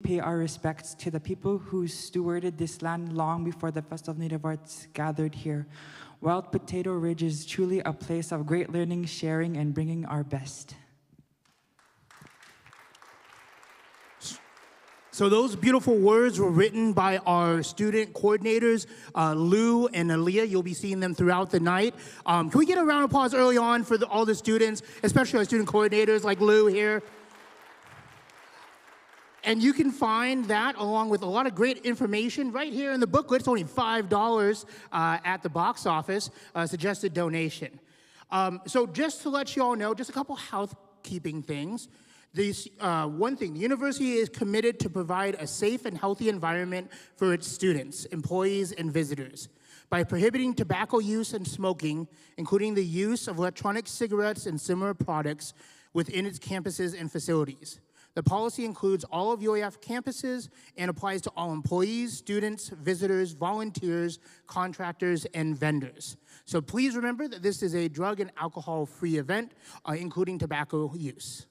pay our respects to the people who stewarded this land long before the Festival of Native Arts gathered here. Wild Potato Ridge is truly a place of great learning, sharing, and bringing our best. So those beautiful words were written by our student coordinators, Lou and Aaliyah. You'll be seeing them throughout the night. Can we get a round of applause early on for all the students, especially our student coordinators like Lou here? And you can find that along with a lot of great information right here in the booklet. It's only $5 at the box office, suggested donation. So just to let you all know, just a couple housekeeping things. One thing, the university is committed to provide a safe and healthy environment for its students, employees, and visitors by prohibiting tobacco use and smoking, including the use of electronic cigarettes and similar products within its campuses and facilities. The policy includes all of UAF campuses and applies to all employees, students, visitors, volunteers, contractors, and vendors. So please remember that this is a drug and alcohol-free event, including tobacco use.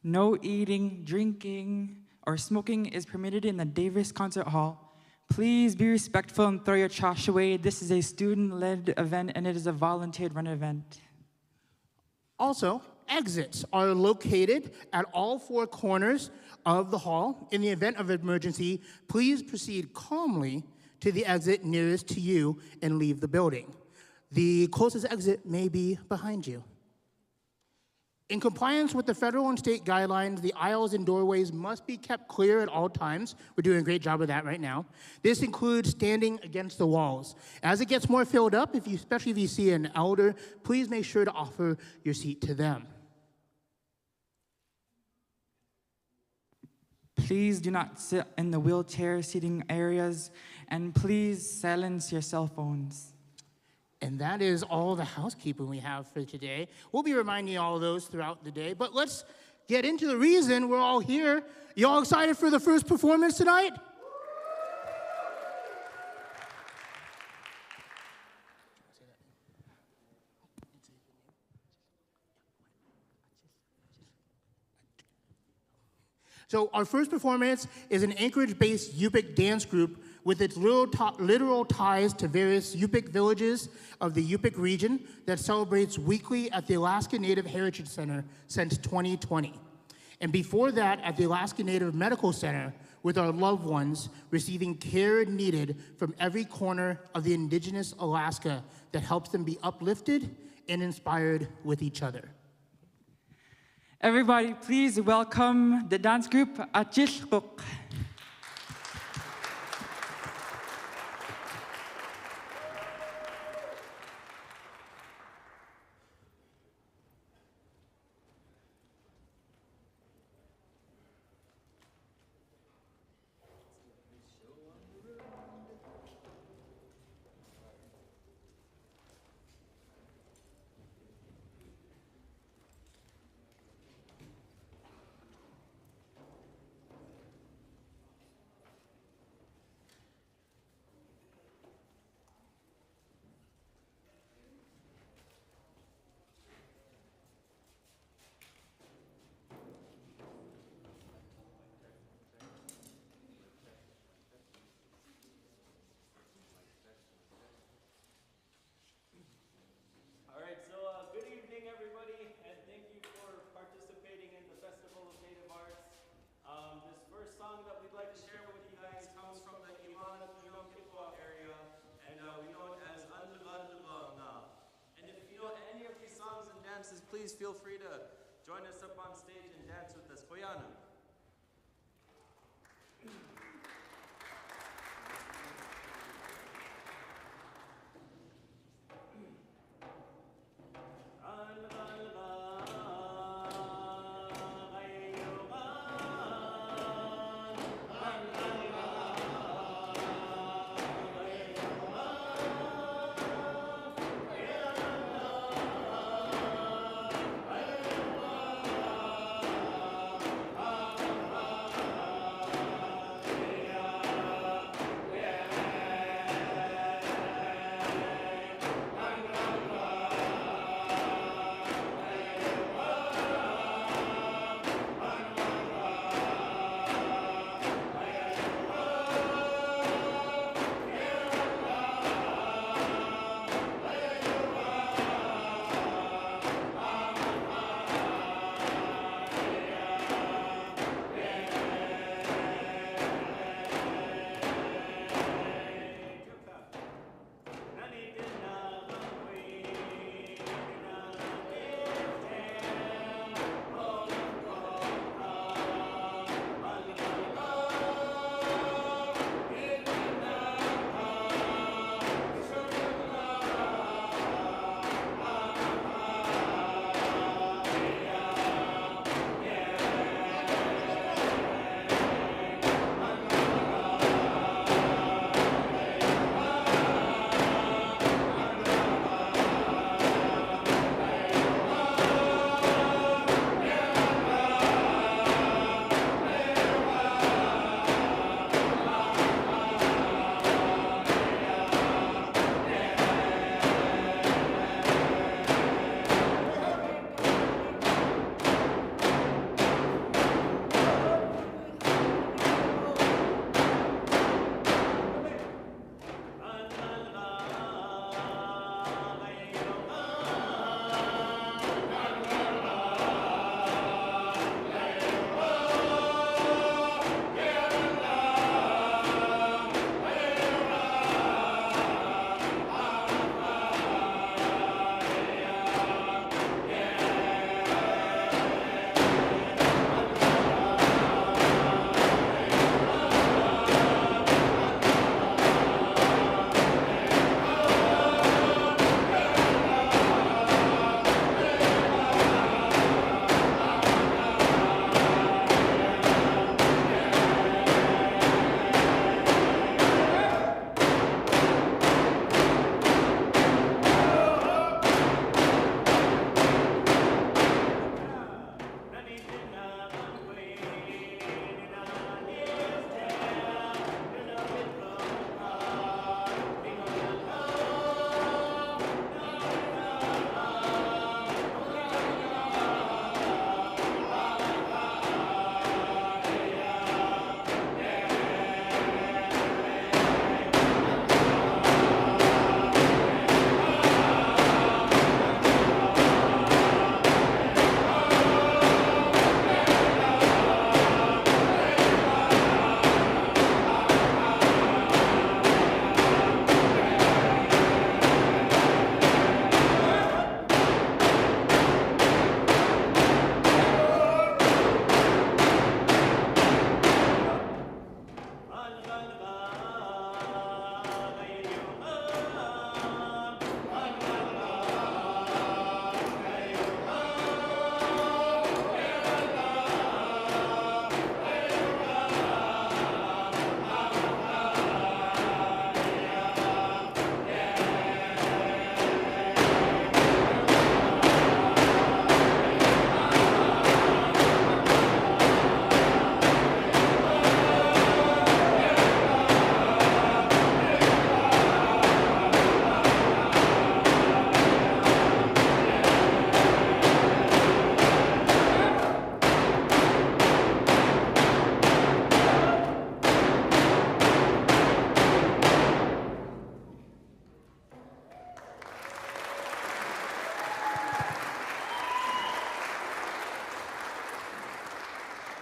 No eating, drinking, or smoking is permitted in the Davis Concert Hall. Please be respectful and throw your trash away. This is a student-led event, and it is a volunteer-run event. Also, exits are located at all four corners of the hall. In the event of emergency, please proceed calmly to the exit nearest to you and leave the building. The closest exit may be behind you. In compliance with the federal and state guidelines, the aisles and doorways must be kept clear at all times. We're doing a great job of that right now. This includes standing against the walls. As it gets more filled up, especially if you see an elder, please make sure to offer your seat to them. Please do not sit in the wheelchair seating areas, and please silence your cell phones. And that is all the housekeeping we have for today. We'll be reminding you all of those throughout the day, but let's get into the reason we're all here. You all excited for the first performance tonight? So our first performance is an Anchorage-based Yupik dance group with its literal ties to various Yupik villages of the Yupik region that celebrates weekly at the Alaska Native Heritage Center since 2020. And before that, at the Alaska Native Medical Center with our loved ones receiving care needed from every corner of the indigenous Alaska that helps them be uplifted and inspired with each other. Everybody, please welcome the dance group Acilquq. Please feel free to join us up on stage and dance with us. Koyana.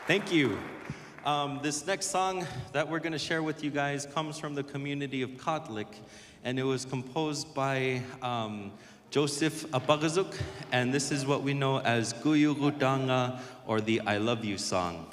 Thank you. This next song that we're going to share with you guys comes from the community of Acilquq, and it was composed by Joseph Abagazuk, and this is what we know as Guyurudanga, or the I Love You song.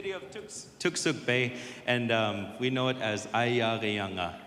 community of Tuksuk Bay, and we know it as Ayareyanga.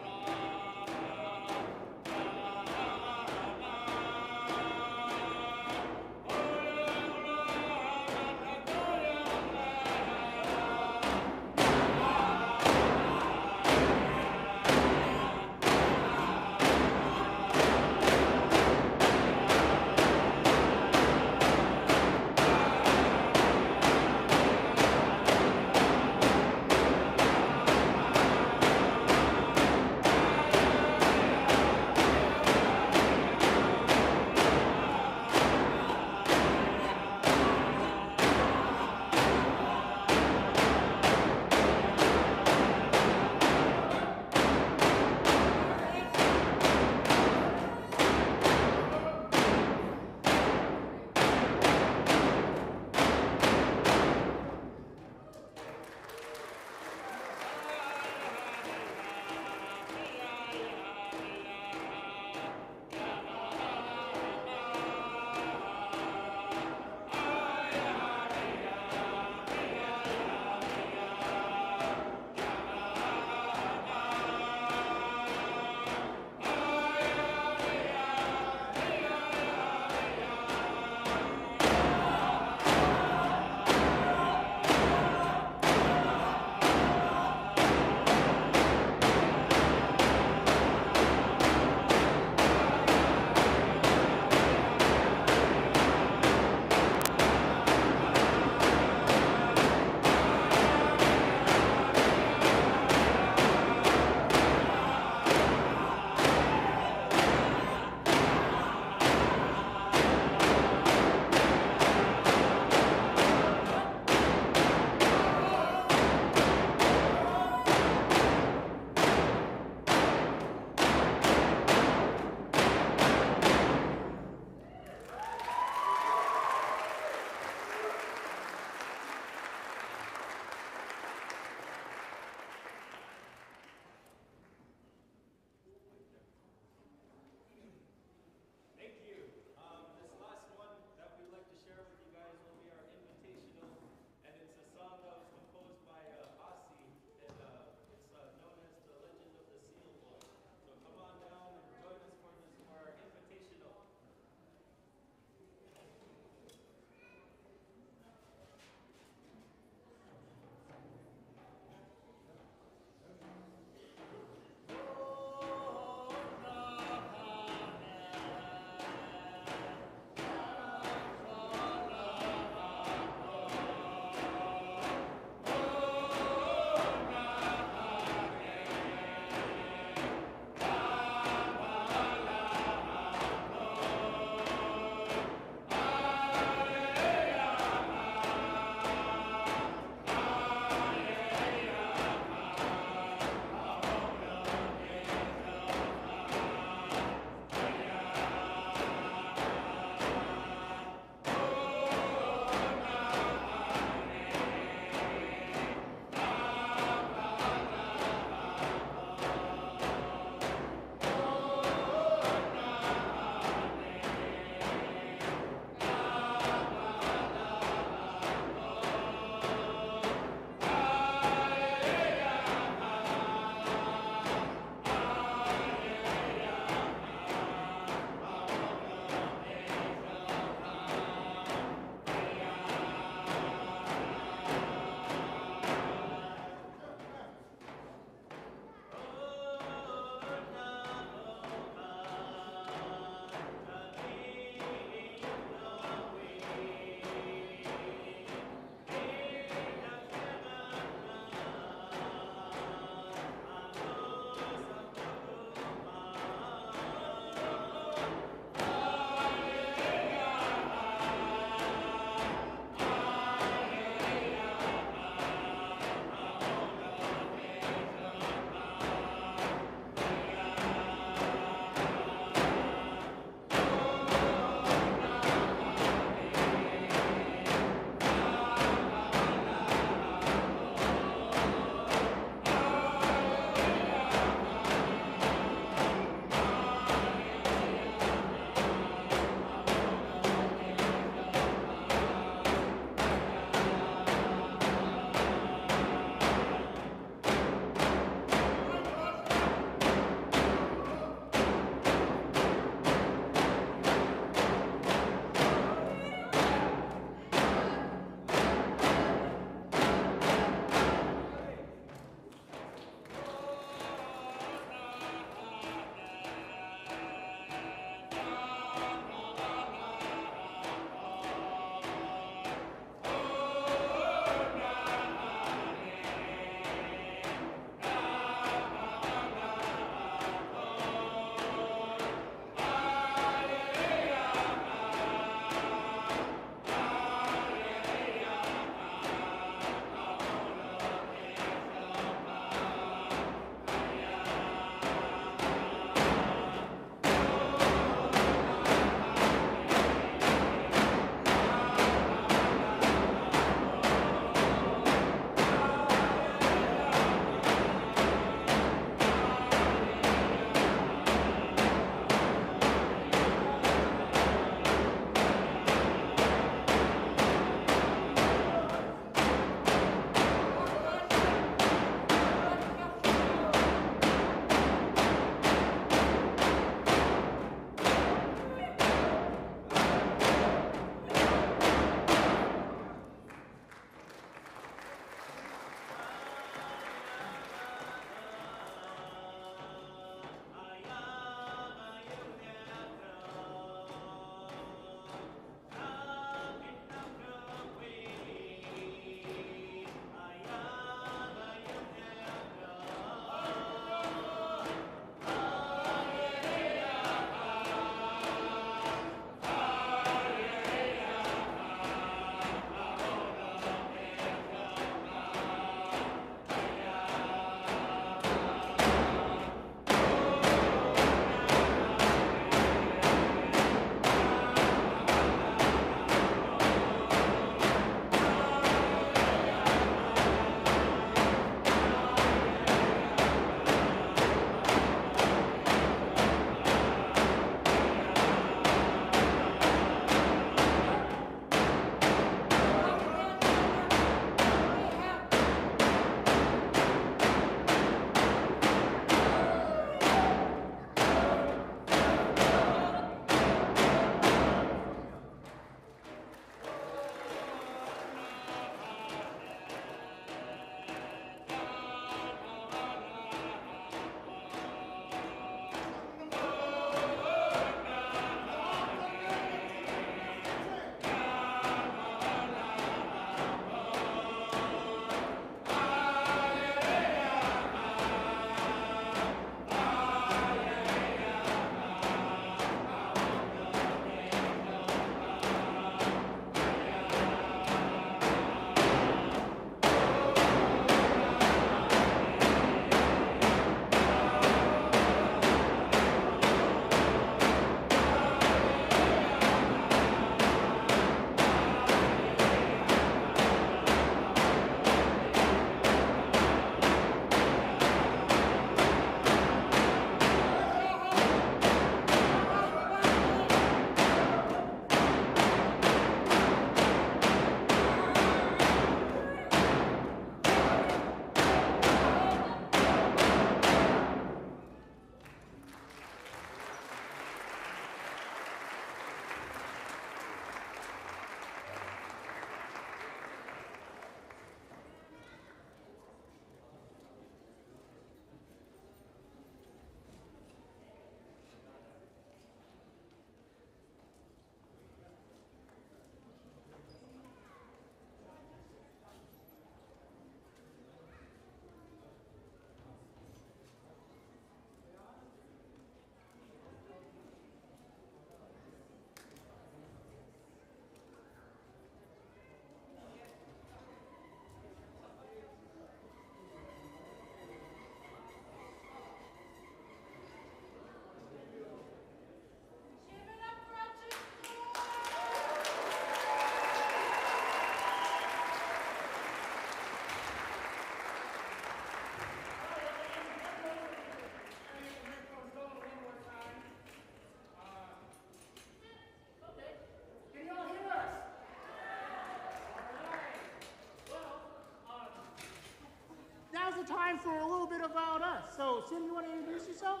the time for a little bit about us. So, Sim, you want to introduce yourself?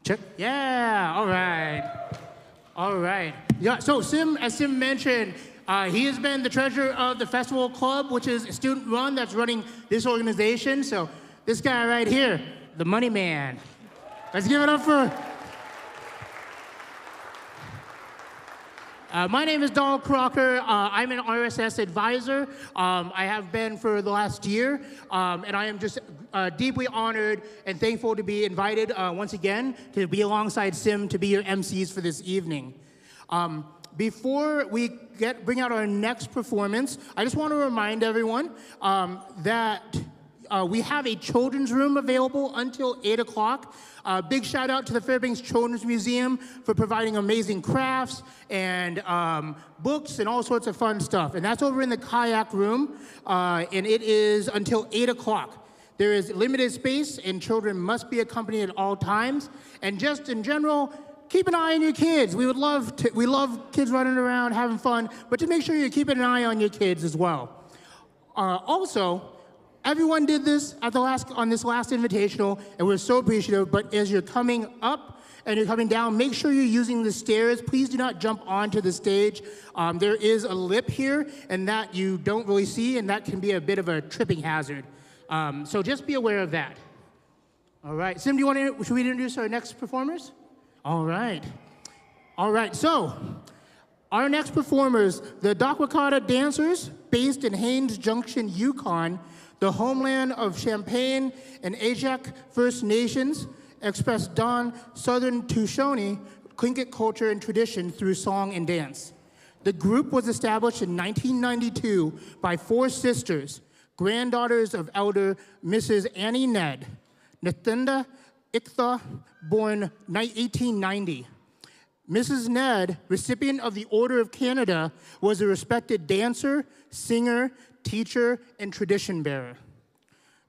Check. Yeah, all right. All right. Yeah, so Sim, as Sim mentioned, he has been the treasurer of the Festival Club, which is a student run that's running this organization. So this guy right here, the money man. Let's give it up for... my name is Donald Crocker. I'm an RSS advisor. I have been for the last year, and I am just deeply honored and thankful to be invited once again to be alongside Sim to be your MCs for this evening. Before we bring out our next performance, I just want to remind everyone that we have a children's room available until 8 o'clock. Big shout out to the Fairbanks Children's Museum for providing amazing crafts and books and all sorts of fun stuff. And that's over in the kayak room, and it is until 8 o'clock. There is limited space, and children must be accompanied at all times. And just in general, keep an eye on your kids. We love kids running around, having fun, but just make sure you're keeping an eye on your kids as well. Also, everyone did this on this last invitational, and we're so appreciative, but as you're coming up and you're coming down, make sure you're using the stairs. Please do not jump onto the stage. There is a lip here, and that you don't really see, and that can be a bit of a tripping hazard. So just be aware of that. All right, Sim, should we introduce our next performers? All right. All right, so our next performers, the Dakwakada Dancers, based in Haines Junction, Yukon, the homeland of Champagne and Acilquq First Nations, express Don Southern Tushone Tlingit culture and tradition through song and dance. The group was established in 1992 by 4 sisters, granddaughters of elder Mrs. Annie Ned, Nathinda Iktha, born 1890. Mrs. Ned, recipient of the Order of Canada, was a respected dancer, singer, teacher, and tradition bearer.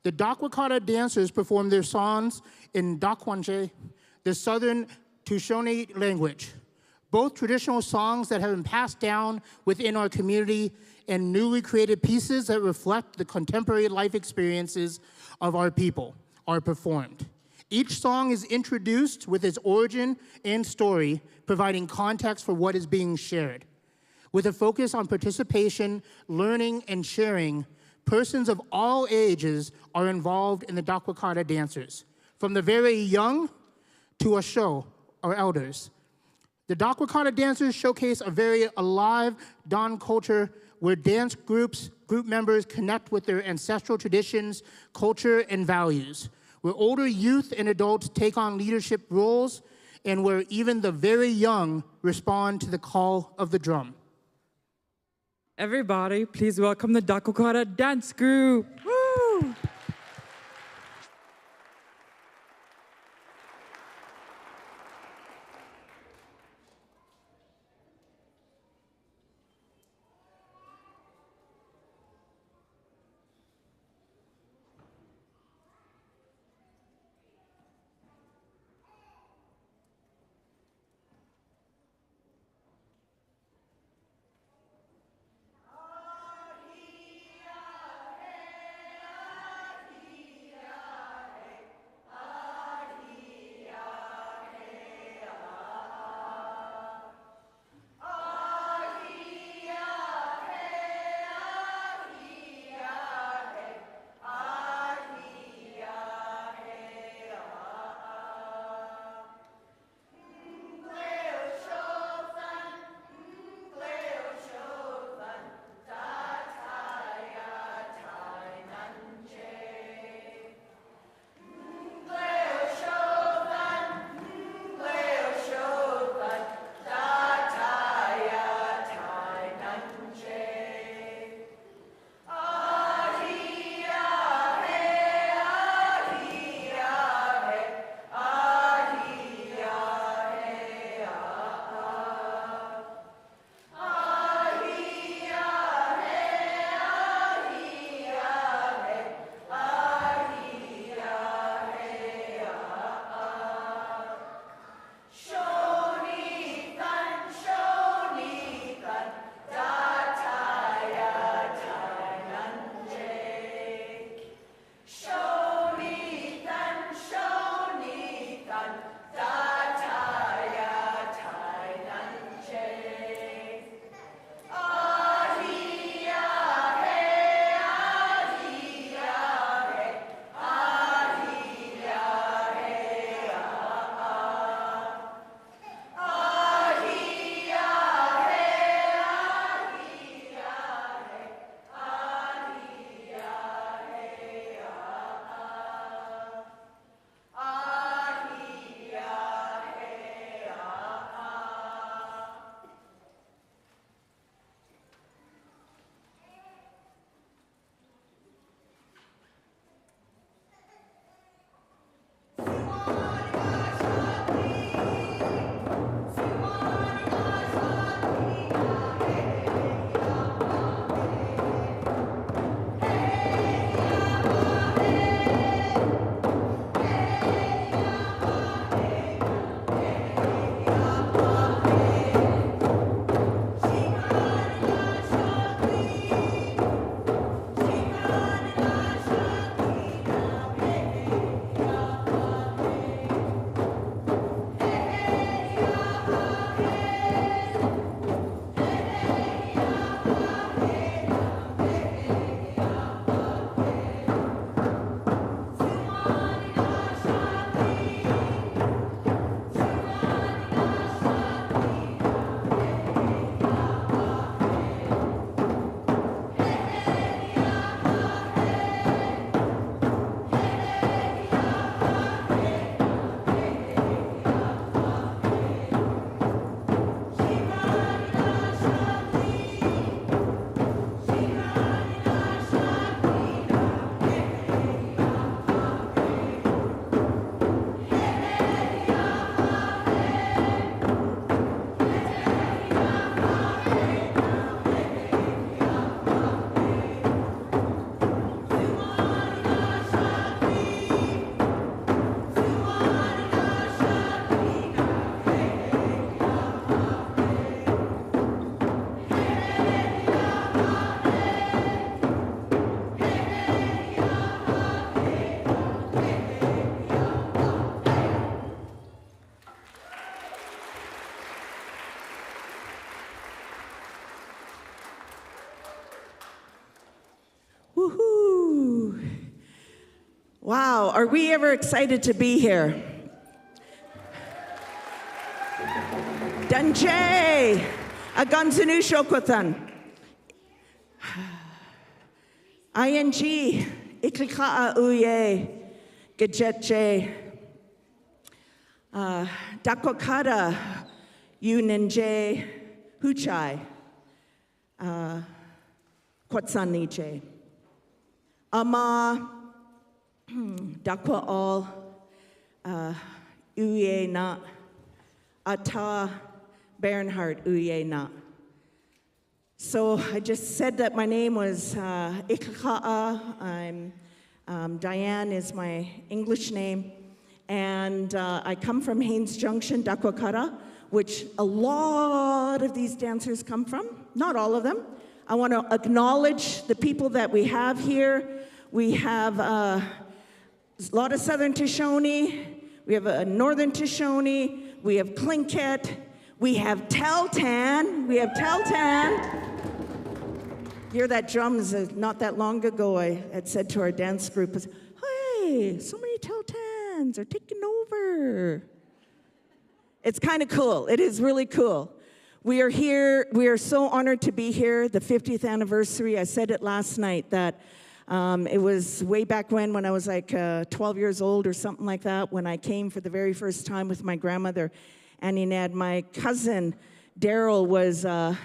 The Dakwakada Dancers perform their songs in Dakwanje, the Southern Tushone language, both traditional songs that have been passed down within our community and newly created pieces that reflect the contemporary life experiences of our people are performed. Each song is introduced with its origin and story, providing context for what is being shared. With a focus on participation, learning, and sharing, persons of all ages are involved in the Dakwakada Dancers, from the very young to a show or elders. The Dakwakada Dancers showcase a very alive Don culture where dance group members connect with their ancestral traditions, culture, and values, where older youth and adults take on leadership roles, and where even the very young respond to the call of the drum. Everybody, please welcome the Dakwakada Dance Group. Woo! are we ever excited to be here? Danjay, Aganzanu Shokotan. ING, Acilquq Uye, Gajetche. Dakwakada, Uninje, Huchai, Kwatsaniche. Ama, Dakwa all, Uye na, Ata, Bernhard Uye na. So I just said that my name was Acilquq. Diane is my English name. And I come from Haines Junction, Dakwakada, which a lot of these dancers come from, not all of them. I want to acknowledge the people that we have here. We have a lot of Southern Shoshone, we have a Northern Shoshone, we have Tlingit, we have Tahltan, Hear that drums not that long ago, I had said to our dance group, hey, so many Tahltans are taking over. It's kind of cool. It is really cool. We are here. We are so honored to be here. The 50th anniversary. I said it last night that it was way back when I was like 12 years old or something like that, when I came for the very first time with my grandmother, Annie Ned. My cousin, Daryl,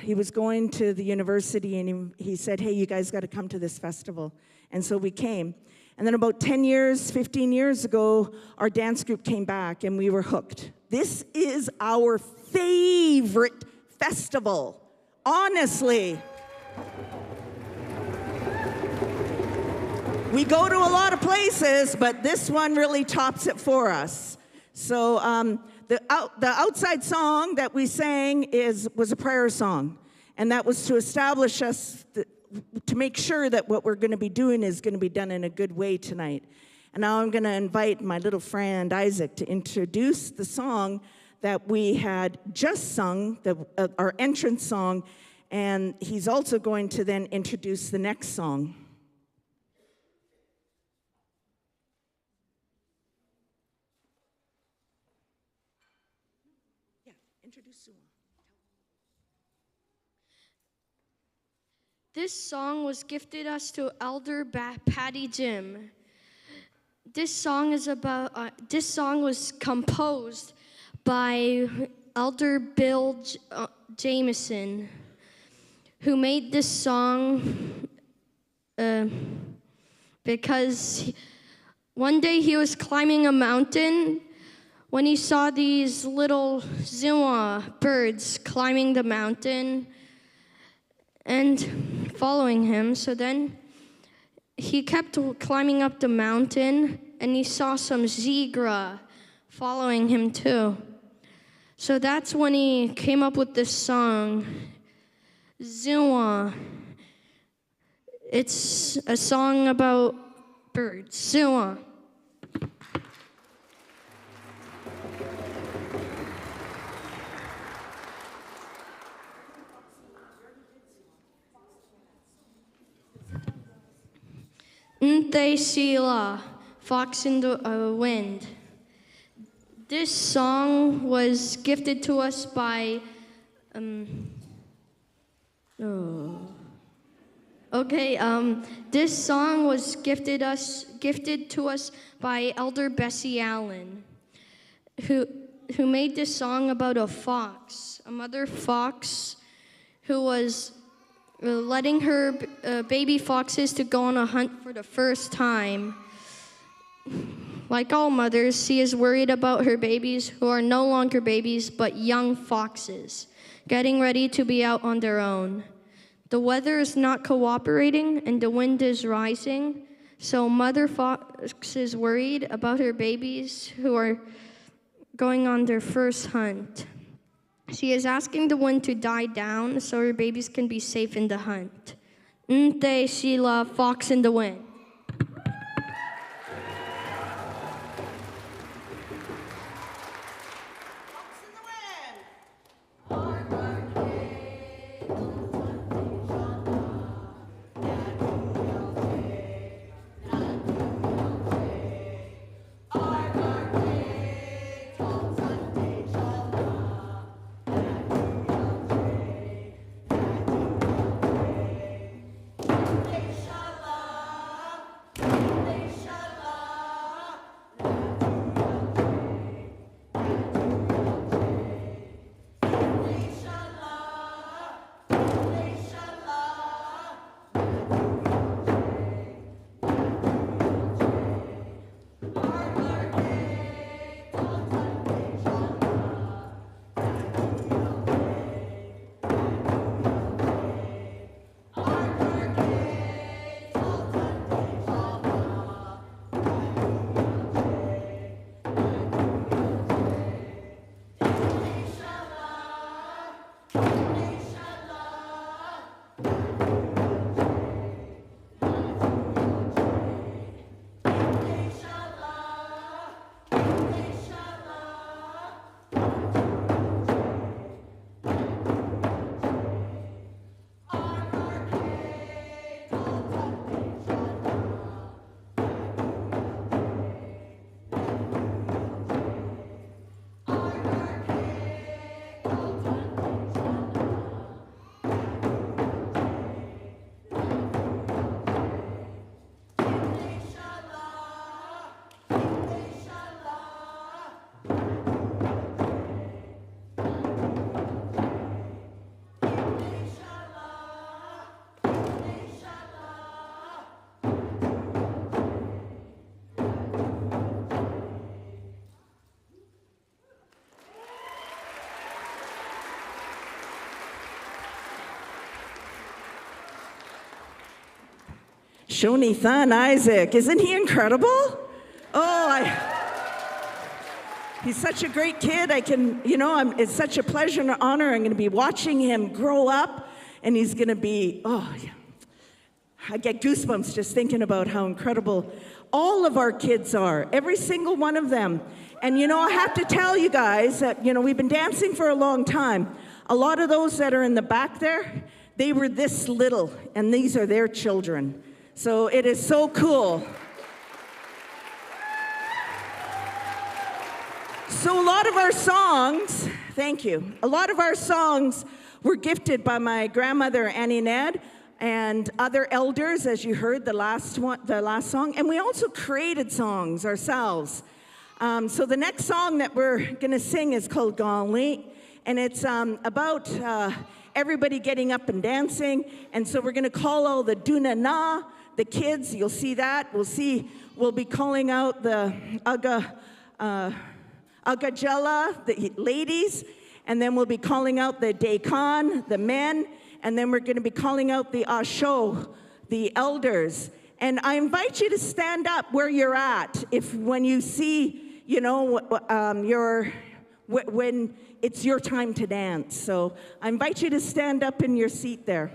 he was going to the university, and he said, hey, you guys got to come to this festival. And so we came. And then about 10 years, 15 years ago, our dance group came back, and we were hooked. This is our favorite festival, honestly. We go to a lot of places, but this one really tops it for us. So the outside song that we sang was a prayer song, and that was to establish us, to make sure that what we're going to be doing is going to be done in a good way tonight. And now I'm going to invite my little friend Isaac to introduce the song that we had just sung, our entrance song, and he's also going to then introduce the next song. Yeah, introduce Suwa. This song was gifted us to Elder Patty Jim. This song was composed by Elder Bill Jameson, who made this song because one day he was climbing a mountain when he saw these little Zua birds climbing the mountain and following him. So then he kept climbing up the mountain, and he saw some zebra following him too. So that's when he came up with this song, Zua. It's a song about birds, Zua. Nte Sila, Fox in the Wind. This song was gifted to us by, this song was gifted to us by Elder Bessie Allen, who made this song about a fox, a mother fox, who was letting her baby foxes to go on a hunt for the first time. Like all mothers, she is worried about her babies, who are no longer babies, but young foxes, getting ready to be out on their own. The weather is not cooperating, and the wind is rising, so Mother Fox is worried about her babies who are going on their first hunt. She is asking the wind to die down so her babies can be safe in the hunt. Nte Sheila, Fox in the Wind. Shonithan Isaac. Isn't he incredible? He's such a great kid. It's such a pleasure and an honor. I'm going to be watching him grow up, and he's going to be, I get goosebumps just thinking about how incredible all of our kids are, every single one of them. And I have to tell you guys that, we've been dancing for a long time. A lot of those that are in the back there, they were this little, and these are their children. So it is so cool. So a lot of our songs, thank you, a lot of our songs were gifted by my grandmother, Annie Ned, and other elders, as you heard the last song. And we also created songs ourselves. So the next song that we're going to sing is called Galni, and it's about everybody getting up and dancing. And so we're going to call all the Dunana, the kids. You'll see that. We'll be calling out the Agajala, the ladies, and then we'll be calling out the Dekan, the men, and then we're going to be calling out the Asho, the elders. And I invite you to stand up where you're at when you see, when it's your time to dance. So I invite you to stand up in your seat there.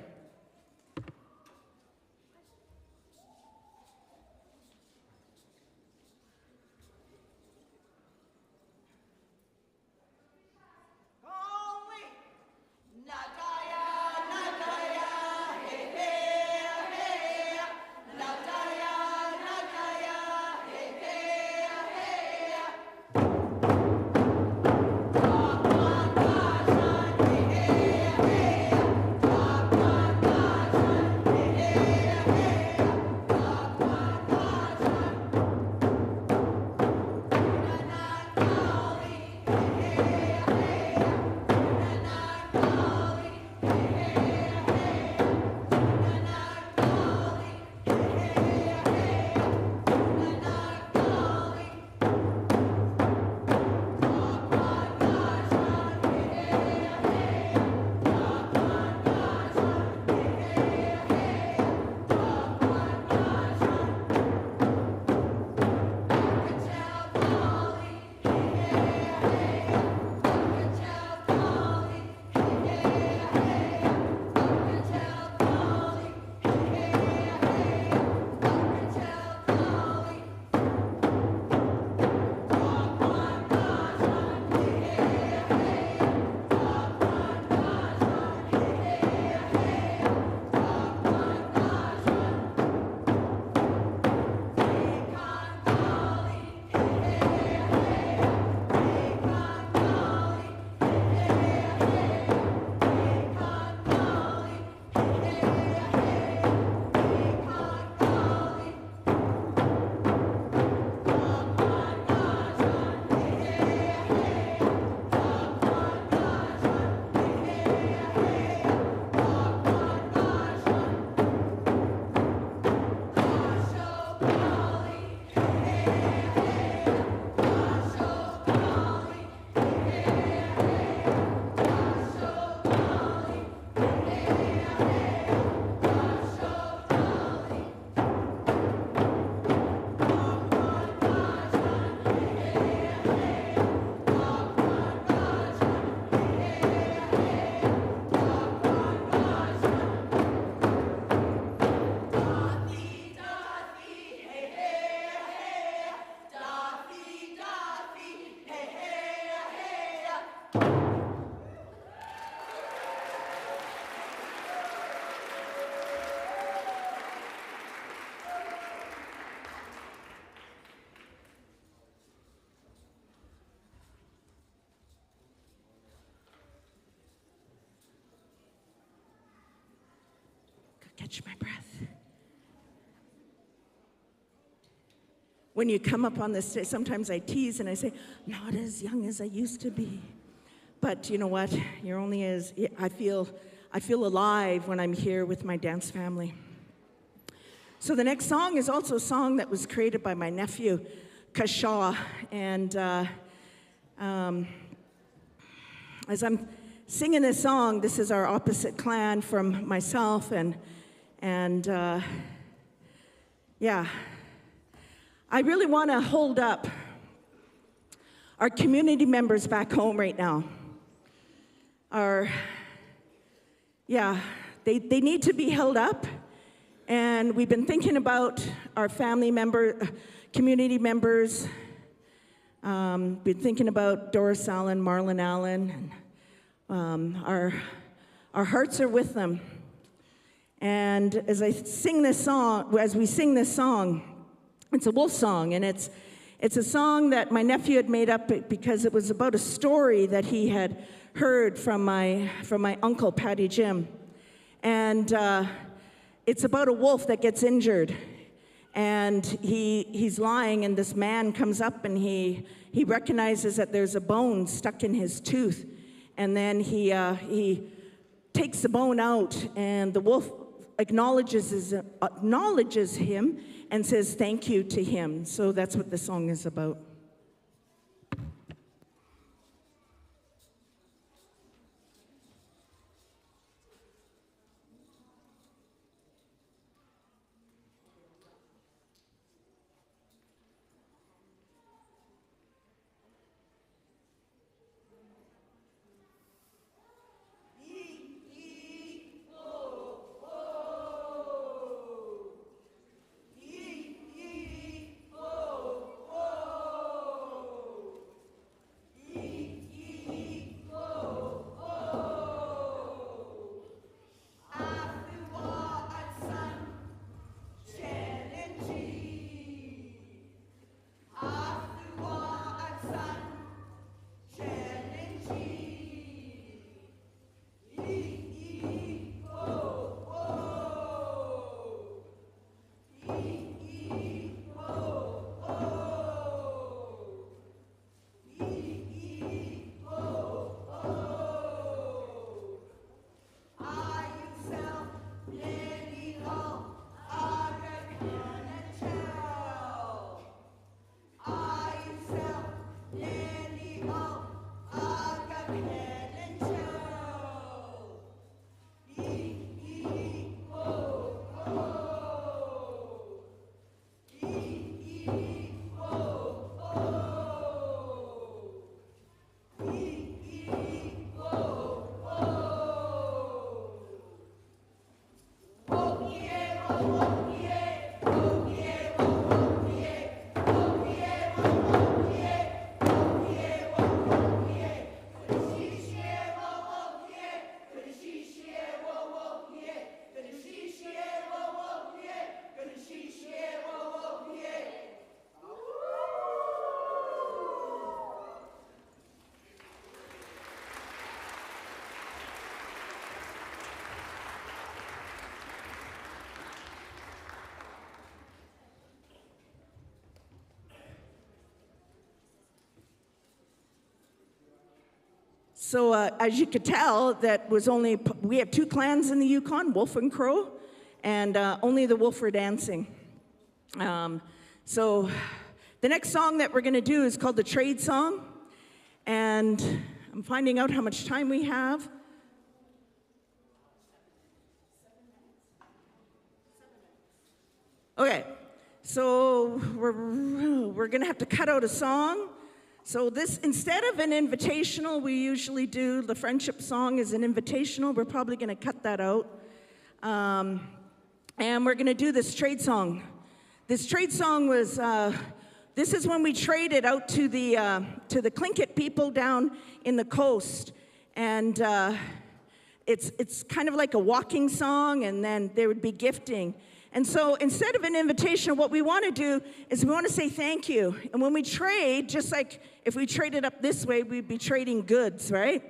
Catch my breath. When you come up on the stage, sometimes I tease and I say, not as young as I used to be. But you know what? You're only as, I feel alive when I'm here with my dance family. So the next song is also a song that was created by my nephew, Kashaw. And as I'm singing this song, this is our opposite clan from myself, and Yeah. I really want to hold up our community members back home right now. They need to be held up. And we've been thinking about our community members. Been thinking about Doris Allen, Marlon Allen. And, our hearts are with them. And as we sing this song, it's a wolf song, and it's a song that my nephew had made up because it was about a story that he had heard from my uncle, Patty Jim. And it's about a wolf that gets injured. And he's lying, and this man comes up, and he recognizes that there's a bone stuck in his tooth. And then he takes the bone out, and the wolf acknowledges him and says thank you to him. So that's what the song is about. So as you could tell, we have two clans in the Yukon, Wolf and Crow, and only the wolf are dancing. So the next song that we're going to do is called the Trade Song, and I'm finding out how much time we have. Okay, so we're going to have to cut out a song. So this, instead of an invitational, we usually do the friendship song is an invitational. We're probably going to cut that out. And we're going to do this trade song. This trade song was, this is when we traded out to the Tlingit people down in the coast. And it's kind of like a walking song, and then there would be gifting. And so instead of an invitation, what we want to do is we want to say thank you. And when we trade, just like if we traded up this way, we'd be trading goods, right?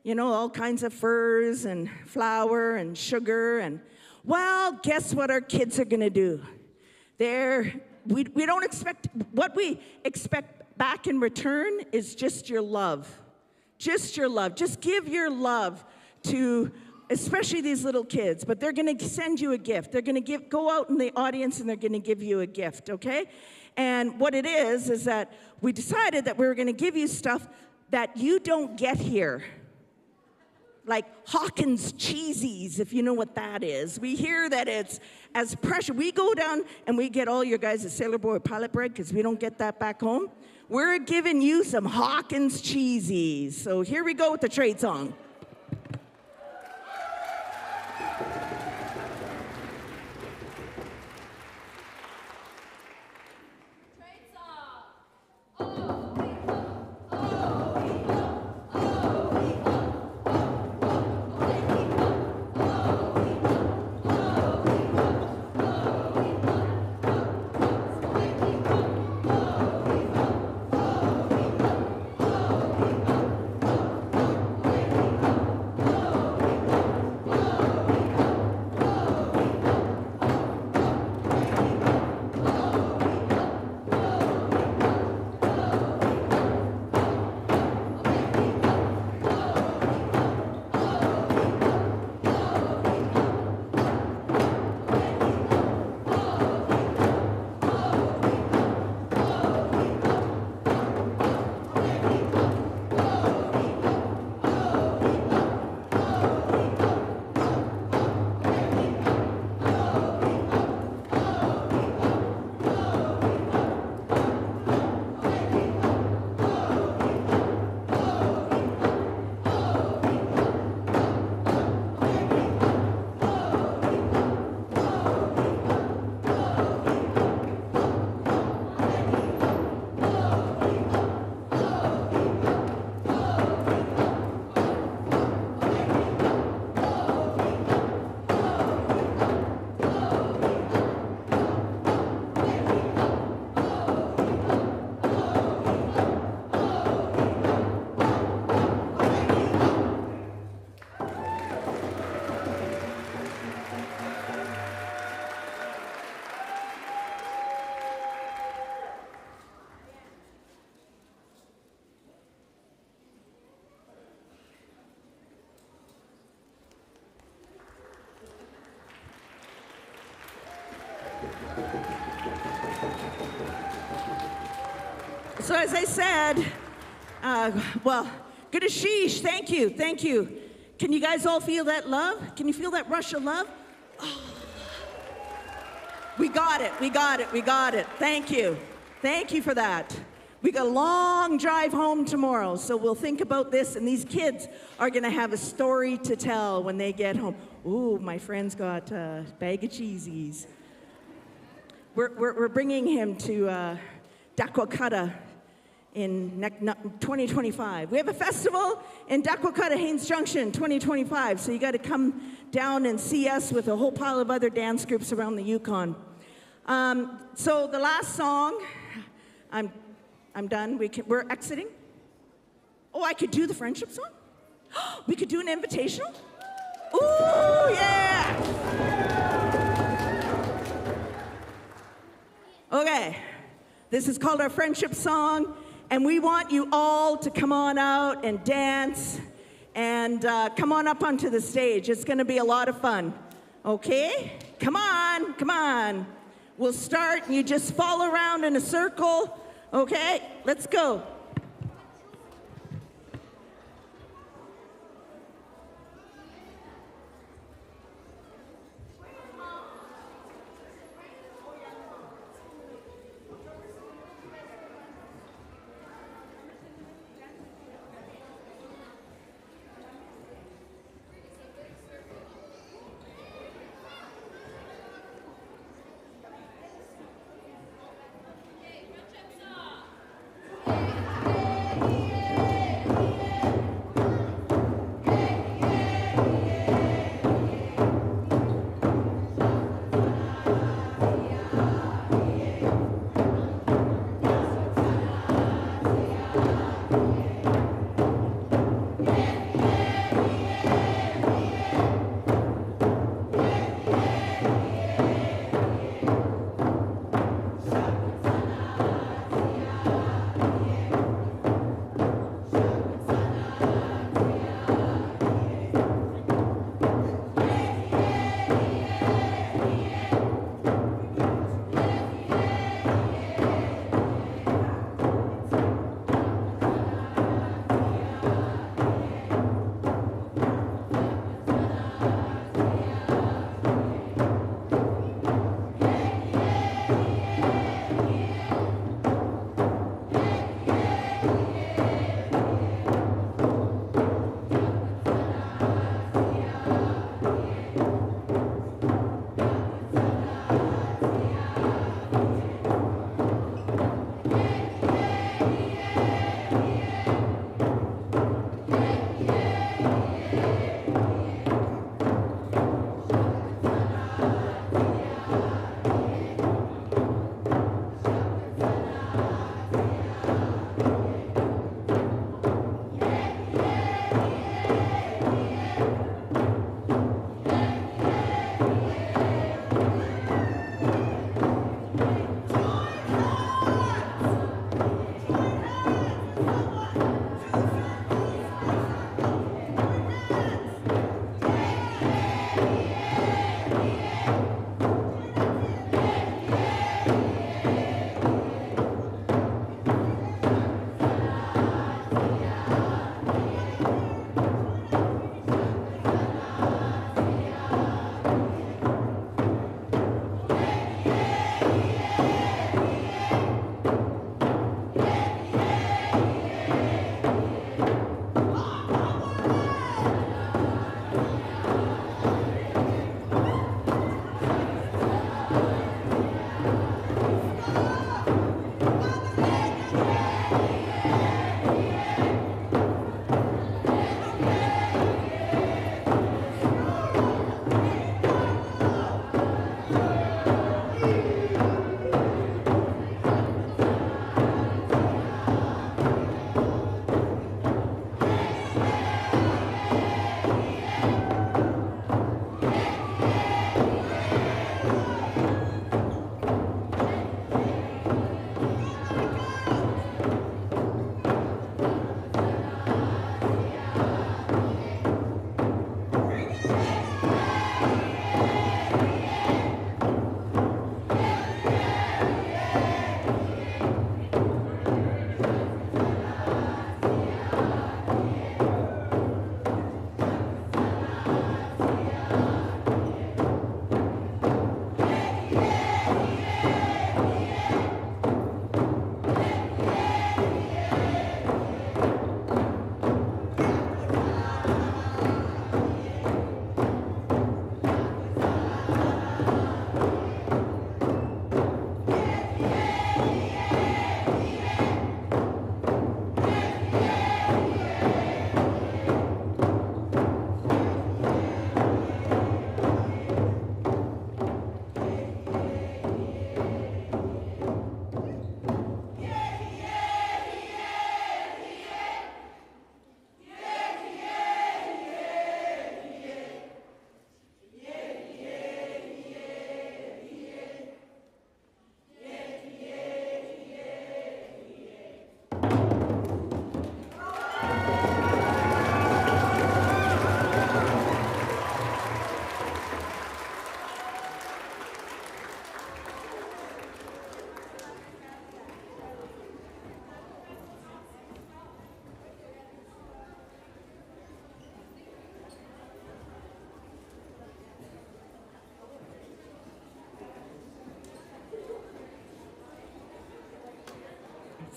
You know, all kinds of furs and flour and sugar. And, well, guess what our kids are going to do? We don't expect, what we expect back in return is just your love. Just your love. Just give your love to especially these little kids, but they're going to send you a gift. They're going to go out in the audience and they're going to give you a gift, okay? And what it is that we decided that we were going to give you stuff that you don't get here. like Hawkins cheesies, if you know what that is. We hear that it's as precious. We go down and we get all your guys a Sailor Boy pilot bread because we don't get that back home. We're giving you some Hawkins cheesies. So here we go with the trade song. So as I said, well, good ashish, thank you, thank you. Can you guys all feel that love? Can you feel that rush of love? Oh. We got it, we got it, we got it. Thank you. Thank you for that. We got a long drive home tomorrow, so we'll think about this, and these kids are gonna have a story to tell when they get home. Ooh, my friend's got a bag of cheesies. We're bringing him to Dakwakada in 2025. We have a festival in Dakwakada, Haines Junction, 2025, so you gotta come down and see us with a whole pile of other dance groups around the Yukon. So the last song, I'm done. We're exiting. Oh, I could do the friendship song? We could do an invitational? Ooh, yeah! Okay, this is called our friendship song, and we want you all to come on out and dance and come on up onto the stage. It's gonna be a lot of fun, okay? Come on, come on. We'll start, and you just follow around in a circle, okay? Let's go.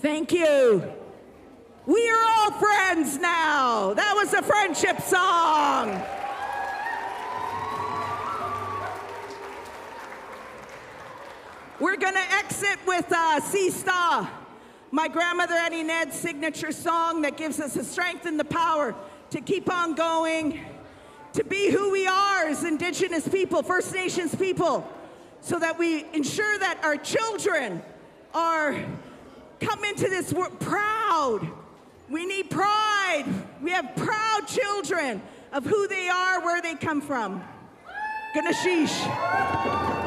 Thank you. We are all friends now. That was a friendship song. We're gonna exit with Sista, my grandmother Annie Ned's signature song that gives us the strength and the power to keep on going, to be who we are as Indigenous people, First Nations people, so that we ensure that our children come into this world proud. We need pride. We have proud children of who they are, where they come from. Ganashish.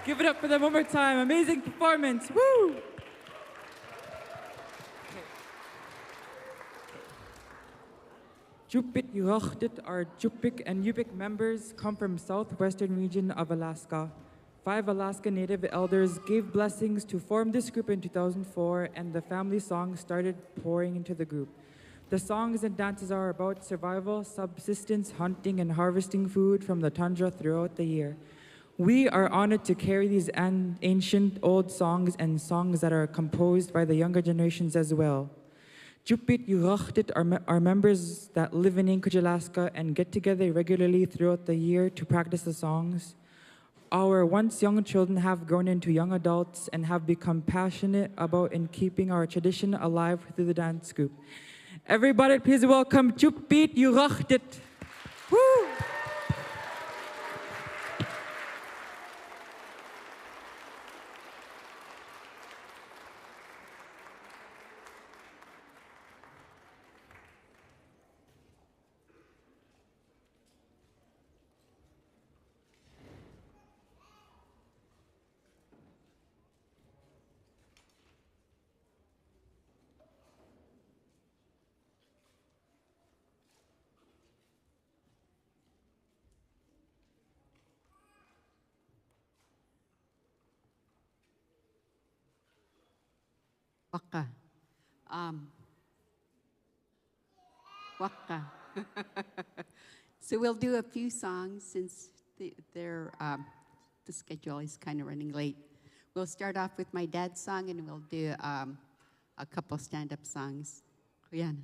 Give it up for them one more time. Amazing performance. Woo! Cupiit Yurartet, our Yupik and Yupik members, come from southwestern region of Alaska. 5 Alaska Native elders gave blessings to form this group in 2004, and the family songs started pouring into the group. The songs and dances are about survival, subsistence, hunting, and harvesting food from the tundra throughout the year. We are honored to carry these ancient old songs and songs that are composed by the younger generations as well. Cupiit Yurartet are members that live in Anchorage, Alaska and get together regularly throughout the year to practice the songs. Our once young children have grown into young adults and have become passionate about in keeping our tradition alive through the dance group. Everybody, please welcome Cupiit Yurartet. Woo! Waka. Waka. So we'll do a few songs since the schedule is kind of running late. We'll start off with my dad's song and we'll do a couple stand-up songs. Kuyan.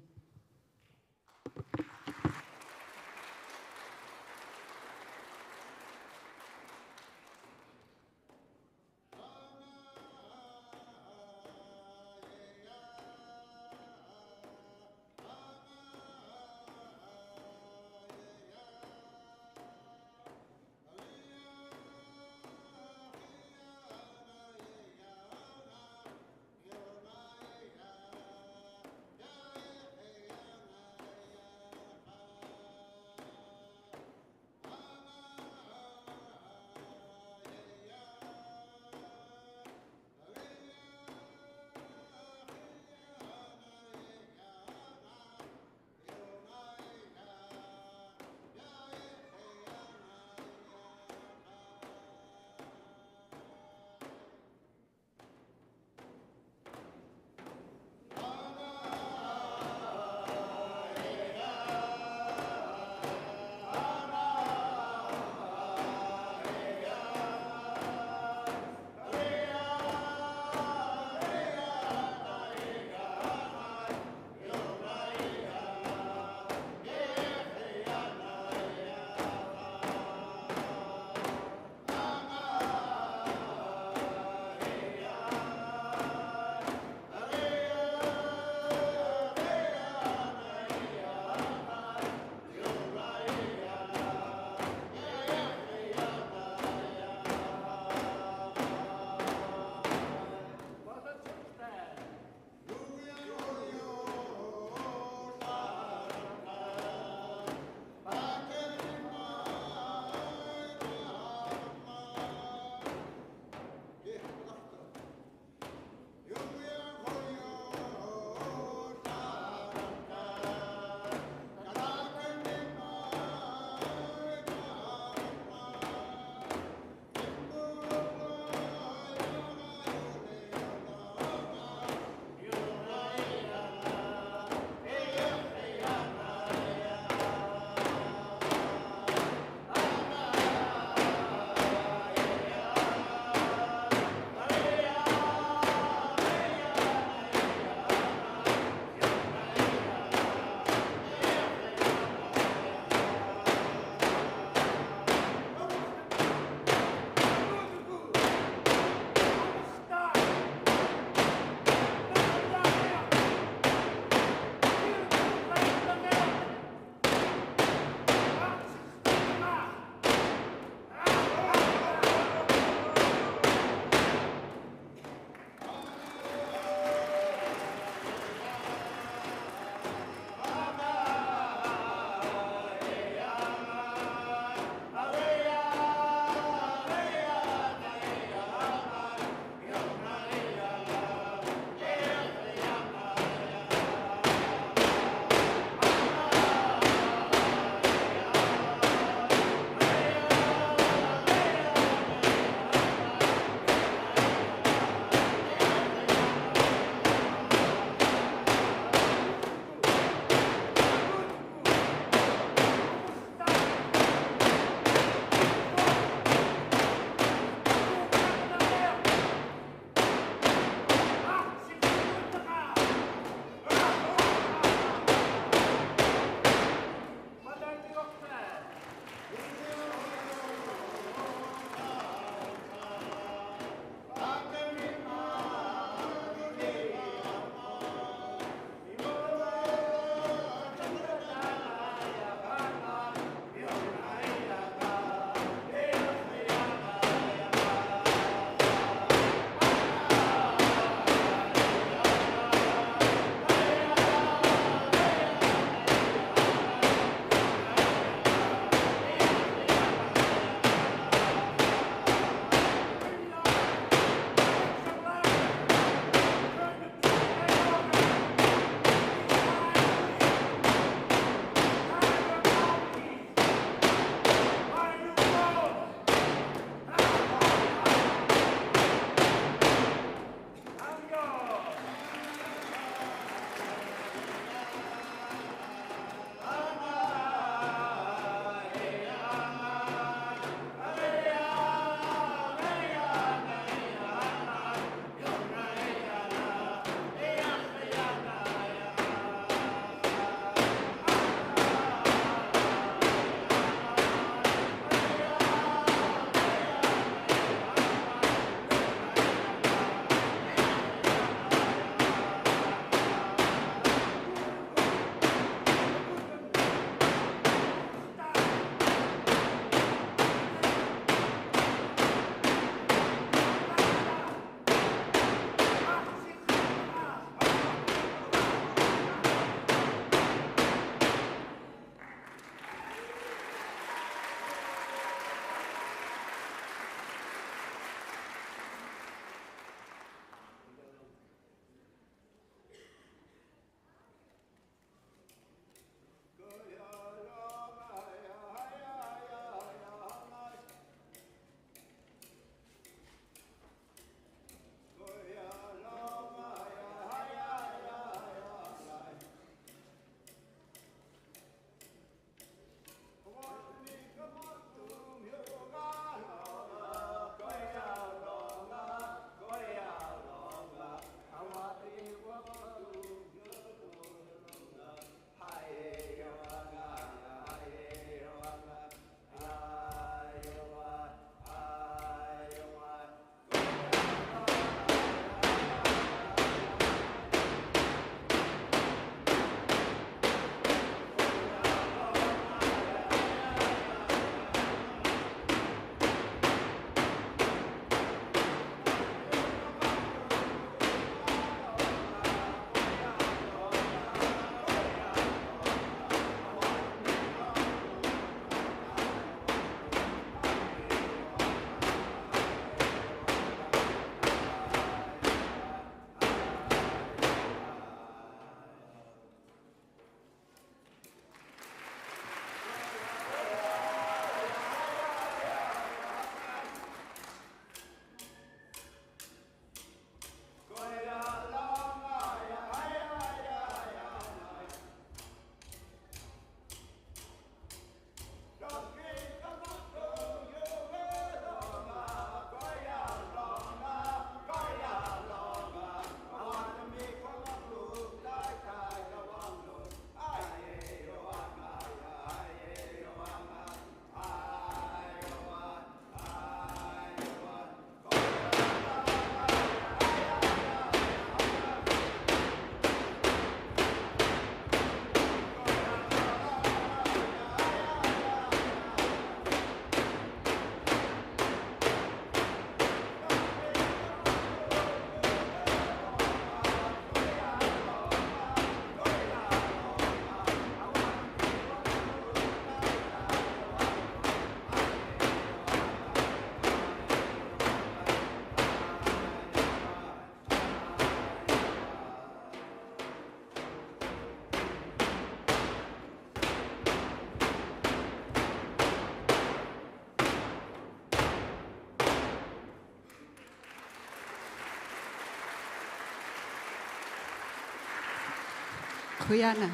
Kuyana.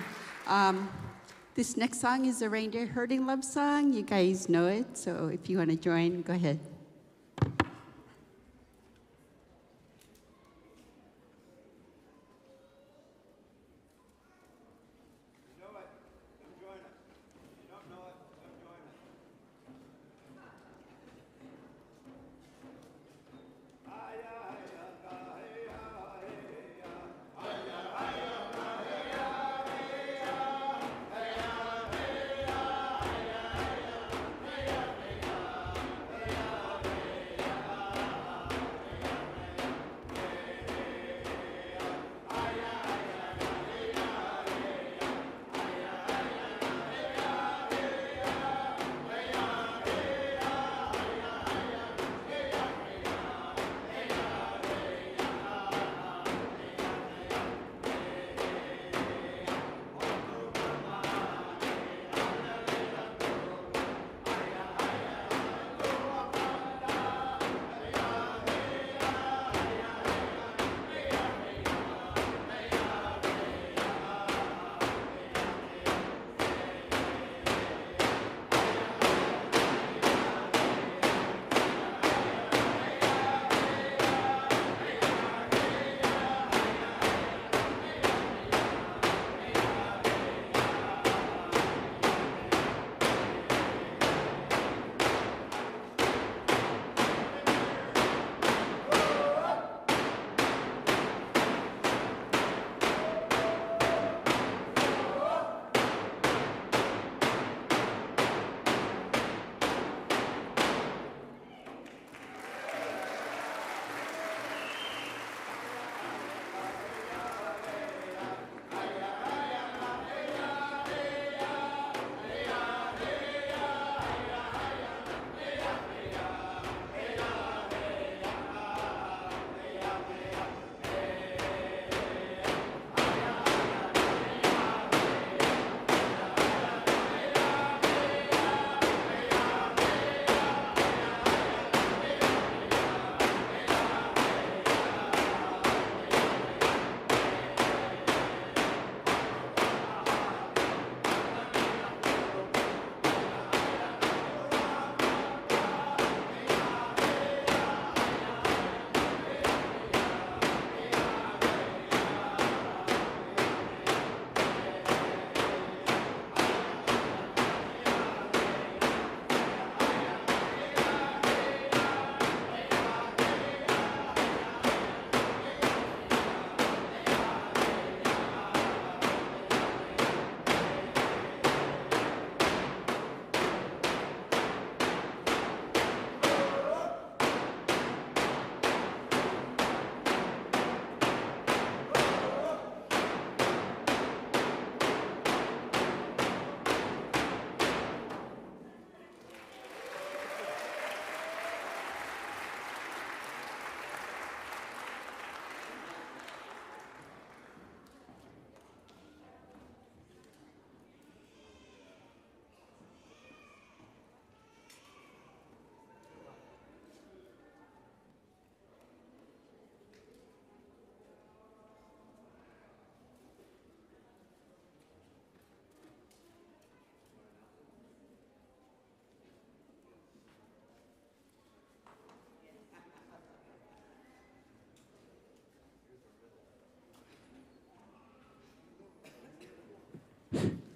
This next song is a reindeer herding love song. You guys know it, so if you want to join, go ahead.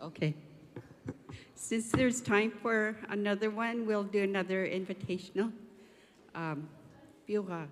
Okay. Since there's time for another one, we'll do another invitational. Biura.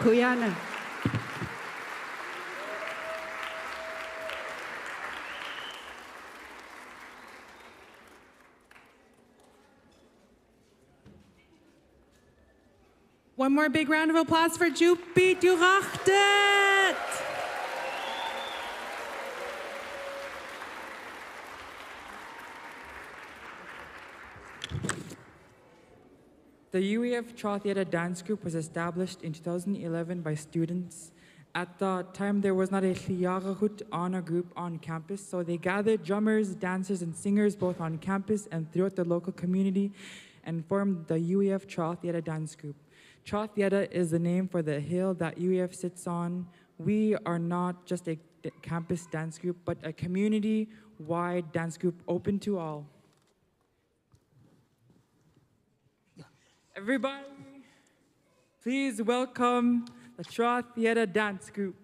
Kuyana. One more big round of applause for Cupiit Yurartet. The UAF Troth Yeddha dance group was established in 2011 by students. At the time, there was not a Qaluyaarmiut honor group on campus, so they gathered drummers, dancers, and singers both on campus and throughout the local community and formed the UAF Troth Yeddha dance group. Troth Yeddha is the name for the hill that UAF sits on. We are not just a campus dance group, but a community-wide dance group open to all. Everybody, please welcome the Troth Yeddha dance group.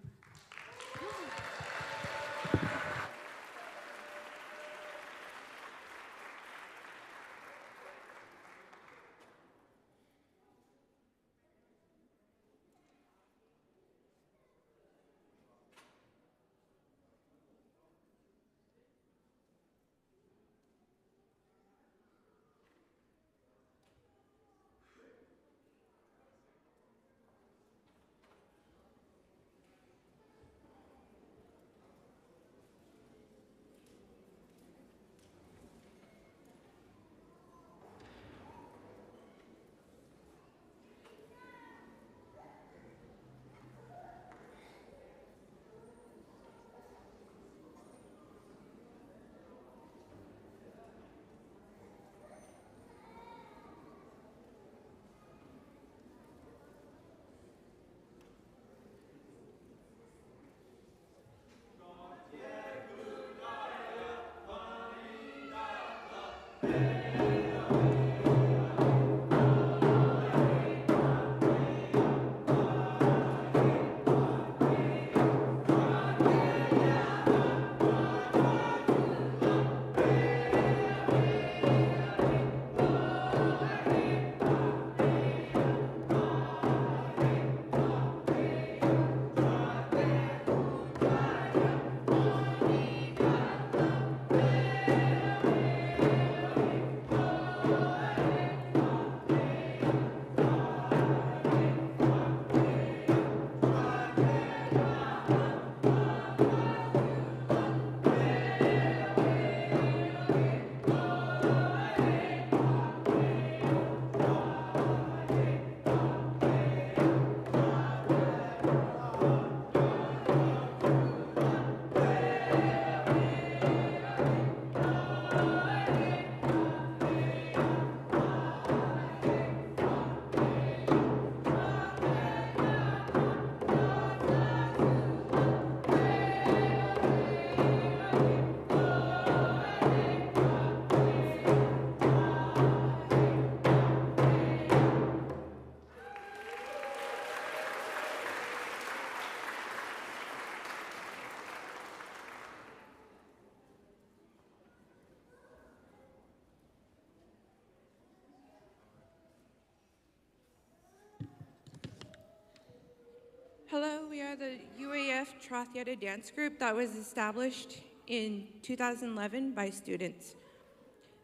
Hello, we are the UAF Troth Yeddha dance group that was established in 2011 by students.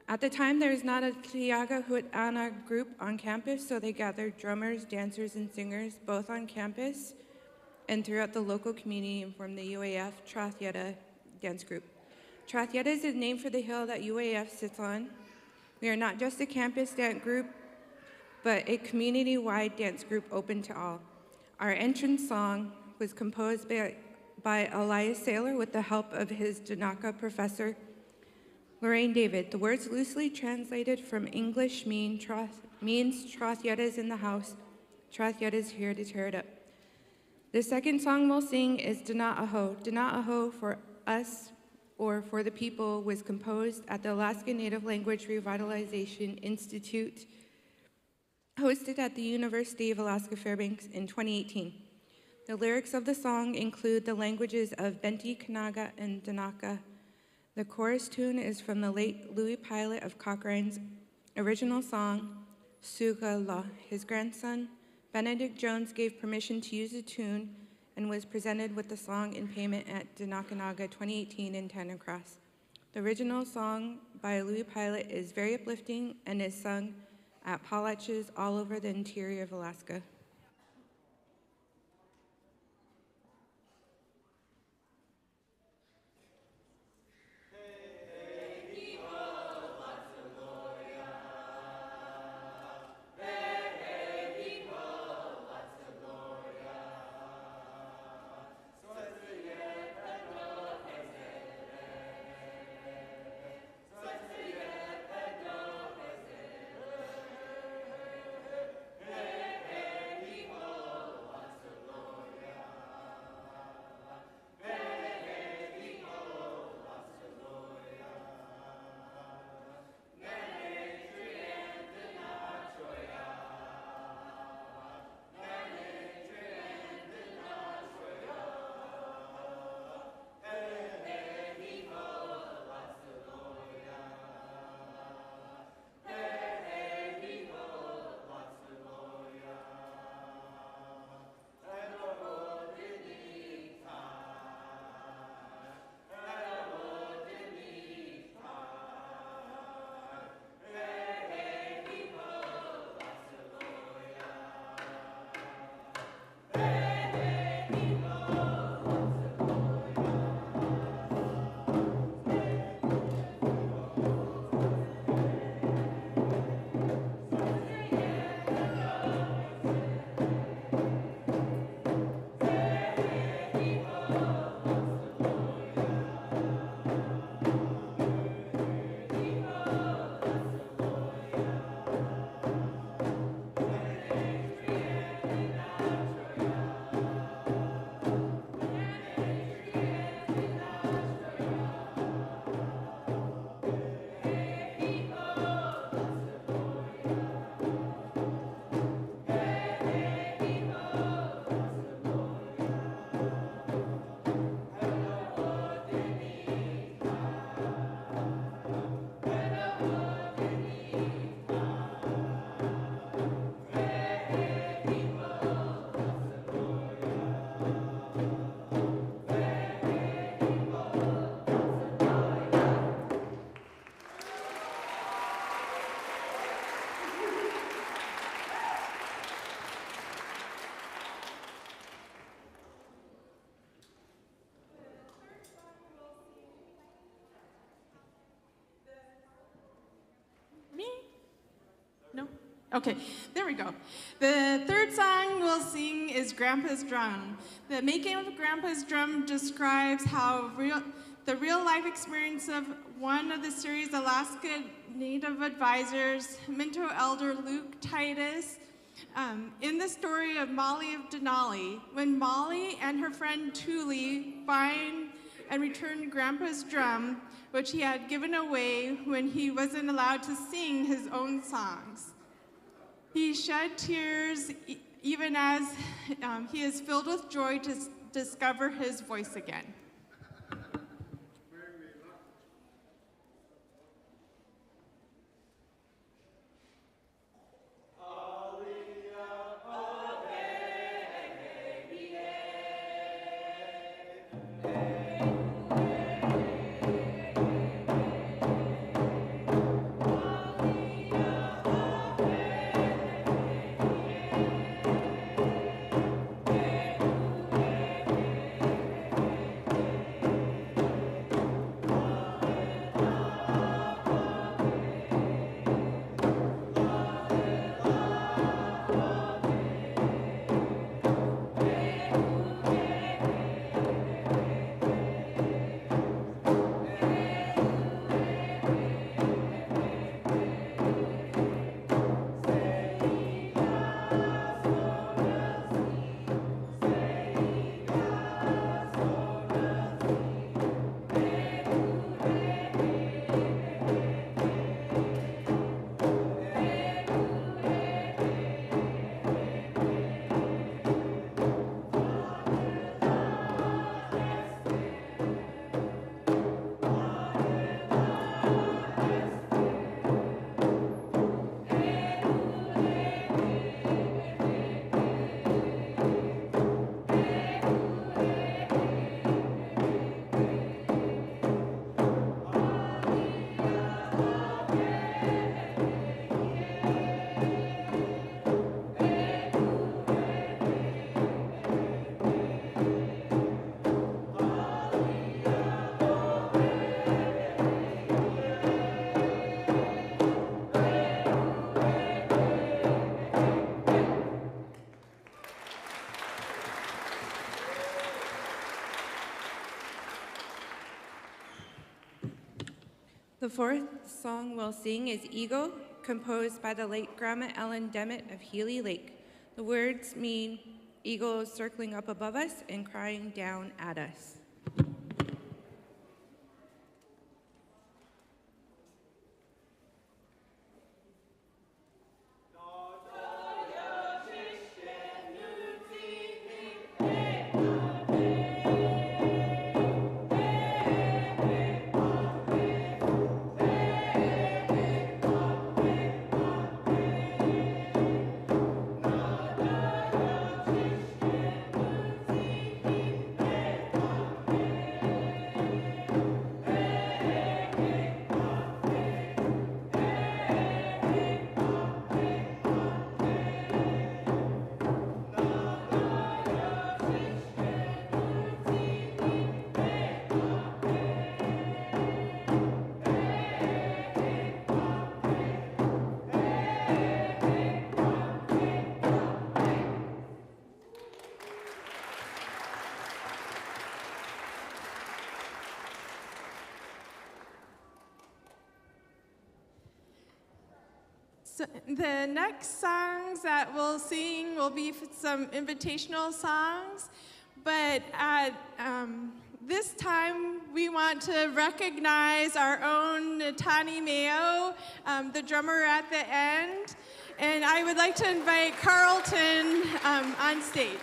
At the time, there was not a Qaluyaarmiut group on campus, so they gathered drummers, dancers, and singers both on campus and throughout the local community and formed the UAF Troth Yeddha dance group. Troth Yeddha is the name for the hill that UAF sits on. We are not just a campus dance group, but a community-wide dance group open to all. Our entrance song was composed by Elias Saylor with the help of his Danaka professor, Lorraine David. The words loosely translated from English means Troth Yeddha is in the house, Troth Yeddha is here to tear it up. The second song we'll sing is Dene Eslaanh. Dene Eslaanh for us, or for the people, was composed at the Alaska Native Language Revitalization Institute, hosted at the University of Alaska Fairbanks in 2018. The lyrics of the song include the languages of Benti, Kanaga, and Danaka. The chorus tune is from the late Louis Pilot of Cochrane's original song, Suga La. His grandson, Benedict Jones gave permission to use the tune and was presented with the song in payment at Dakwakada 2018 in Tanner Cross. The original song by Louis Pilot is very uplifting and is sung at potlatches all over the interior of Alaska. Okay, there we go. The third song we'll sing is Grandpa's Drum. The making of Grandpa's Drum describes how the real-life experience of one of the series' Alaska Native advisors, Minto Elder Luke Titus, in the story of Molly of Denali. When Molly and her friend Tuli find and return Grandpa's drum, which he had given away when he wasn't allowed to sing his own songs. He shed tears even as he is filled with joy to discover his voice again. The fourth song we'll sing is Eagle, composed by the late Grandma Ellen Demmett of Healy Lake. The words mean eagles circling up above us and crying down at us. So the next songs that we'll sing will be some invitational songs, but at this time we want to recognize our own Natani Mayo, the drummer at the end, and I would like to invite Carlton on stage.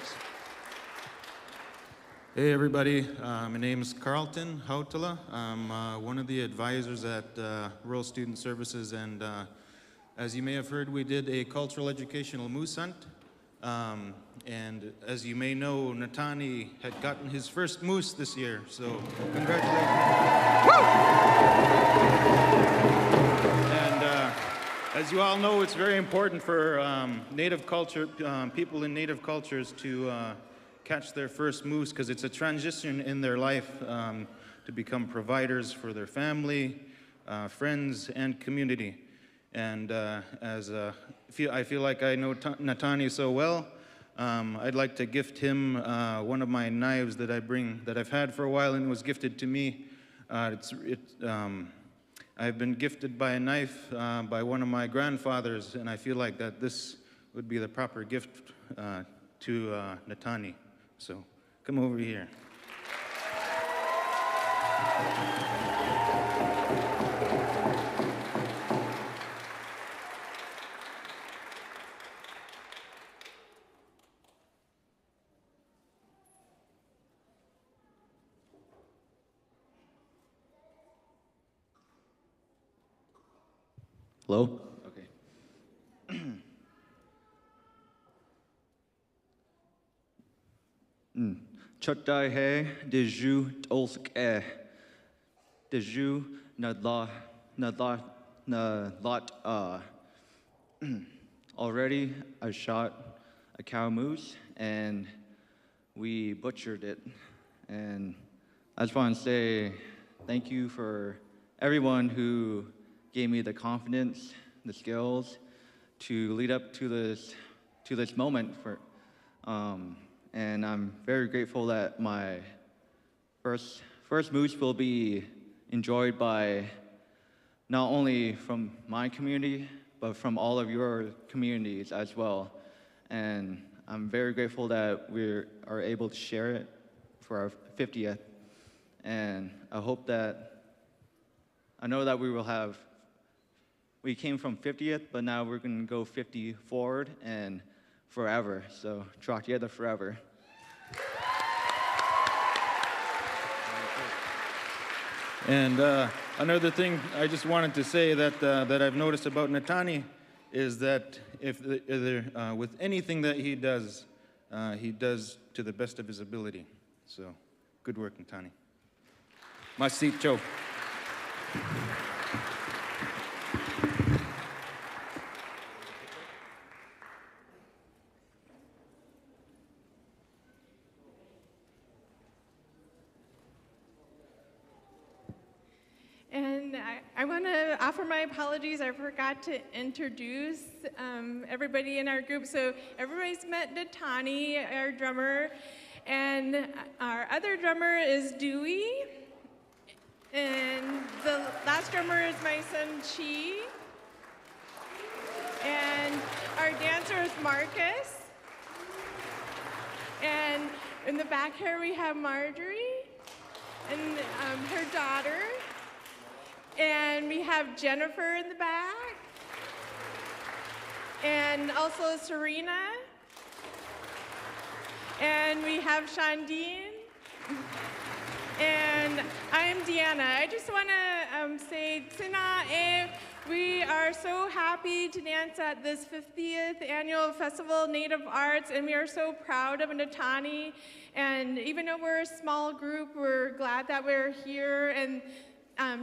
Hey everybody, my name is Carlton Hautala. I'm one of the advisors at Rural Student Services, and as you may have heard, we did a cultural educational moose hunt. And as you may know, Natani had gotten his first moose this year, so congratulations. And as you all know, it's very important for native culture, people in native cultures to catch their first moose, because it's a transition in their life to become providers for their family, friends, and community. And I feel like I know Natani so well, I'd like to gift him one of my knives that I've had for a while and was gifted to me. I've been gifted by a knife by one of my grandfathers, and I feel like that this would be the proper gift to Natani. So come over here. Hello? Okay. Chutdai he de ju dolsk e de ju na lot. Already I shot a cow moose and we butchered it, and I just want to say thank you for everyone who gave me the confidence, the skills to lead up to this moment. And I'm very grateful that my first moose will be enjoyed by not only from my community, but from all of your communities as well. And I'm very grateful that we are able to share it for our 50th. And I know that we came from 50th, but now we're going to go 50 forward and forever. So, Troth Yeddha forever. And another thing I just wanted to say that I've noticed about Natani is that with anything that he does to the best of his ability. So, good work, Natani. Masit Joe. And I want to offer my apologies. I forgot to introduce everybody in our group. So everybody's met Natani, our drummer, and our other drummer is Dewey. And the last drummer is my son, Chi. And our dancer is Marcus. And in the back here, we have Marjorie and her daughter. And we have Jennifer in the back. And also Serena. And we have Shandine. And I am Deanna. I just want to say, Tsina, we are so happy to dance at this 50th annual Festival Native Arts, and we are so proud of Natani. And even though we're a small group, we're glad that we're here, and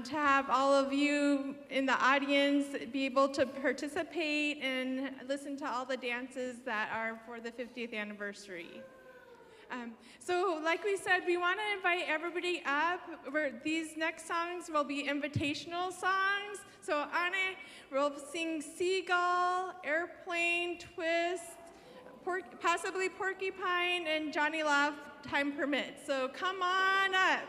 to have all of you in the audience be able to participate and listen to all the dances that are for the 50th anniversary. So like we said, we want to invite everybody up. These next songs will be invitational songs. So Anne will sing Seagull, Airplane, Twist, possibly Porcupine, and Johnny Love, Time Permits. So come on up.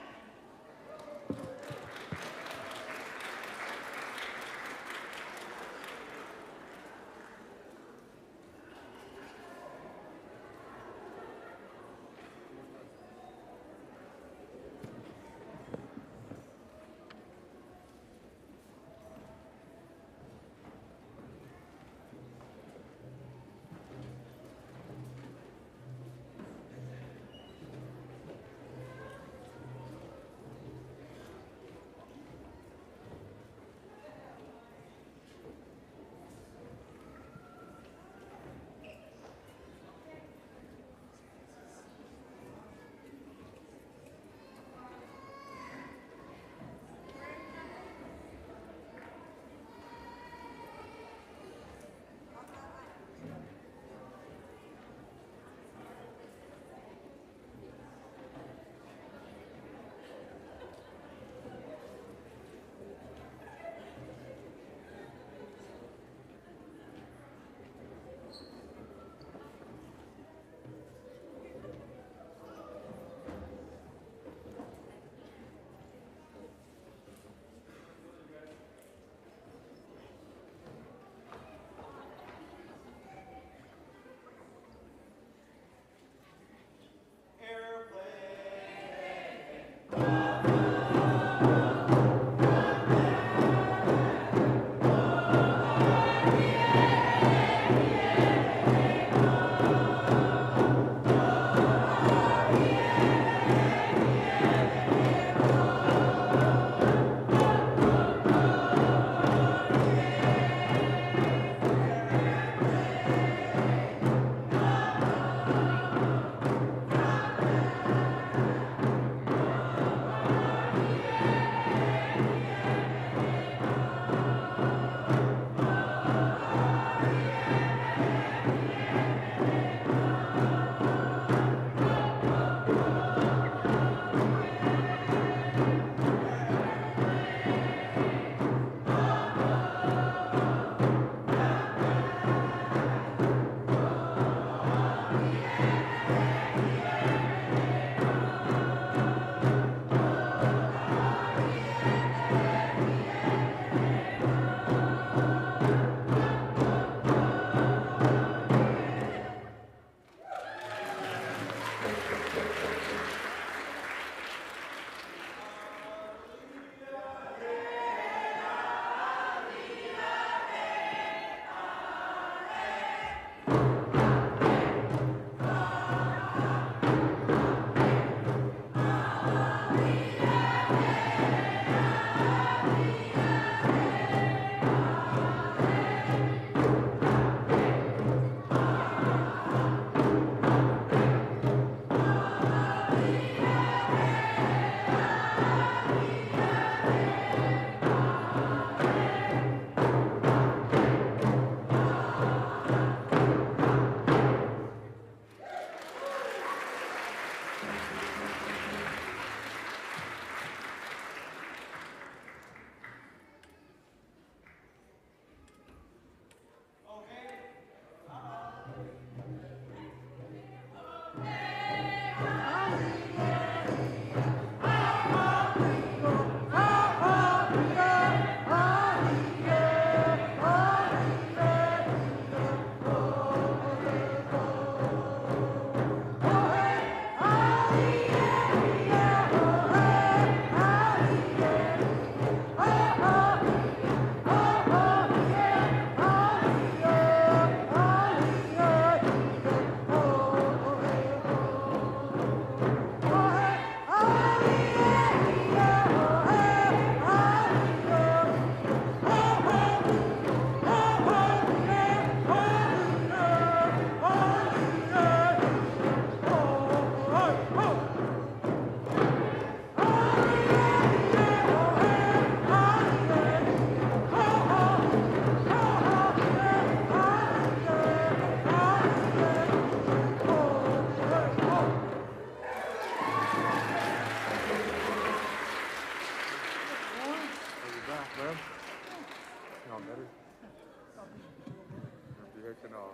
traditional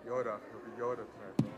Yeddha, Cupiit Yurartet.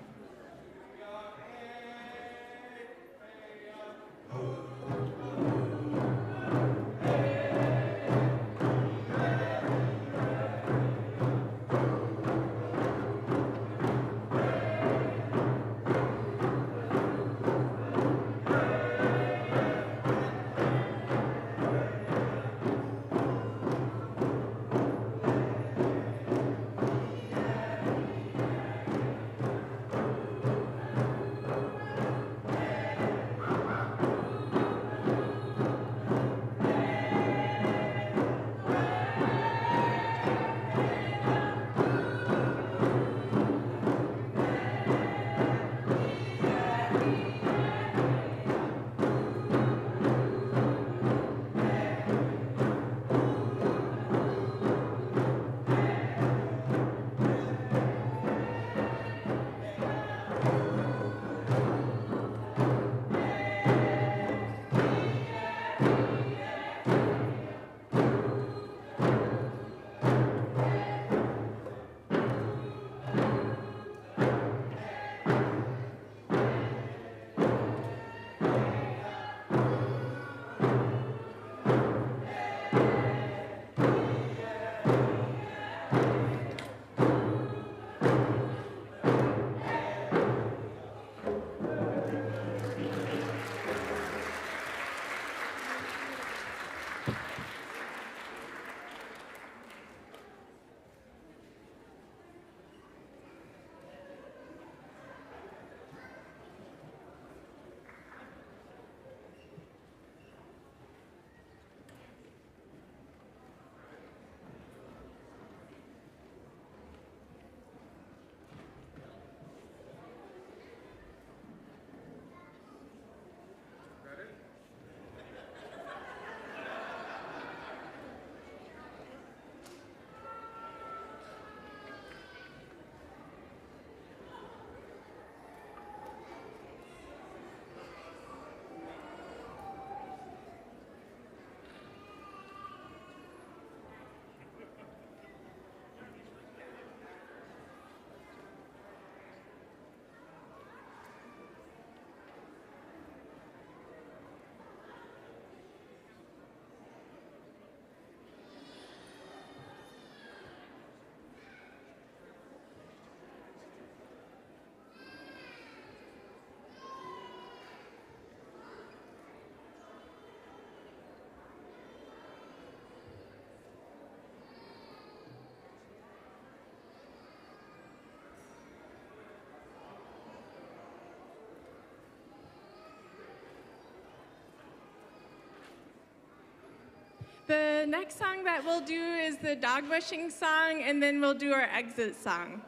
The next song that we'll do is the dog wishing song, and then we'll do our exit song.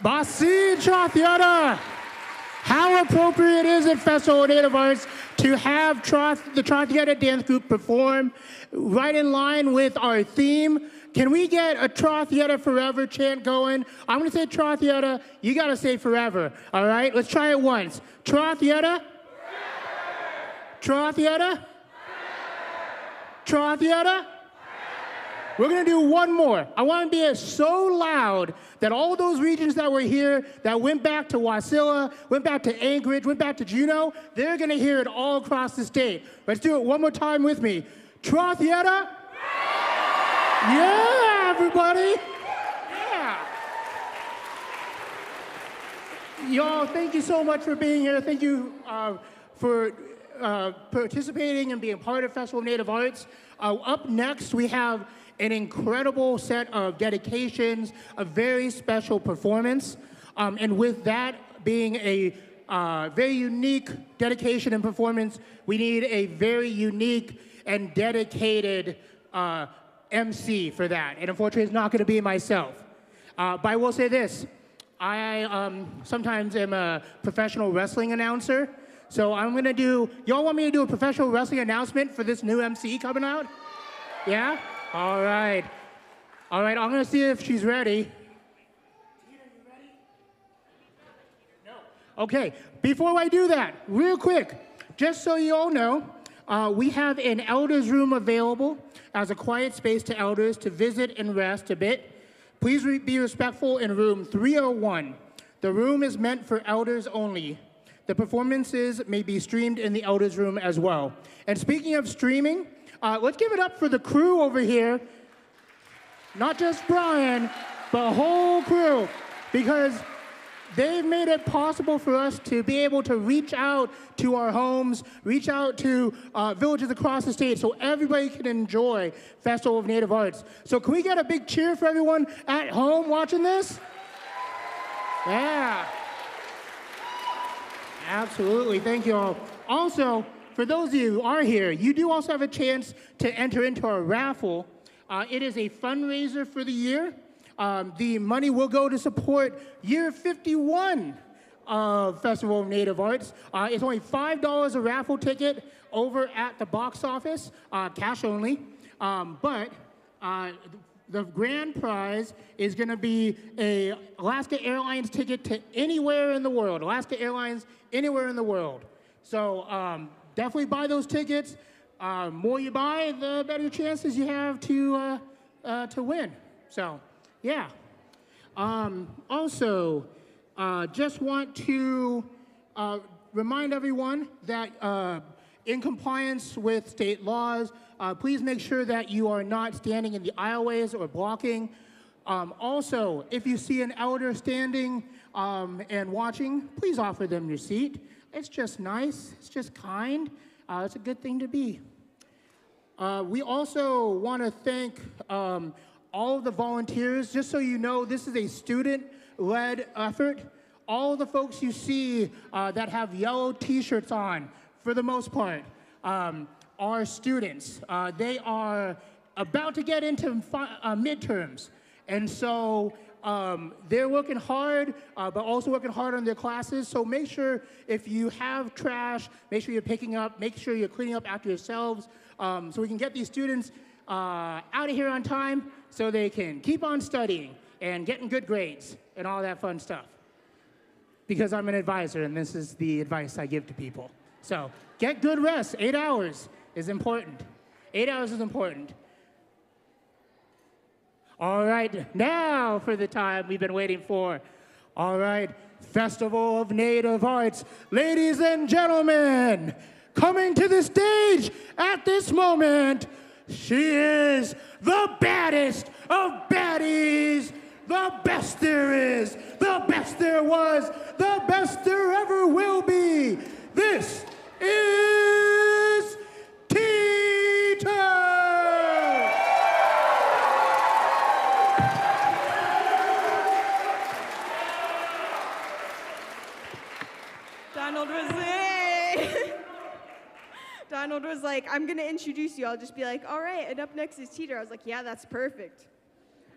Basi Troth Yeddha. How appropriate is it, Festival of Native Arts, to have the Troth Yeddha dance group perform right in line with our theme? Can we get a Troth Yeddha forever chant going? I'm going to say Troth Yeddha. You got to say forever. All right? Let's try it once. Troth Yeddha. Troth Yeddha. Troth Yeddha. We're going to do one more. I want to be so loud that all those regions that were here, that went back to Wasilla, went back to Anchorage, went back to Juneau, they're going to hear it all across the state. Let's do it one more time with me. Troth Yeddha. Yeah, everybody. Yeah. Y'all, thank you so much for being here. Thank you for participating and being part of Festival of Native Arts. Up next, we have an incredible set of dedications, a very special performance. And with that being a very unique dedication and performance, we need a very unique and dedicated MC for that. And unfortunately, it's not going to be myself. But I will say this. I sometimes am a professional wrestling announcer. So I'm going to do, y'all want me to do a professional wrestling announcement for this new MC coming out? Yeah? All right. All right, I'm going to see if she's ready. Tina, you ready? No. Okay, before I do that, real quick, just so you all know, we have an elders room available as a quiet space to elders to visit and rest a bit. Please be respectful in room 301. The room is meant for elders only. The performances may be streamed in the elders room as well. And speaking of streaming, let's give it up for the crew over here. Not just Brian, but the whole crew, because they've made it possible for us to be able to reach out to our homes, reach out to villages across the state so everybody can enjoy Festival of Native Arts. So can we get a big cheer for everyone at home watching this? Yeah. Absolutely, thank you all. Also, for those of you who are here, you do also have a chance to enter into our raffle. It is a fundraiser for the year. The money will go to support year 51 of Festival of Native Arts. It's only $5 a raffle ticket over at the box office, cash only. But the grand prize is going to be a Alaska Airlines ticket to anywhere in the world. Alaska Airlines, anywhere in the world. So definitely buy those tickets. More you buy, the better chances you have to win. So, yeah. Also, just want to remind everyone that in compliance with state laws, please make sure that you are not standing in the aisleways or blocking. Also, if you see an elder standing and watching, please offer them your seat. It's just nice. It's just kind. It's a good thing to be. We also want to thank all of the volunteers. Just so you know, this is a student-led effort. All of the folks you see that have yellow T-shirts on, for the most part, are students. They are about to get into midterms. And so they're working hard, but also working hard on their classes. So make sure if you have trash, make sure you're picking up, make sure you're cleaning up after yourselves, so we can get these students out of here on time so they can keep on studying and getting good grades and all that fun stuff. Because I'm an advisor, and this is the advice I give to people. So get good rest. 8 hours is important. 8 hours is important. All right, now for the time we've been waiting for. All right, Festival of Native Arts. Ladies and gentlemen, coming to the stage at this moment, she is the baddest of baddies, the best there is, the best there was, the best there ever will be. This is Tita! Donald was like, I'm going to introduce you. I'll just be like, all right, and up next is Teeter. I was like, yeah, that's perfect.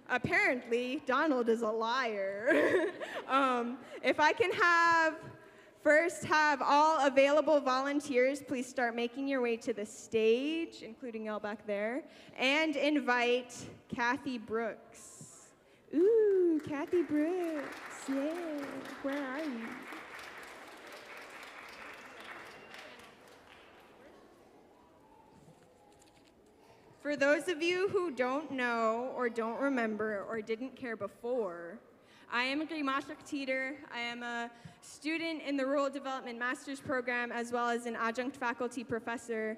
apparently, Donald is a liar. If I can have all available volunteers, please start making your way to the stage, including y'all back there, and invite Kathy Brooks. Ooh, Kathy Brooks, yeah, where are you? For those of you who don't know or don't remember or didn't care before, I am a Ingrimiut. I am a student in the Rural Development Master's Program as well as an adjunct faculty professor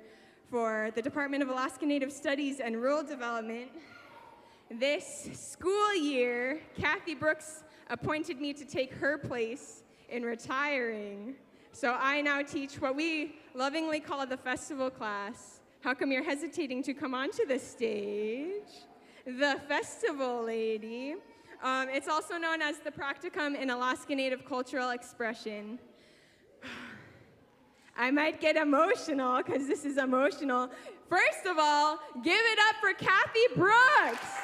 for the Department of Alaska Native Studies and Rural Development. This school year, Kathy Brooks appointed me to take her place in retiring. So I now teach what we lovingly call the festival class. How come you're hesitating to come onto the stage? The festival lady. It's also known as the practicum in Alaska Native cultural expression. I might get emotional because this is emotional. First of all, give it up for Kathy Brooks.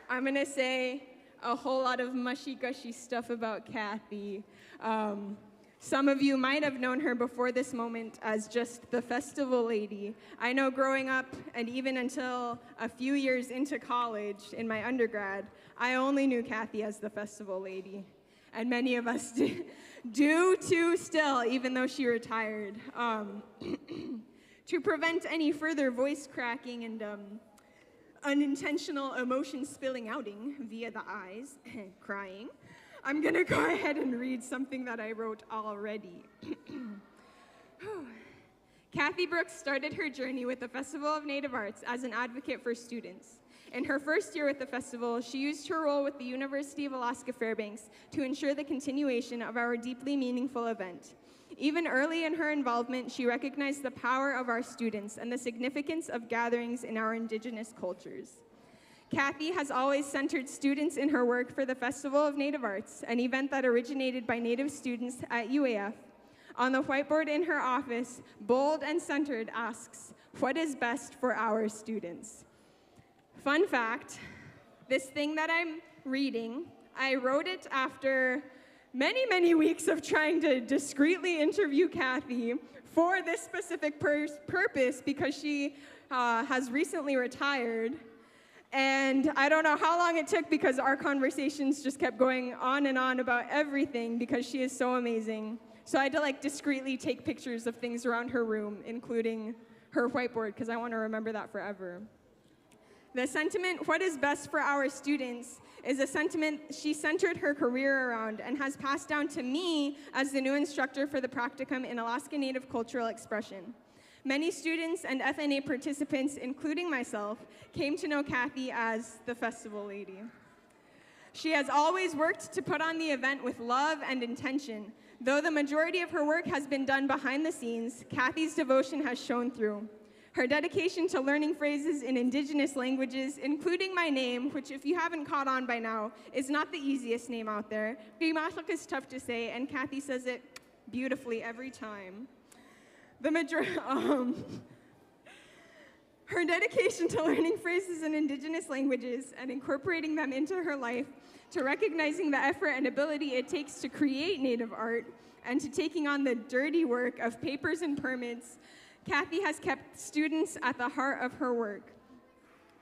I'm gonna say a whole lot of mushy-gushy stuff about Kathy. Some of you might have known her before this moment as just the festival lady. I know growing up, and even until a few years into college in my undergrad, I only knew Kathy as the festival lady. And many of us do too still, even though she retired. To prevent any further voice cracking and unintentional emotion spilling outing via the eyes, crying, I'm gonna go ahead and read something that I wrote already. Kathy Brooks started her journey with the Festival of Native Arts as an advocate for students. In her first year with the festival, she used her role with the University of Alaska Fairbanks to ensure the continuation of our deeply meaningful event. Even early in her involvement, she recognized the power of our students and the significance of gatherings in our Indigenous cultures. Kathy has always centered students in her work for the Festival of Native Arts, an event that originated by Native students at UAF. On the whiteboard in her office, bold and centered, asks, "What is best for our students?" Fun fact, this thing that I'm reading, I wrote it after many, many weeks of trying to discreetly interview Kathy for this specific purpose because she has recently retired. And I don't know how long it took because our conversations just kept going on and on about everything because she is so amazing. So I had to discreetly take pictures of things around her room, including her whiteboard, because I want to remember that forever. The sentiment, "What is best for our students," is a sentiment she centered her career around and has passed down to me as the new instructor for the practicum in Alaska Native cultural expression. Many students and FNA participants, including myself, came to know Kathy as the festival lady. She has always worked to put on the event with love and intention. Though the majority of her work has been done behind the scenes, Kathy's devotion has shown through. Her dedication to learning phrases in Indigenous languages, including my name, which if you haven't caught on by now, is not the easiest name out there. Tumyaraq is tough to say, and Kathy says it beautifully every time. Her dedication to learning phrases in Indigenous languages and incorporating them into her life, to recognizing the effort and ability it takes to create Native art, and to taking on the dirty work of papers and permits, Kathy has kept students at the heart of her work.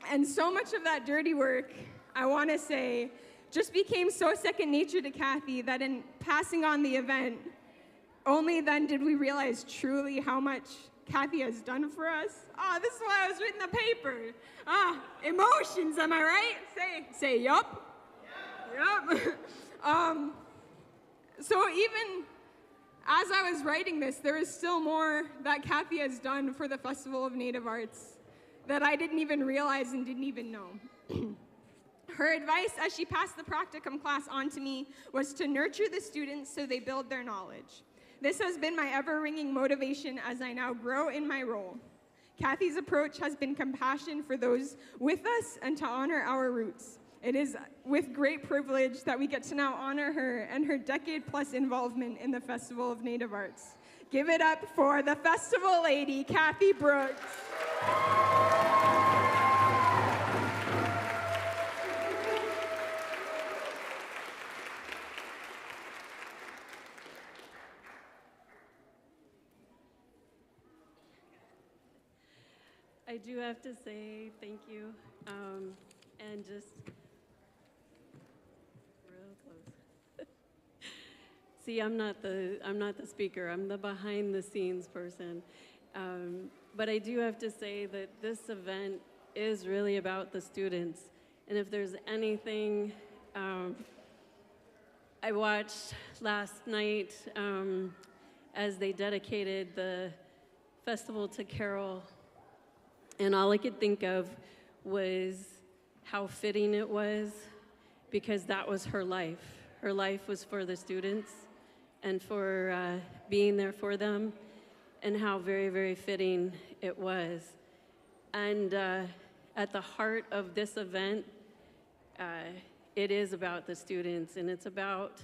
And so much of that dirty work, I want to say, just became so second nature to Kathy that in passing on the event, only then did we realize truly how much Kathy has done for us. This is why I was reading the paper. Emotions, am I right? Say yup. Yep. So even as I was writing this, there is still more that Kathy has done for the Festival of Native Arts that I didn't even realize and didn't even know. Her advice as she passed the practicum class on to me was to nurture the students so they build their knowledge. This has been my ever-ringing motivation as I now grow in my role. Kathy's approach has been compassion for those with us and to honor our roots. It is with great privilege that we get to now honor her and her decade-plus involvement in the Festival of Native Arts. Give it up for the festival lady, Kathy Brooks. I do have to say thank you, and just real close. See, I'm not the speaker. I'm the behind the scenes person. But I do have to say that this event is really about the students. And if there's anything, I watched last night as they dedicated the festival to Carol. And all I could think of was how fitting it was, because that was her life. Her life was for the students and for being there for them, and how very, very fitting it was. And at the heart of this event, it is about the students, and it's about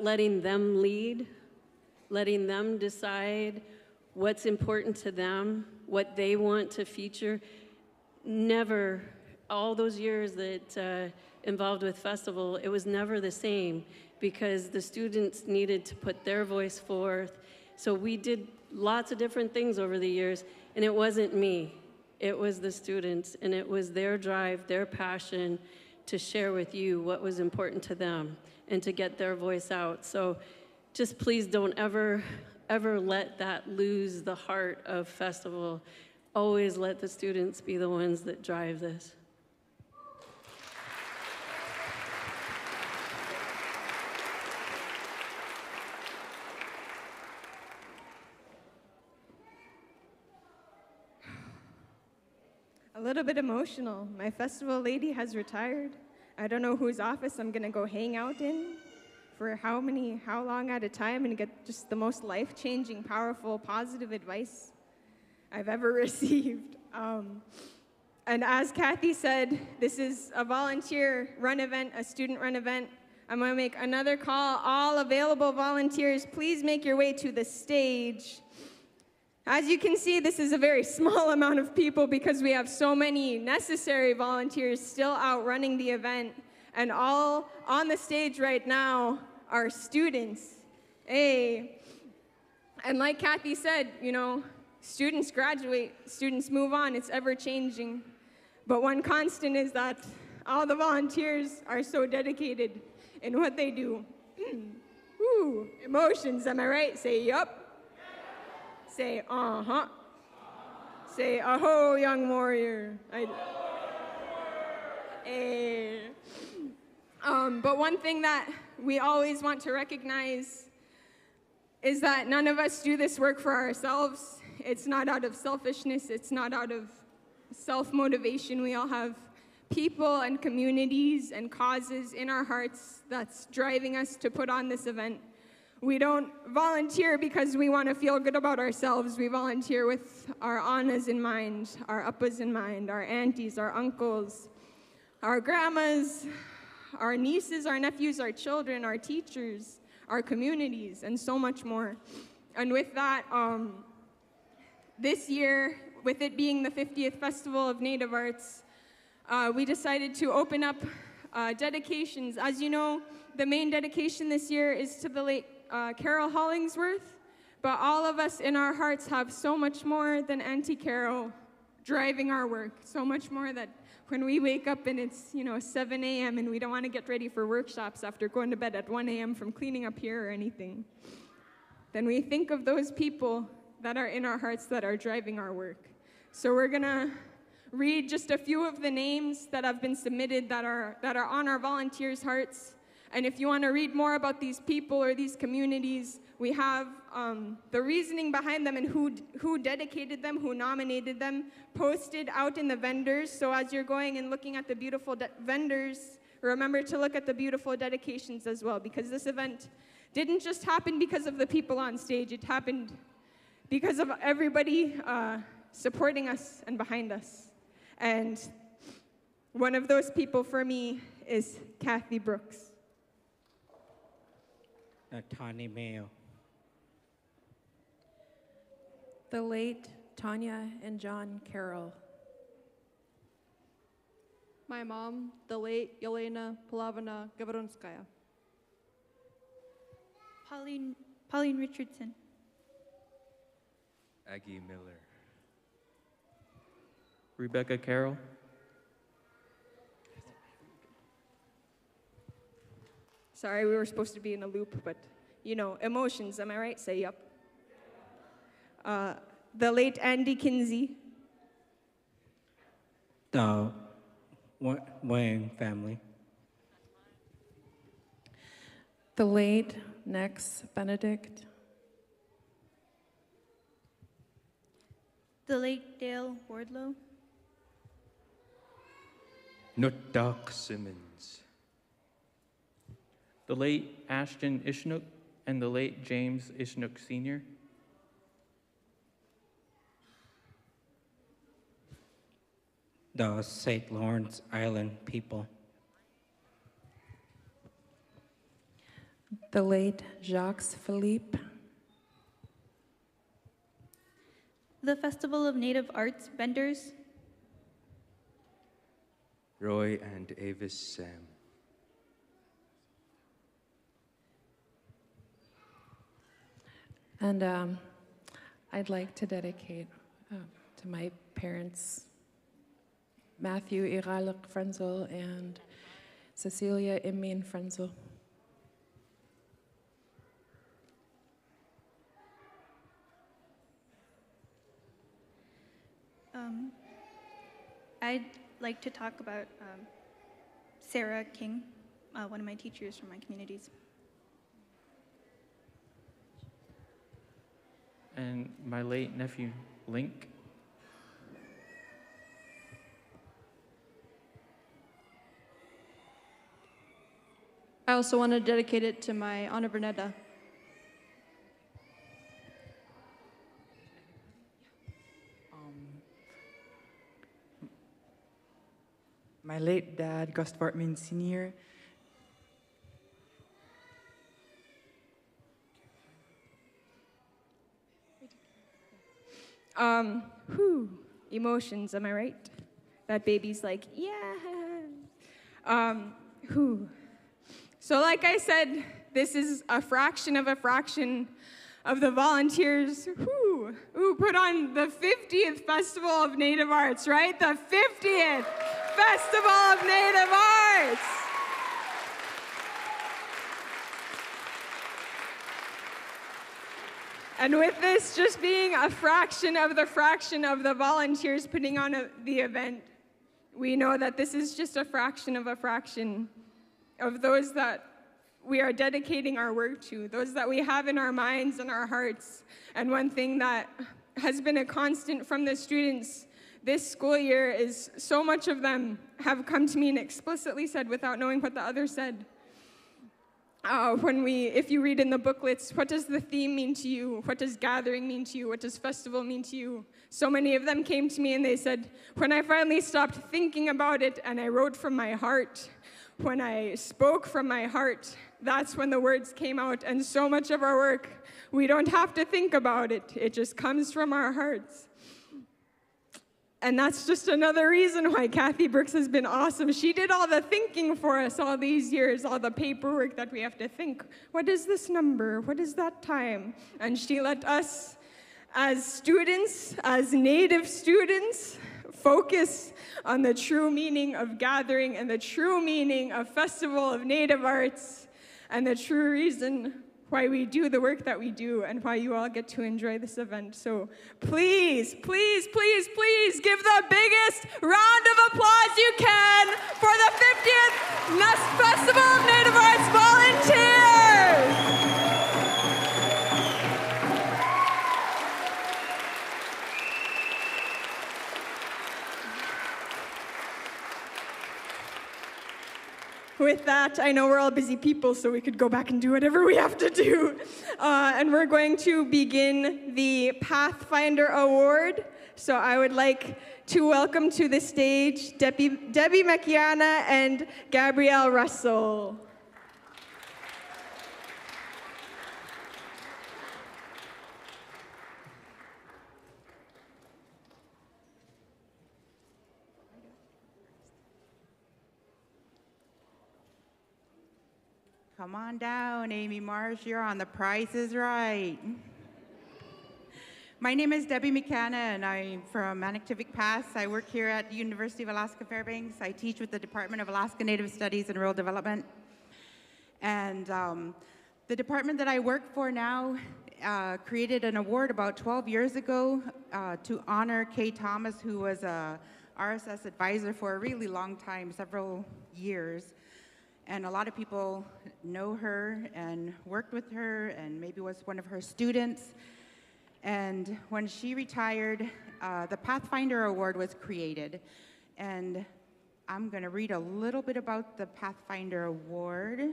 letting them lead, letting them decide what's important to them, what they want to feature. Never, all those years that involved with festival, it was never the same, because the students needed to put their voice forth. So we did lots of different things over the years, and it wasn't me. It was the students, and it was their drive, their passion to share with you what was important to them and to get their voice out. So just please don't ever let that lose the heart of festival. Always let the students be the ones that drive this. A little bit emotional. My festival lady has retired. I don't know whose office I'm gonna go hang out in for how long at a time, and get just the most life-changing, powerful, positive advice I've ever received. And as Kathy said, this is a volunteer-run event, a student-run event. I'm gonna make another call. All available volunteers, please make your way to the stage. As you can see, this is a very small amount of people because we have so many necessary volunteers still out running the event, and all on the stage right now are students. Hey. And like Kathy said, you know, students graduate, students move on, it's ever changing. But one constant is that all the volunteers are so dedicated in what they do. Ooh, emotions, am I right? Say yup. Say uh-huh. Say aho, young warrior. But one thing that we always want to recognize is that none of us do this work for ourselves. It's not out of selfishness. It's not out of self-motivation. We all have people and communities and causes in our hearts that's driving us to put on this event. We don't volunteer because we want to feel good about ourselves. We volunteer with our annas in mind, our appas in mind, our aunties, our uncles, our grandmas, our nieces, our nephews, our children, our teachers, our communities, and so much more. And with that, this year, with it being the 50th Festival of Native Arts, we decided to open up dedications. As you know, the main dedication this year is to the late Carol Hollingsworth, but all of us in our hearts have so much more than Auntie Carol driving our work, so much more that when we wake up and it's, 7 a.m. and we don't want to get ready for workshops after going to bed at 1 a.m. from cleaning up here or anything, then we think of those people that are in our hearts that are driving our work. So we're gonna read just a few of the names that have been submitted that are on our volunteers' hearts. And if you want to read more about these people or these communities, we have the reasoning behind them and who dedicated them, who nominated them, posted out in the vendors. So as you're going and looking at the beautiful vendors, remember to look at the beautiful dedications as well, because this event didn't just happen because of the people on stage. It happened because of everybody supporting us and behind us. And one of those people for me is Kathy Brooks. Natani Mayo. The late Tanya and John Carroll. My mom, the late Yelena Palavana Gavronskaya. Pauline Richardson. Aggie Miller. Rebecca Carroll. Sorry, we were supposed to be in a loop, but you know, emotions, am I right? Say yup. The late Andy Kinsey. The Wang family. The late Nex Benedict. The late Dale Wardlow. Nutak Simmons. The late Ashton Ishnook and the late James Ishnook Sr. The St. Lawrence Island people. The late Jacques Philippe. The Festival of Native Arts vendors. Roy and Avis Sam. And I'd like to dedicate to my parents, Matthew Iraluk Frenzel and Cecilia Imin Frenzel. I'd like to talk about Sarah King, one of my teachers from my communities. And my late nephew, Link. I also want to dedicate it to my Anna Bernetta. My late dad, Gus Bartman Sr. Emotions, am I right? That baby's like, yeah. So like I said, this is a fraction of the volunteers who put on the 50th Festival of Native Arts, right? The 50th Festival of Native Arts. And with this just being a fraction of the volunteers putting on the event, we know that this is just a fraction of those that we are dedicating our work to, those that we have in our minds and our hearts. And one thing that has been a constant from the students this school year is so much of them have come to me and explicitly said, without knowing what the other said, if you read in the booklets, what does the theme mean to you? What does gathering mean to you? What does festival mean to you? So many of them came to me and they said, when I finally stopped thinking about it and I wrote from my heart, when I spoke from my heart, that's when the words came out. And so much of our work, we don't have to think about it. It just comes from our hearts. And that's just another reason why Kathy Brooks has been awesome. She did all the thinking for us all these years, all the paperwork that we have to think. What is this number? What is that time? And she let us, as students, as Native students, focus on the true meaning of gathering and the true meaning of Festival of Native Arts and the true reason why we do the work that we do and why you all get to enjoy this event. So please, please, please, please give the biggest round of applause you can for the 50th Nest Festival of Native Arts volunteers. with that, I know we're all busy people, so we could go back and do whatever we have to do. And we're going to begin the Pathfinder Award. So I would like to welcome to the stage Debbie McKiana and Gabrielle Russell. Come on down, Amy Marsh. You're on The Price is Right. My name is Debbie McKenna, and I'm from Manitowic Pass. I work here at the University of Alaska Fairbanks. I teach with the Department of Alaska Native Studies and Rural Development. And the department that I work for now created an award about 12 years ago to honor Kay Thomas, who was a RSS advisor for a really long time, several years. And a lot of people know her and worked with her and maybe was one of her students. And when she retired, the Pathfinder Award was created. And I'm going to read a little bit about the Pathfinder Award.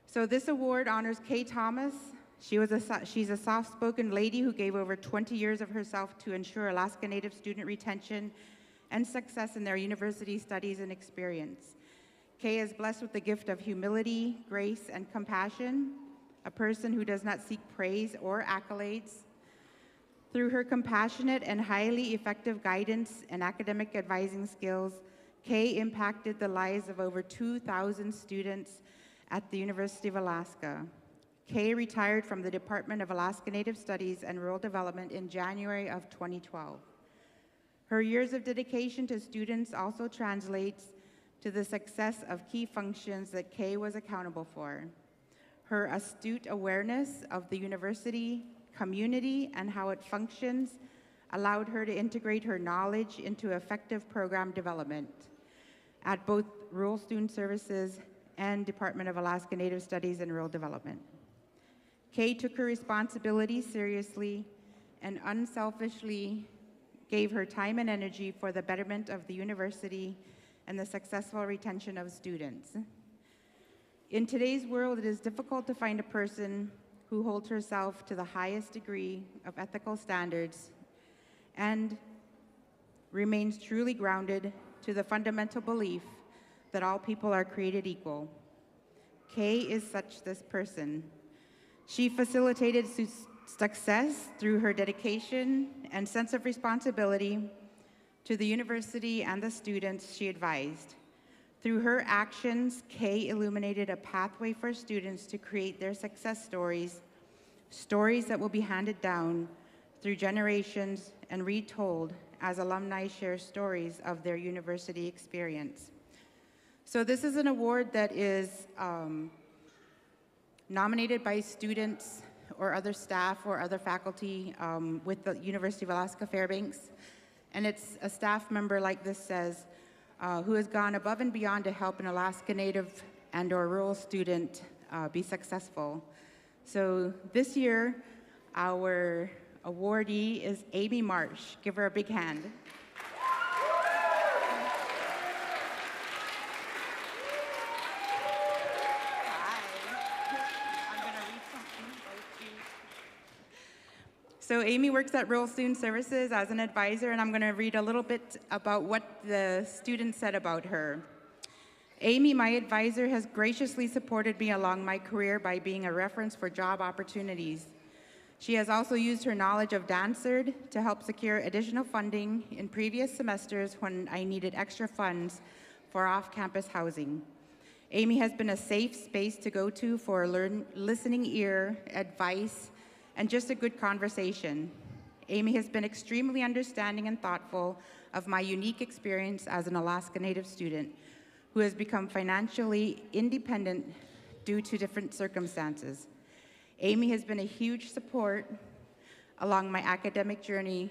So this award honors Kay Thomas. She's a soft-spoken lady who gave over 20 years of herself to ensure Alaska Native student retention and success in their university studies and experience. Kay is blessed with the gift of humility, grace, and compassion, a person who does not seek praise or accolades. Through her compassionate and highly effective guidance and academic advising skills, Kay impacted the lives of over 2,000 students at the University of Alaska. Kay retired from the Department of Alaska Native Studies and Rural Development in January of 2012. Her years of dedication to students also translates to the success of key functions that Kay was accountable for. Her astute awareness of the university, community, and how it functions allowed her to integrate her knowledge into effective program development at both Rural Student Services and Department of Alaska Native Studies and Rural Development. Kay took her responsibility seriously and unselfishly gave her time and energy for the betterment of the university and the successful retention of students. In today's world, it is difficult to find a person who holds herself to the highest degree of ethical standards and remains truly grounded to the fundamental belief that all people are created equal. Kay is such this person. She facilitated success through her dedication and sense of responsibility to the university and the students she advised. Through her actions, Kay illuminated a pathway for students to create their success stories, stories that will be handed down through generations and retold as alumni share stories of their university experience. So this is an award that is nominated by students or other staff or other faculty with the University of Alaska Fairbanks. And it's a staff member, like this says, who has gone above and beyond to help an Alaska Native and or rural student be successful. So this year, our awardee is Amy Marsh. Give her a big hand. So Amy works at Rural Student Services as an advisor, and I'm going to read a little bit about what the students said about her. Amy, my advisor, has graciously supported me along my career by being a reference for job opportunities. She has also used her knowledge of Dancers to help secure additional funding in previous semesters when I needed extra funds for off-campus housing. Amy has been a safe space to go to for listening ear, advice, and just a good conversation. Amy has been extremely understanding and thoughtful of my unique experience as an Alaska Native student who has become financially independent due to different circumstances. Amy has been a huge support along my academic journey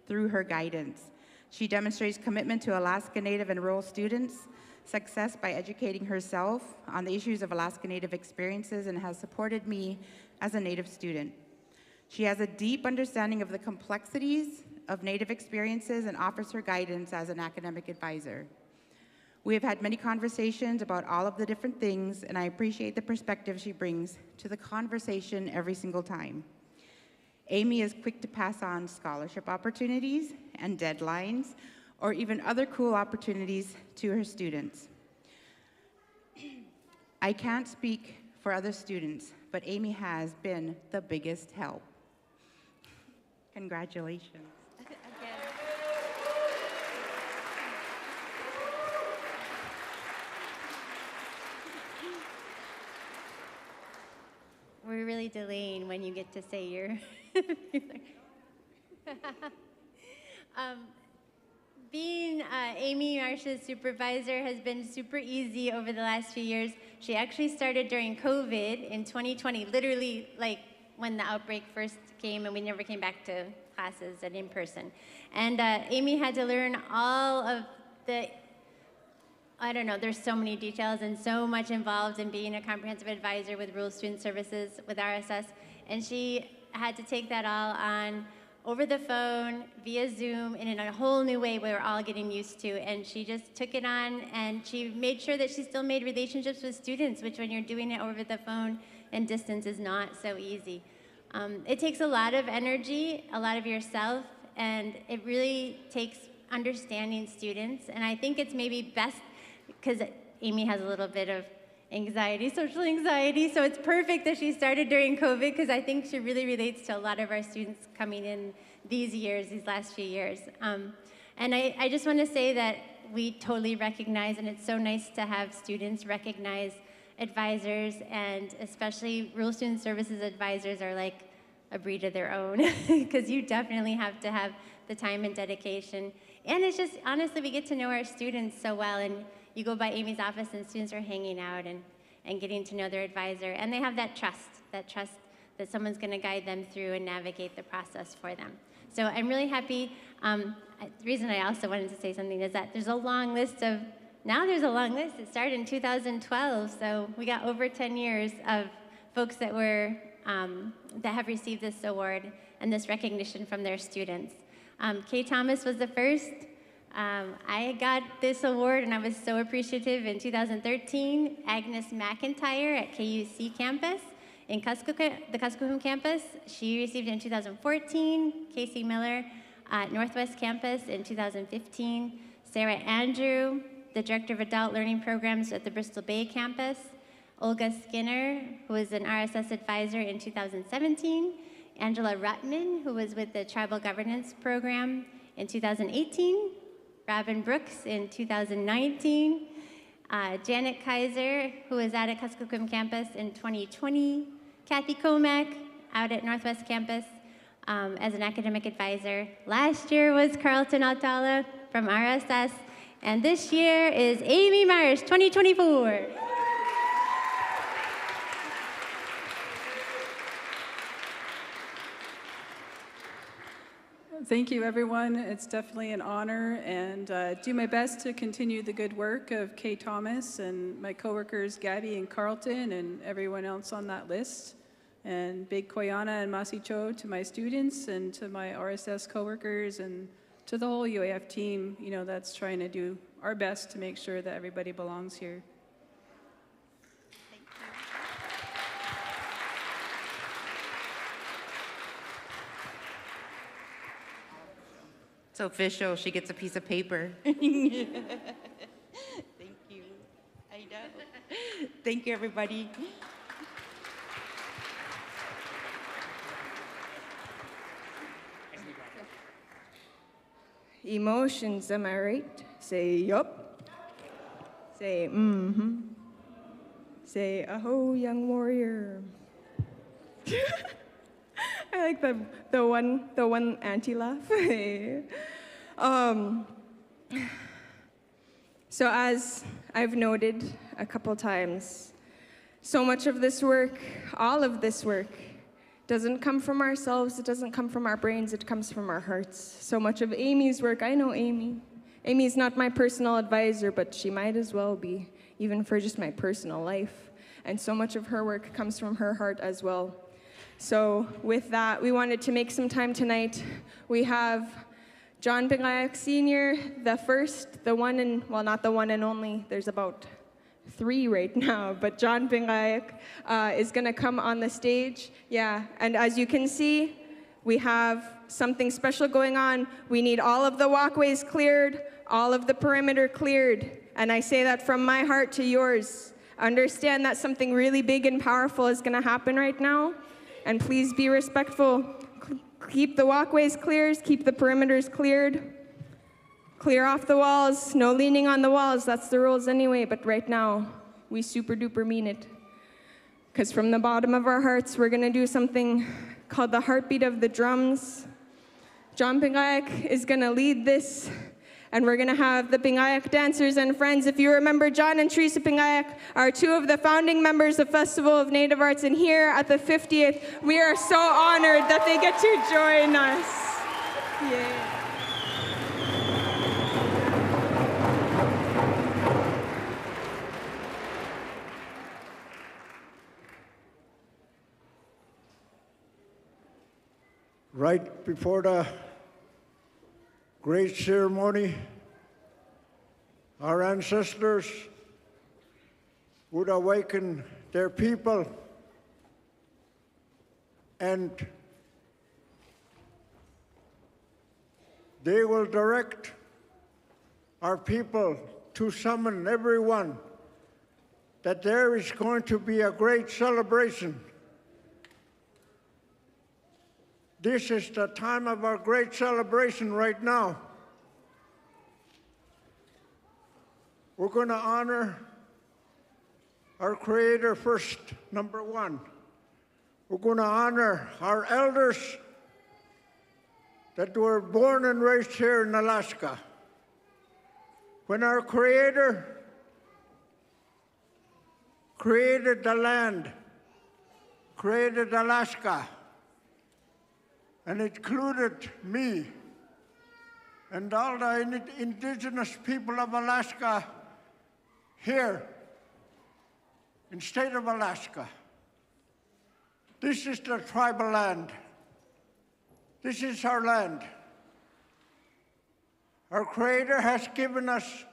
through her guidance. She demonstrates commitment to Alaska Native and rural students, success by educating herself on the issues of Alaska Native experiences, and has supported me as a Native student. She has a deep understanding of the complexities of Native experiences and offers her guidance as an academic advisor. We have had many conversations about all of the different things, and I appreciate the perspective she brings to the conversation every single time. Amy is quick to pass on scholarship opportunities and deadlines, or even other cool opportunities to her students. I can't speak for other students, but Amy has been the biggest help. Congratulations. We're really delaying when you get to say your. Being Amy Marsh's supervisor has been super easy over the last few years. She actually started during COVID in 2020, literally like when the outbreak first came and we never came back to classes and in person. And Amy had to learn all of the, I don't know, there's so many details and so much involved in being a comprehensive advisor with Rural Student Services with RSS. And she had to take that all on over the phone, via Zoom, and in a whole new way we were all getting used to. And she just took it on, and she made sure that she still made relationships with students, which when you're doing it over the phone and distance is not so easy. It takes a lot of energy, a lot of yourself, and it really takes understanding students. And I think it's maybe best, because Amy has a little bit of anxiety, social anxiety, so it's perfect that she started during COVID, because I think she really relates to a lot of our students coming in these years, these last few years. And I just want to say that we totally recognize, and it's so nice to have students recognize advisors, and especially Rural Student Services advisors are like a breed of their own, because you definitely have to have the time and dedication. And it's just, honestly, we get to know our students so well, and you go by Amy's office and students are hanging out and getting to know their advisor, and they have that trust that someone's going to guide them through and navigate the process for them. So I'm really happy. The reason I also wanted to say something is that there's a long list of, now there's a long list. It started in 2012, so we got over 10 years of folks that were, that have received this award and this recognition from their students. Kay Thomas was the first. I got this award, and I was so appreciative in 2013. Agnes McIntyre at KUC campus, in the Qaluyaarmiut campus, she received it in 2014. Casey Miller at Northwest campus in 2015. Sarah Andrew, the Director of Adult Learning Programs at the Bristol Bay campus. Olga Skinner, who was an RSS advisor in 2017. Angela Ruttman, who was with the Tribal Governance Program in 2018. Robin Brooks in 2019, Janet Kaiser, who was out at Qaluyaarmiut campus in 2020, Kathy Comack out at Northwest campus as an academic advisor. Last year was Carlton Altala from RSS, and this year is Amy Marsh, 2024. Thank you, everyone. It's definitely an honor, and do my best to continue the good work of Kay Thomas and my coworkers Gabby and Carlton and everyone else on that list. And big koyana and masicho to my students and to my RSS coworkers and to the whole UAF team, you know, that's trying to do our best to make sure that everybody belongs here. It's official. She gets a piece of paper. Thank you. I know. Thank you, everybody. Emotions, am I right? Say yup. Say mm-hmm. Say aho, young warrior. I like the one anti-laugh. So as I've noted a couple times, so much of this work, all of this work, doesn't come from ourselves, it doesn't come from our brains, it comes from our hearts. So much of Amy's work, I know Amy. Amy's not my personal advisor, but she might as well be, even for just my personal life. And so much of her work comes from her heart as well. So with that, we wanted to make some time tonight. We have John Pingayak Sr., the first, the one and, well, not the one and only, there's about 3 right now, but John Pingayak is gonna come on the stage. Yeah, and as you can see, we have something special going on. We need all of the walkways cleared, all of the perimeter cleared, and I say that from my heart to yours. Understand that something really big and powerful is gonna happen right now, and please be respectful. Keep the walkways cleared, keep the perimeters cleared. Clear off the walls, no leaning on the walls, that's the rules anyway, but right now, we super duper mean it. Because from the bottom of our hearts, we're gonna do something called the heartbeat of the drums. John Pingayak is gonna lead this, and we're gonna have the Pingayak dancers and friends. If you remember, John and Teresa Pingayak are 2 of the founding members of Festival of Native Arts, and here at the 50th, we are so honored that they get to join us. Yeah. Right before the great ceremony, our ancestors would awaken their people, and they will direct our people to summon everyone that there is going to be a great celebration. This is the time of our great celebration right now. We're going to honor our Creator first, number 1. We're going to honor our elders that were born and raised here in Alaska. When our Creator created the land, created Alaska, and it included me and all the indigenous people of Alaska here in state of Alaska. This is the tribal land. This is our land. Our Creator has given us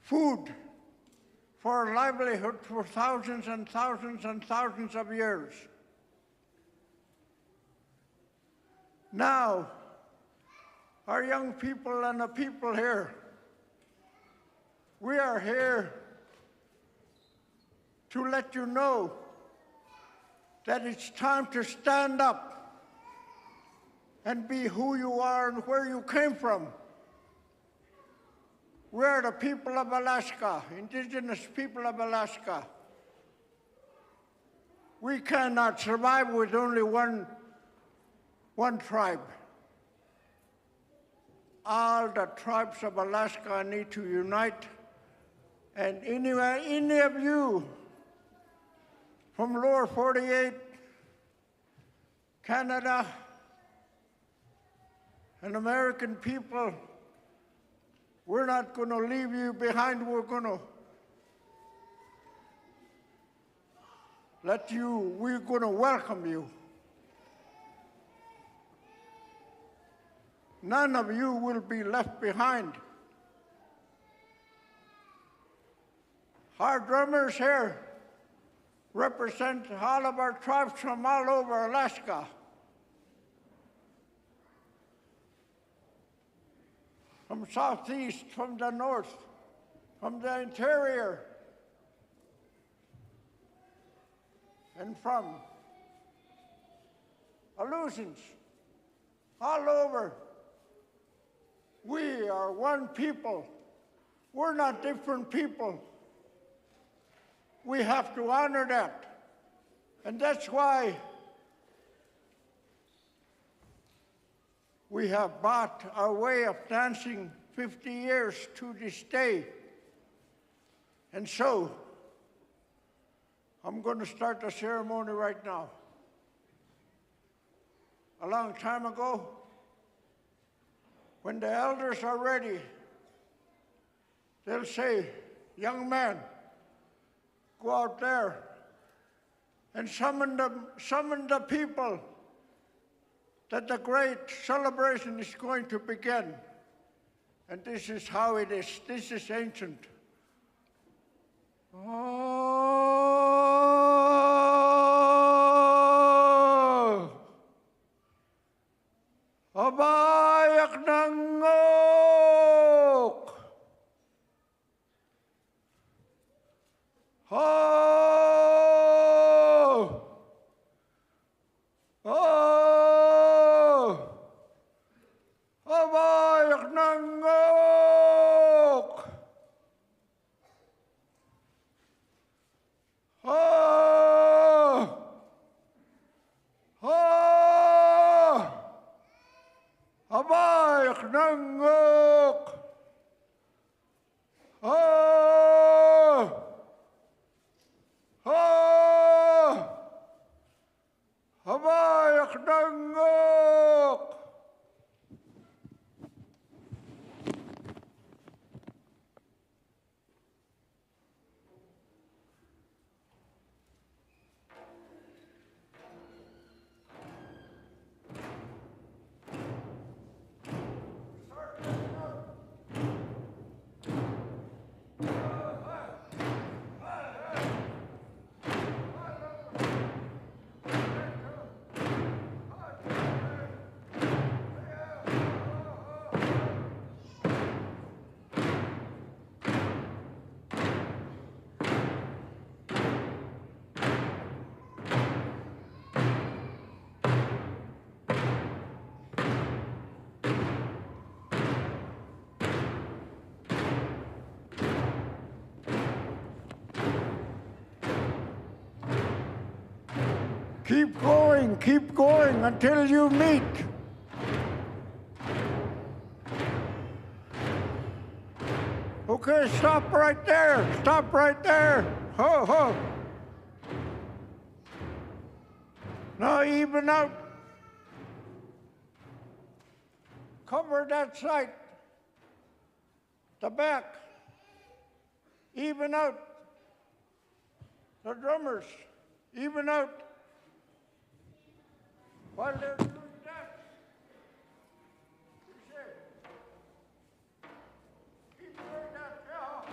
food for our livelihood for thousands and thousands and thousands of years. Now, our young people and the people here, we are here to let you know that it's time to stand up and be who you are and where you came from. We are the people of Alaska, indigenous people of Alaska. We cannot survive with only one tribe. All the tribes of Alaska need to unite, and any of you from lower 48, Canada, and American people, we're not going to leave you behind. We're going to we're going to welcome you. None of you will be left behind. Our drummers here represent all of our tribes from all over Alaska. From southeast, from the north, from the interior, and from Aleutians, all over. We are one people. We're not different people. We have to honor that. And that's why we have brought our way of dancing 50 years to this day. And so, I'm going to start the ceremony right now. A long time ago, when the elders are ready, they'll say, young man, go out there and summon the people that the great celebration is going to begin. And this is how it is. This is ancient. Oh, abayak nangok. Oh, oh, abayak nangok. Oh, oh, abayak nangok. Oh, oh, abayak nangok. Keep going until you meet. Okay, stop right there. Stop right there. Ho, ho. Now even out. Cover that side. The back. Even out. The drummers. Even out. While they're doing that, you say, keep doing that, yeah.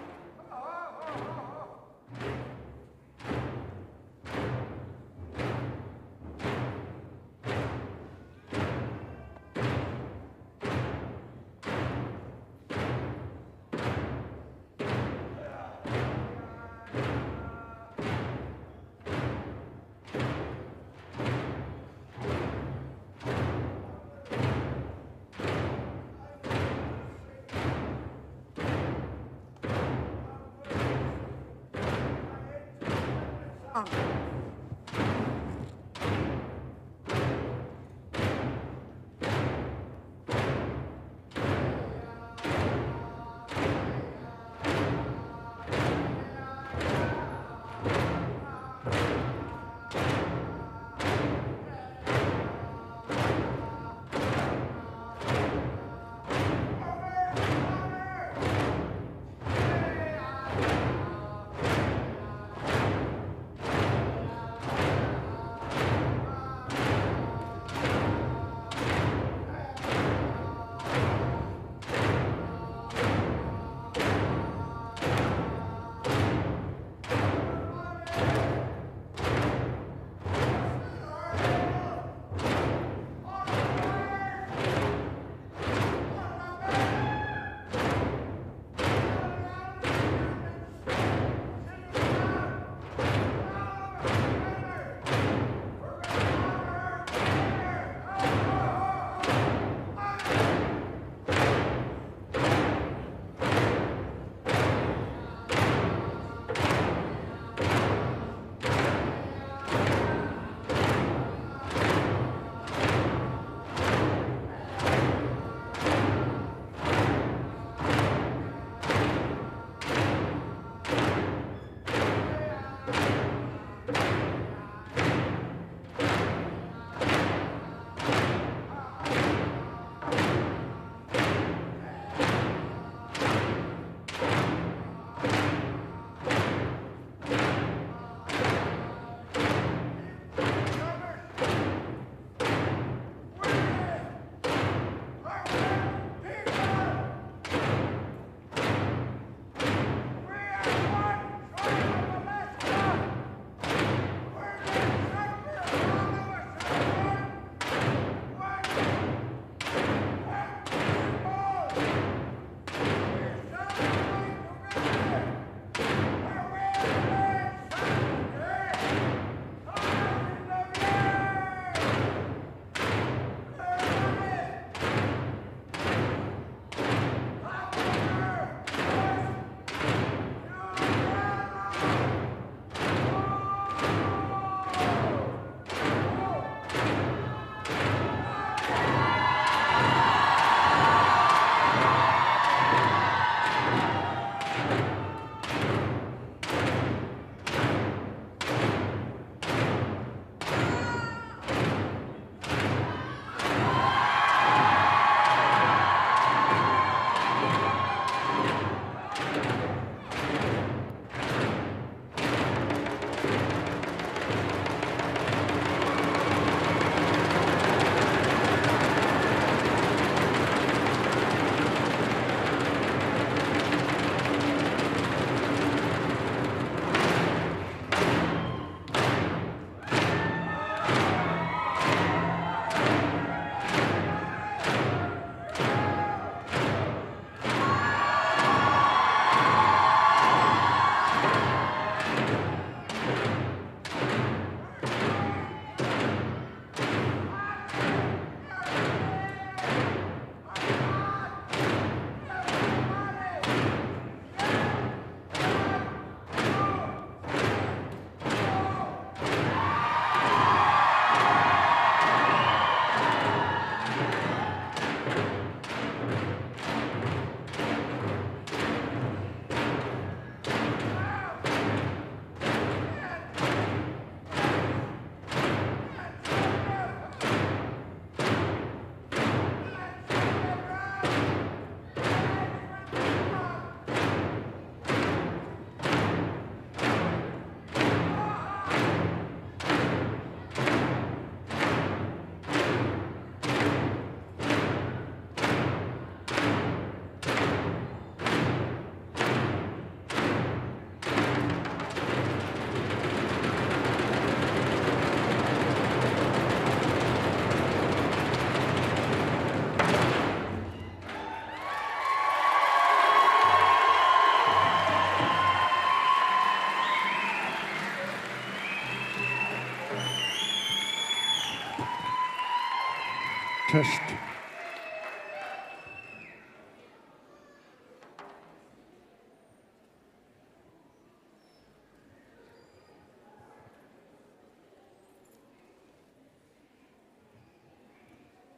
Test.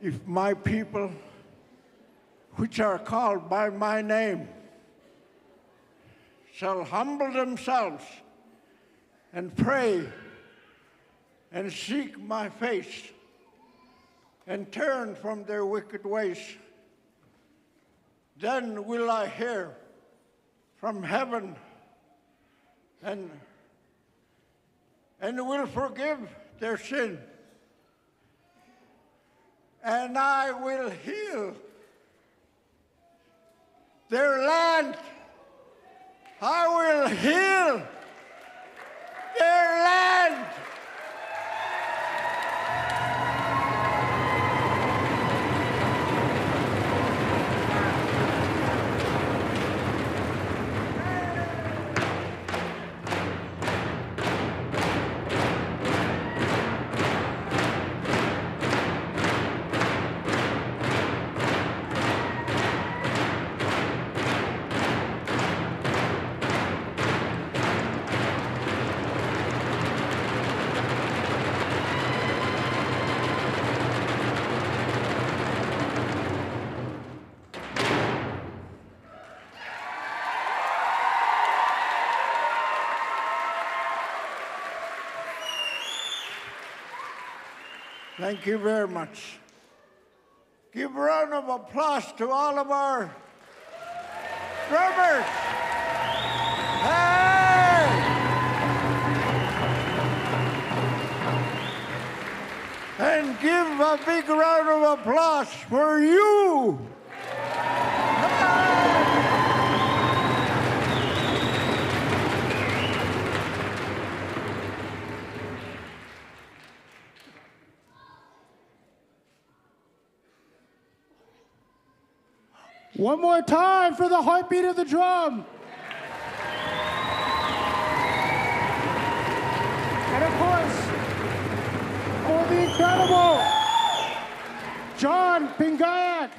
If my people, which are called by my name, shall humble themselves and pray and seek my face and turn from their wicked ways, then will I hear from heaven and will forgive their sin, and I will heal their land. I will heal their land. Thank you very much. Give a round of applause to all of our drummers. Hey! And give a big round of applause for you. One more time for the heartbeat of the drum. And of course, for the incredible John Pingayak.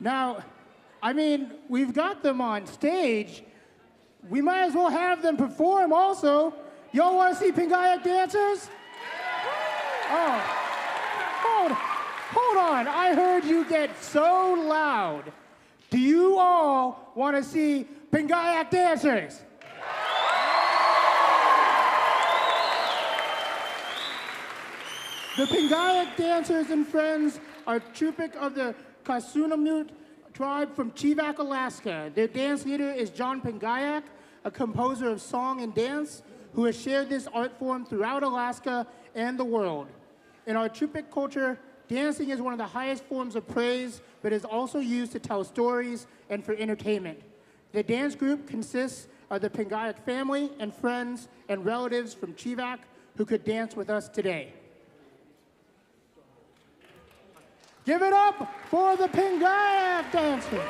Now, I mean, we've got them on stage. We might as well have them perform also. Y'all want to see Pingayak Dancers? Oh, hold on. I heard you get so loud. Do you all want to see Pingayak Dancers? The Pingayak Dancers and friends are Cupiit of the Qaluyaarmiut tribe from Tumyaraq, Alaska. Their dance leader is John Pingayak, a composer of song and dance, who has shared this art form throughout Alaska and the world. In our Cupiit culture, dancing is one of the highest forms of praise, but is also used to tell stories and for entertainment. The dance group consists of the Pingayak family and friends and relatives from Tumyaraq who could dance with us today. Give it up for the Pingayak Dancers.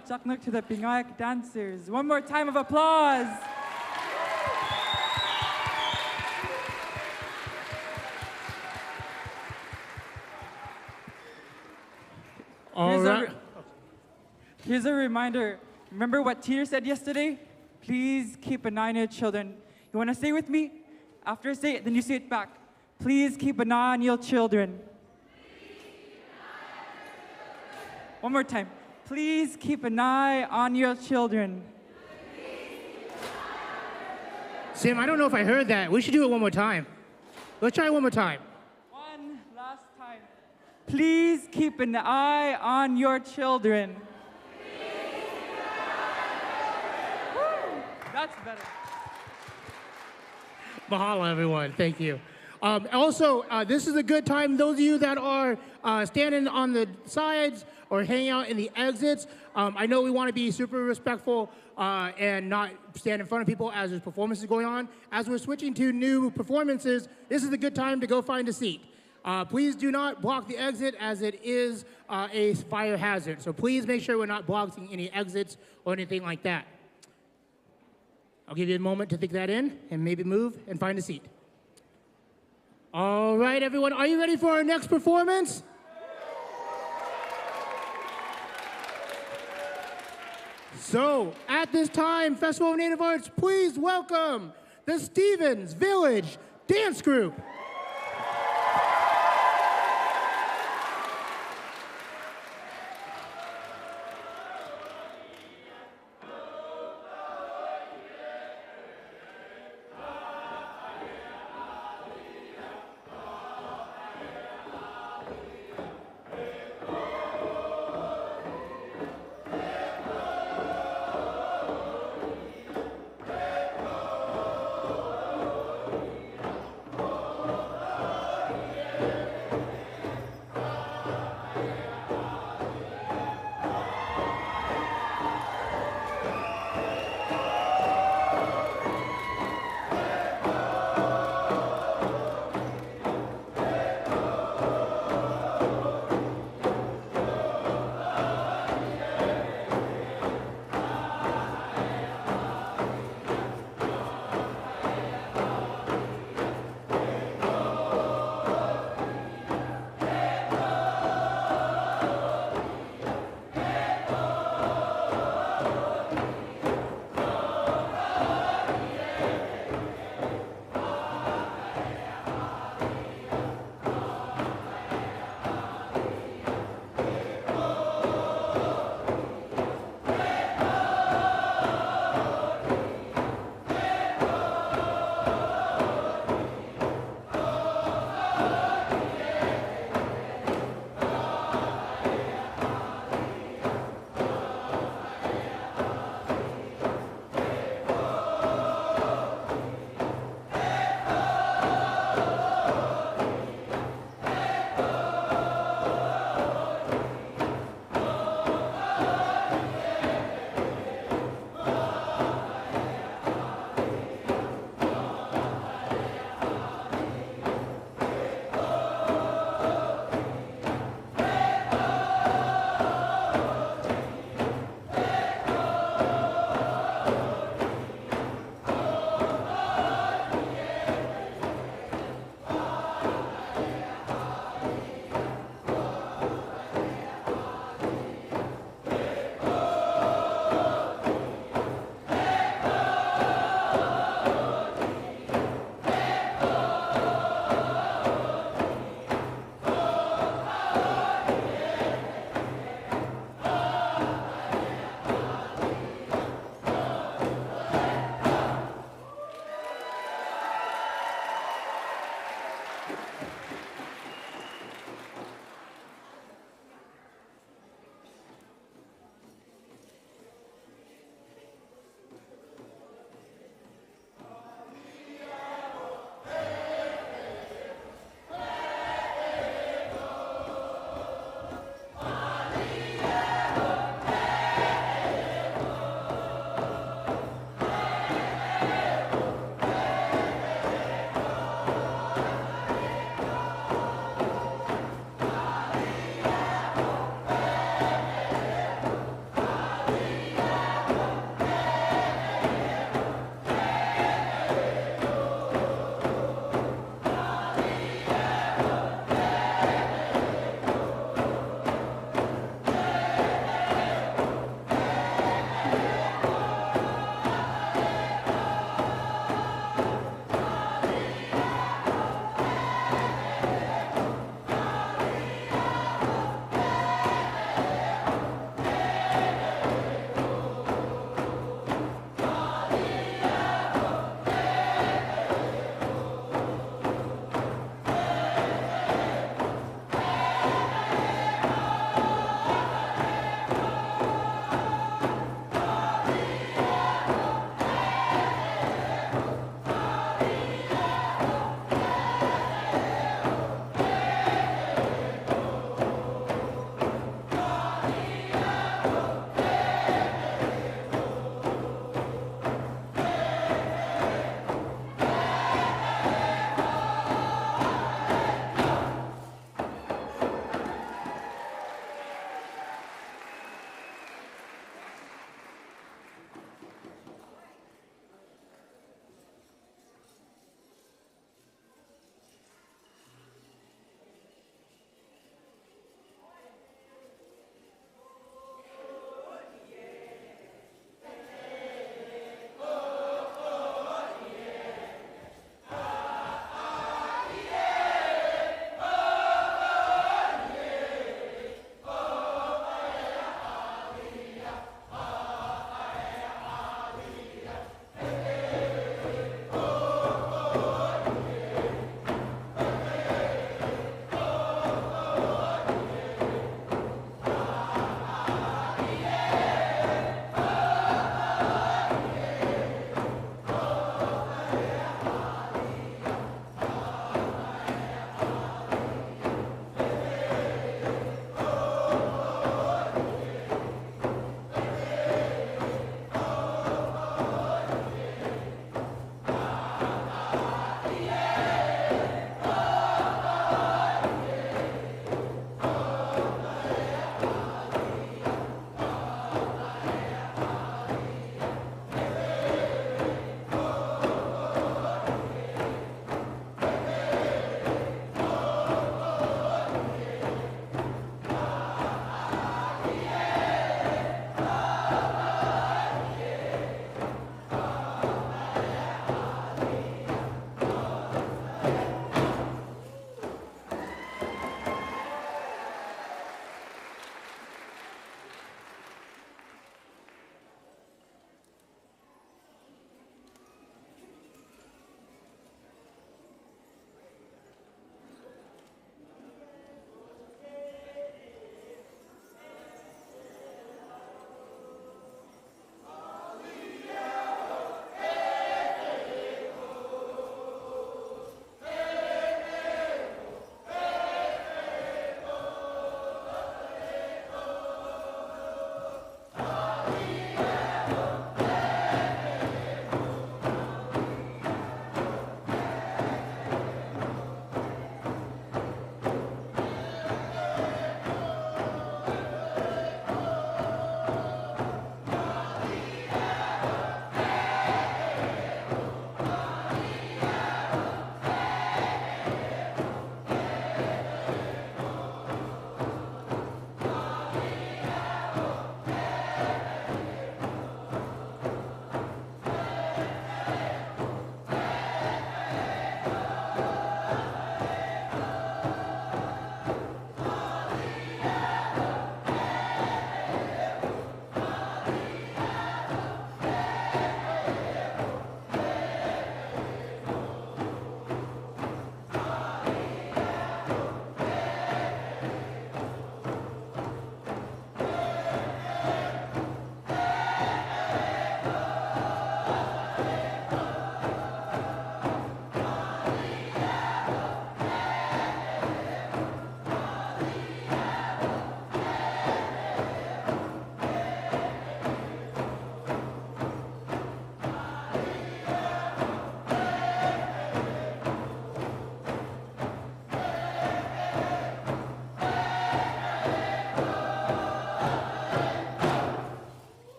Cupiit to the Pingayak dancers. One more time of applause. All right. Here's a reminder. Remember what Teeter said yesterday? Please keep an eye on your children. You want to say it with me? After I say it, then you say it back. Please keep an eye on your children. One more time. Please keep an eye on your children. Sam, I don't know if I heard that. We should do it one more time. Let's try it one more time. One last time. Please keep an eye on your children. Woo! That's better. Mahalo, everyone. Thank you. Also, this is a good time. Those of you that are standing on the sides or hanging out in the exits, I know we want to be super respectful and not stand in front of people as there's performances going on. As we're switching to new performances, this is a good time to go find a seat. Please do not block the exit as it is a fire hazard. So please make sure we're not blocking any exits or anything like that. I'll give you a moment to think that in and maybe move and find a seat. All right, everyone, are you ready for our next performance? So, at this time, Festival of Native Arts, please welcome the Stevens Village Dance Group.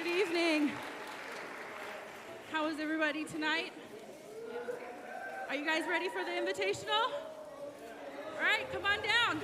Good evening. How is everybody tonight? Are you guys ready for the invitational? All right, come on down.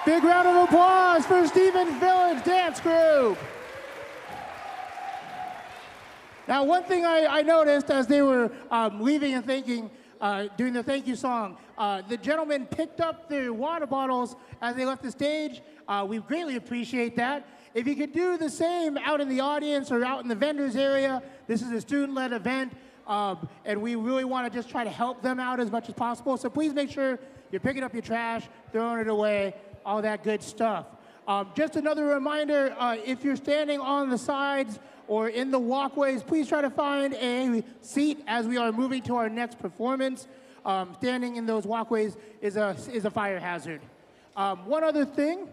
Big round of applause for Stevens Village Dance Group. Now, one thing I noticed as they were leaving and doing the thank you song, the gentlemen picked up their water bottles as they left the stage. We greatly appreciate that. If you could do the same out in the audience or out in the vendors area, this is a student-led event, and we really want to just try to help them out as much as possible. So please make sure you're picking up your trash, throwing it away, all that good stuff. Just another reminder, if you're standing on the sides or in the walkways, please try to find a seat as we are moving to our next performance. Standing in those walkways is a fire hazard. One other thing,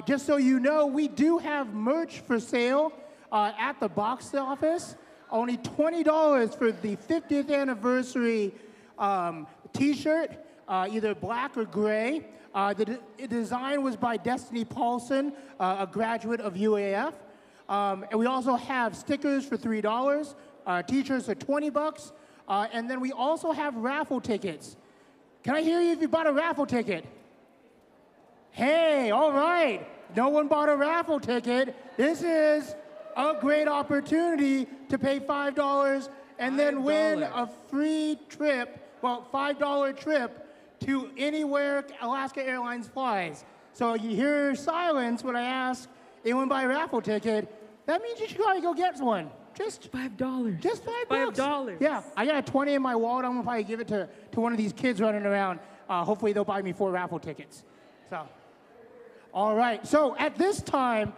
just so you know, we do have merch for sale at the box office. Only $20 for the 50th anniversary t-shirt, either black or gray. The design was by Destiny Paulson, a graduate of UAF. And we also have stickers for $3, t-shirts are $20, and then we also have raffle tickets. Can I hear you if you bought a raffle ticket? Hey, all right. No one bought a raffle ticket. This is a great opportunity to pay $5 and then win a free trip, well, $5 trip to anywhere Alaska Airlines flies. So you hear silence when I ask anyone buy a raffle ticket. That means you should probably go get one. Just $5. Just $5. $5. Yeah, I got a 20 in my wallet. I'm gonna probably give it to one of these kids running around. Hopefully they'll buy me 4 raffle tickets. So, all right. So at this time,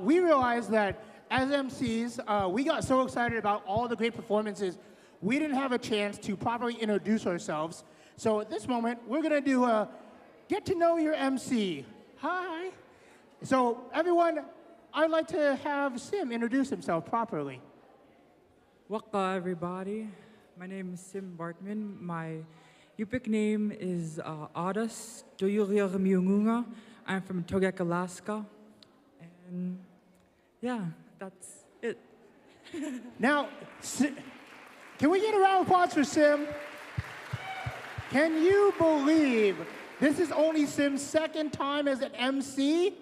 we realized that as MCs, we got so excited about all the great performances, we didn't have a chance to properly introduce ourselves. So at this moment, we're gonna do a get to know your MC. Hi. So everyone, I'd like to have Sim introduce himself properly. Waka, everybody. My name is Sim Bartman. My Yupik name is Adas Cupiit. I'm from Togiak, Alaska. And yeah, that's it. Now, can we get a round of applause for Sim? Can you believe this is only Sim's second time as an MC?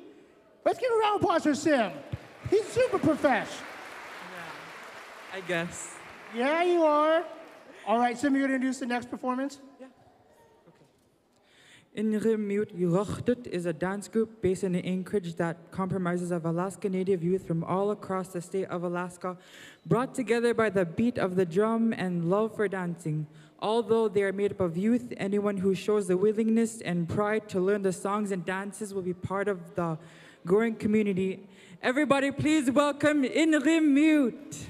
Let's give a round of applause for Sim. He's super profesh. I guess. Yeah, you are. All right, Sim, you're going to introduce the next performance? Yeah. Okay. Ingrimiut Yurartet is a dance group based in Anchorage that comprises of Alaska Native youth from all across the state of Alaska, brought together by the beat of the drum and love for dancing. Although they are made up of youth, anyone who shows the willingness and pride to learn the songs and dances will be part of the growing community. Everybody, please welcome Ingrimiut.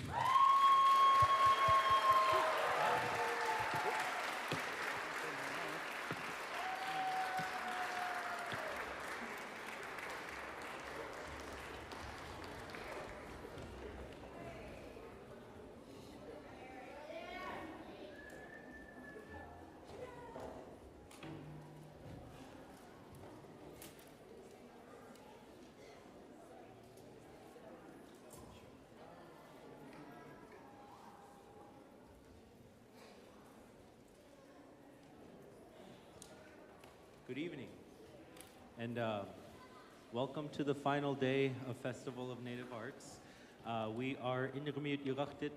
Good evening, and welcome to the final day of Festival of Native Arts. We are Ingrimiut Yurartet.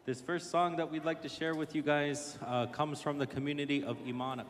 This first song that we'd like to share with you guys comes from the community of Pingayak.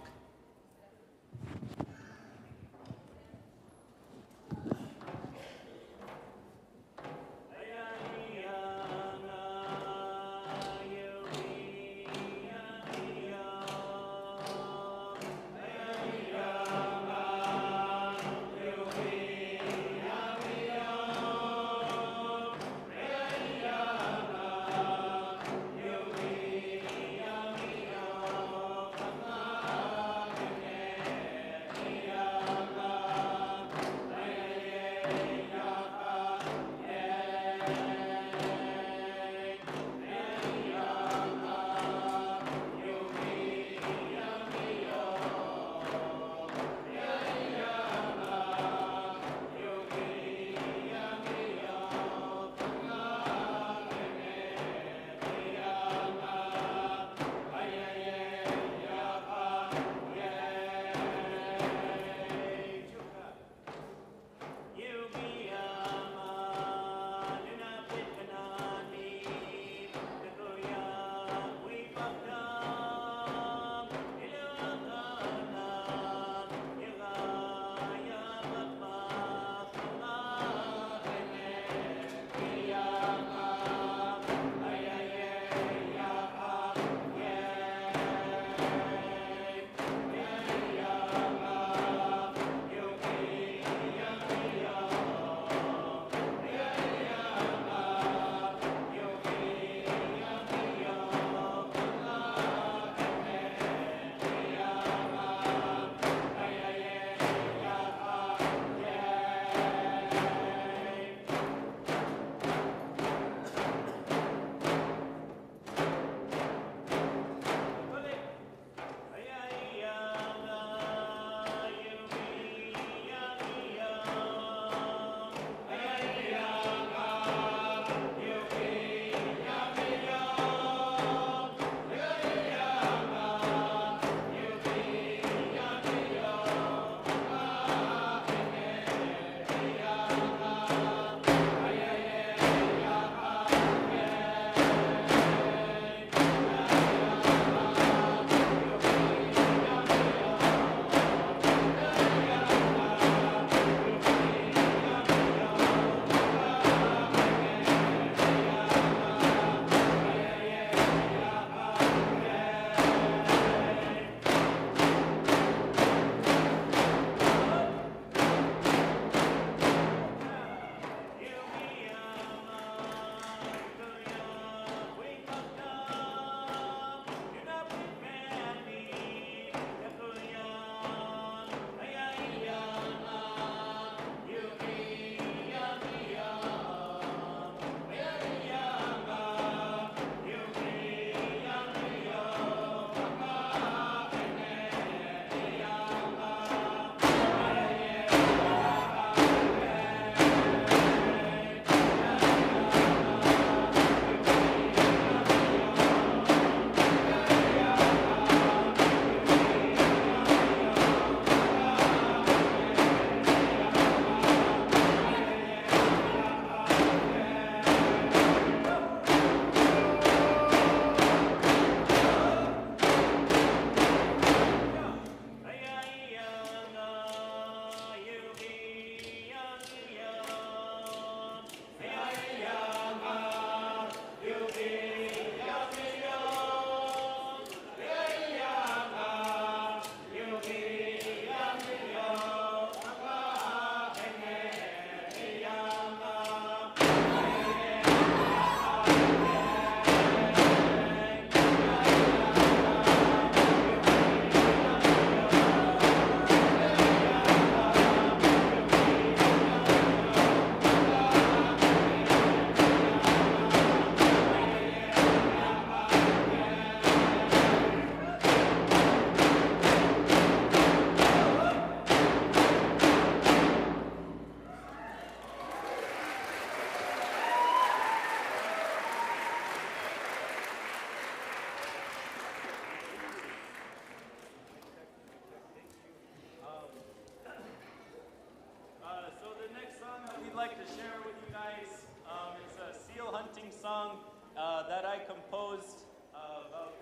that I composed about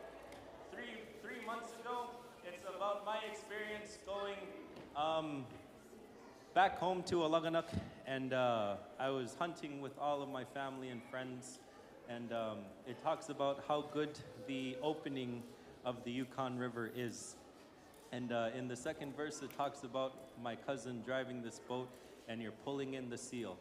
three months ago. It's about my experience going back home to Alaganak, and I was hunting with all of my family and friends, and it talks about how good the opening of the Yukon River is. And in the second verse, it talks about my cousin driving this boat, and you're pulling in the seal.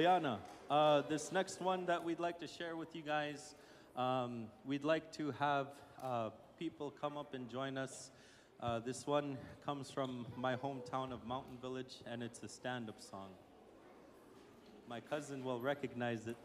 Boyana, this next one that we'd like to share with you guys, we'd like to have people come up and join us. This one comes from my hometown of Mountain Village, and it's a stand-up song. My cousin will recognize it.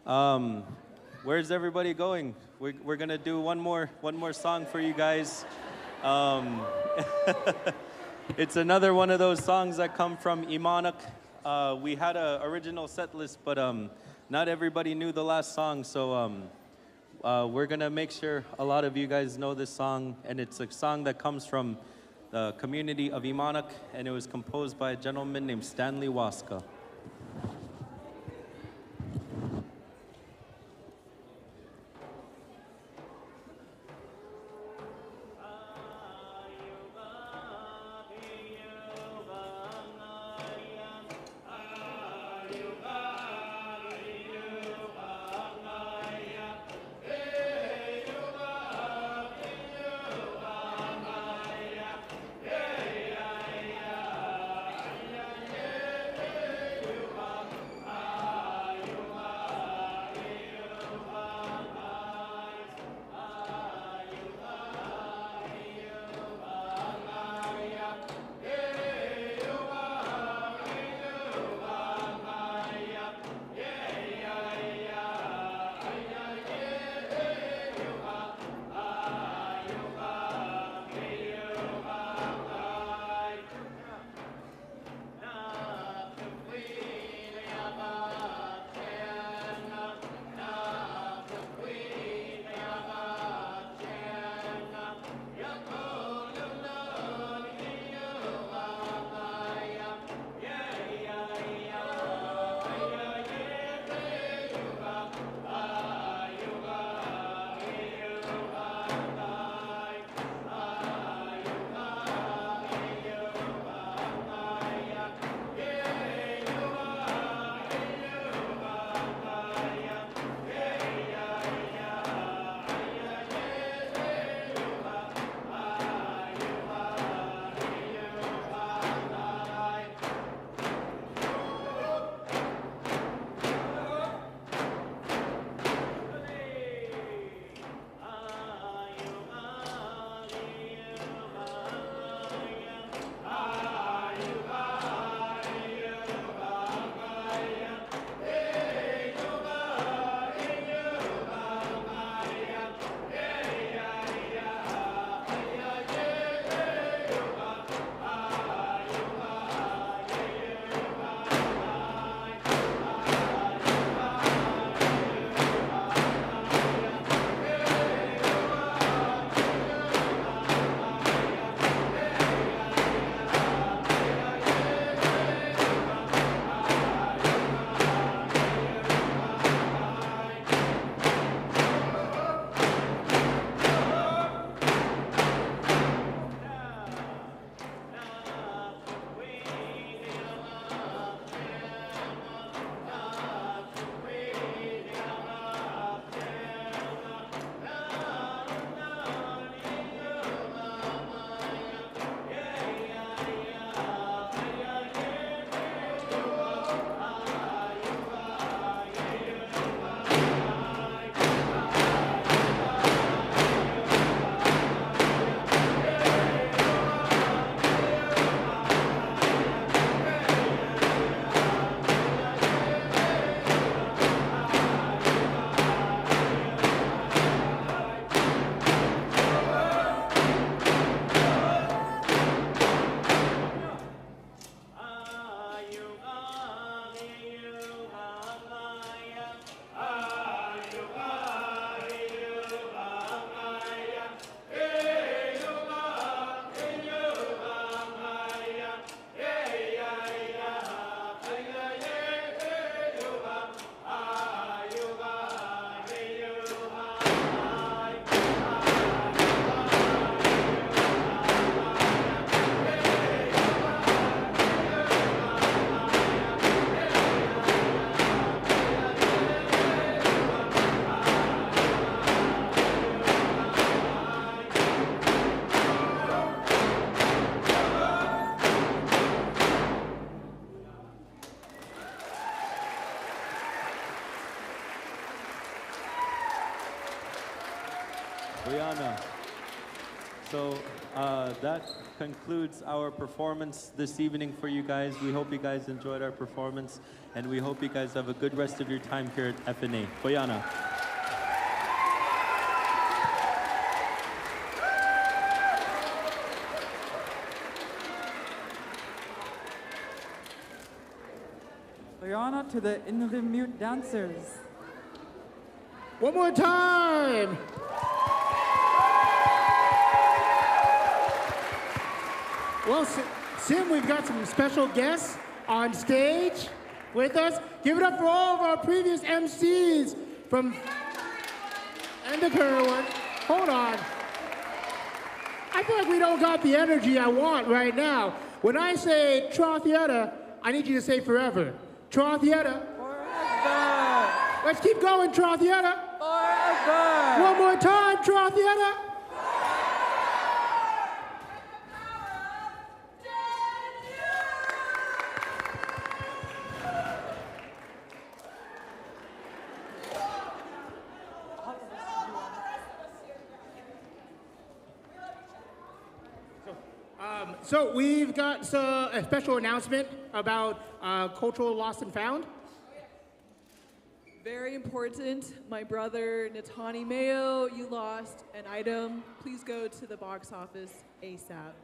Where's everybody going? We're gonna do one more song for you guys. It's another one of those songs that come from Imanak. We had an original set list, but not everybody knew the last song, so we're gonna make sure a lot of you guys know this song, and it's a song that comes from the community of Imanak, and it was composed by a gentleman named Stanley Waska. So that concludes our performance this evening for you guys. We hope you guys enjoyed our performance, and we hope you guys have a good rest of your time here at FNA. Koyana. Koyana to the Ingrimiut dancers. One more time. Well, Sim, we've got some special guests on stage with us. Give it up for all of our previous MCs from, and the current one. Hold on. I feel like we don't got the energy I want right now. When I say Troth Yeddha, I need you to say forever. Troth Yeddha. Forever. Let's keep going, Troth Yeddha. Forever. One more time, Troth Yeddha. So we've got a special announcement about cultural lost and found. Very important. My brother, Natani Mayo, you lost an item. Please go to the box office ASAP.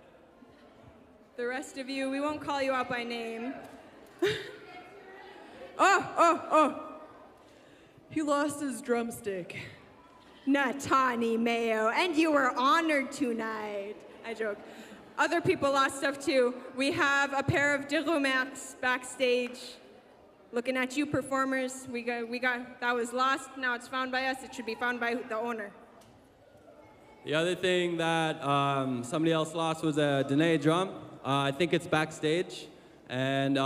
The rest of you, we won't call you out by name. He lost his drumstick. Natani Mayo, and you were honored tonight. I joke. Other people lost stuff too. We have a pair of dirumaks backstage. Looking at you performers, we got, that was lost, now it's found by us. It should be found by the owner. The other thing that somebody else lost was a Dene drum. I think it's backstage. And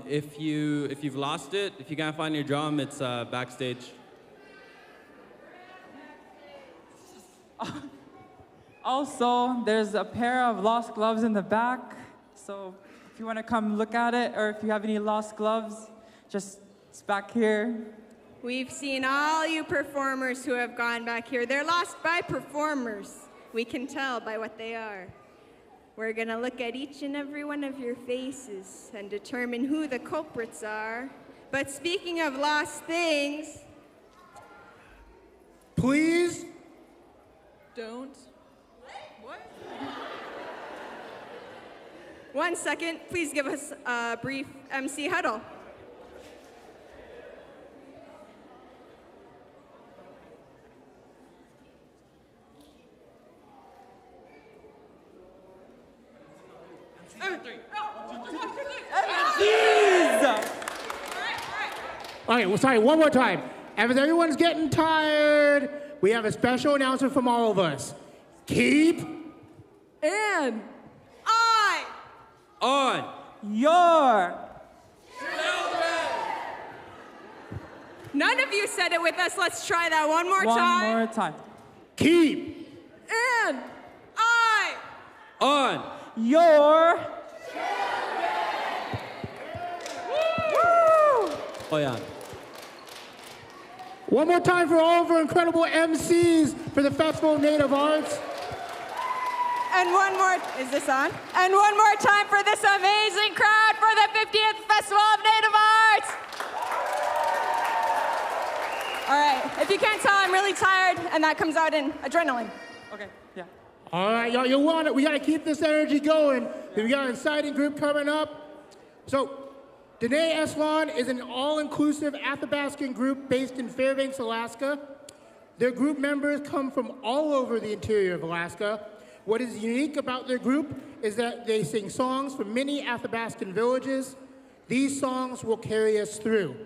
if you've lost it, if you can't find your drum, it's backstage. Also, there's a pair of lost gloves in the back. So if you want to come look at it, or if you have any lost gloves, just it's back here. We've seen all you performers who have gone back here. They're lost by performers. We can tell by what they are. We're gonna look at each and every one of your faces and determine who the culprits are. But speaking of lost things, please don't. What? 1 second, please give us a brief MC huddle. Okay, well, sorry, one more time. As everyone's getting tired, we have a special announcement from all of us. Keep and I on your None of you said it with us. Let's try that one more time. One more time. Keep and I on your Oh yeah. One more time for all of our incredible MCs for the Festival of Native Arts. And one more, is this on? And one more time for this amazing crowd for the 50th Festival of Native Arts. All right, if you can't tell, I'm really tired, and that comes out in adrenaline. Okay, yeah. All right, y'all, you want it. We got to keep this energy going. We got an exciting group coming up. So, Dene Eslaanh is an all-inclusive Athabascan group based in Fairbanks, Alaska. Their group members come from all over the interior of Alaska. What is unique about their group is that they sing songs from many Athabascan villages. These songs will carry us through.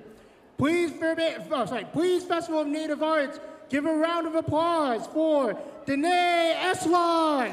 Please, please, Festival of Native Arts, give a round of applause for Dene Eslaanh.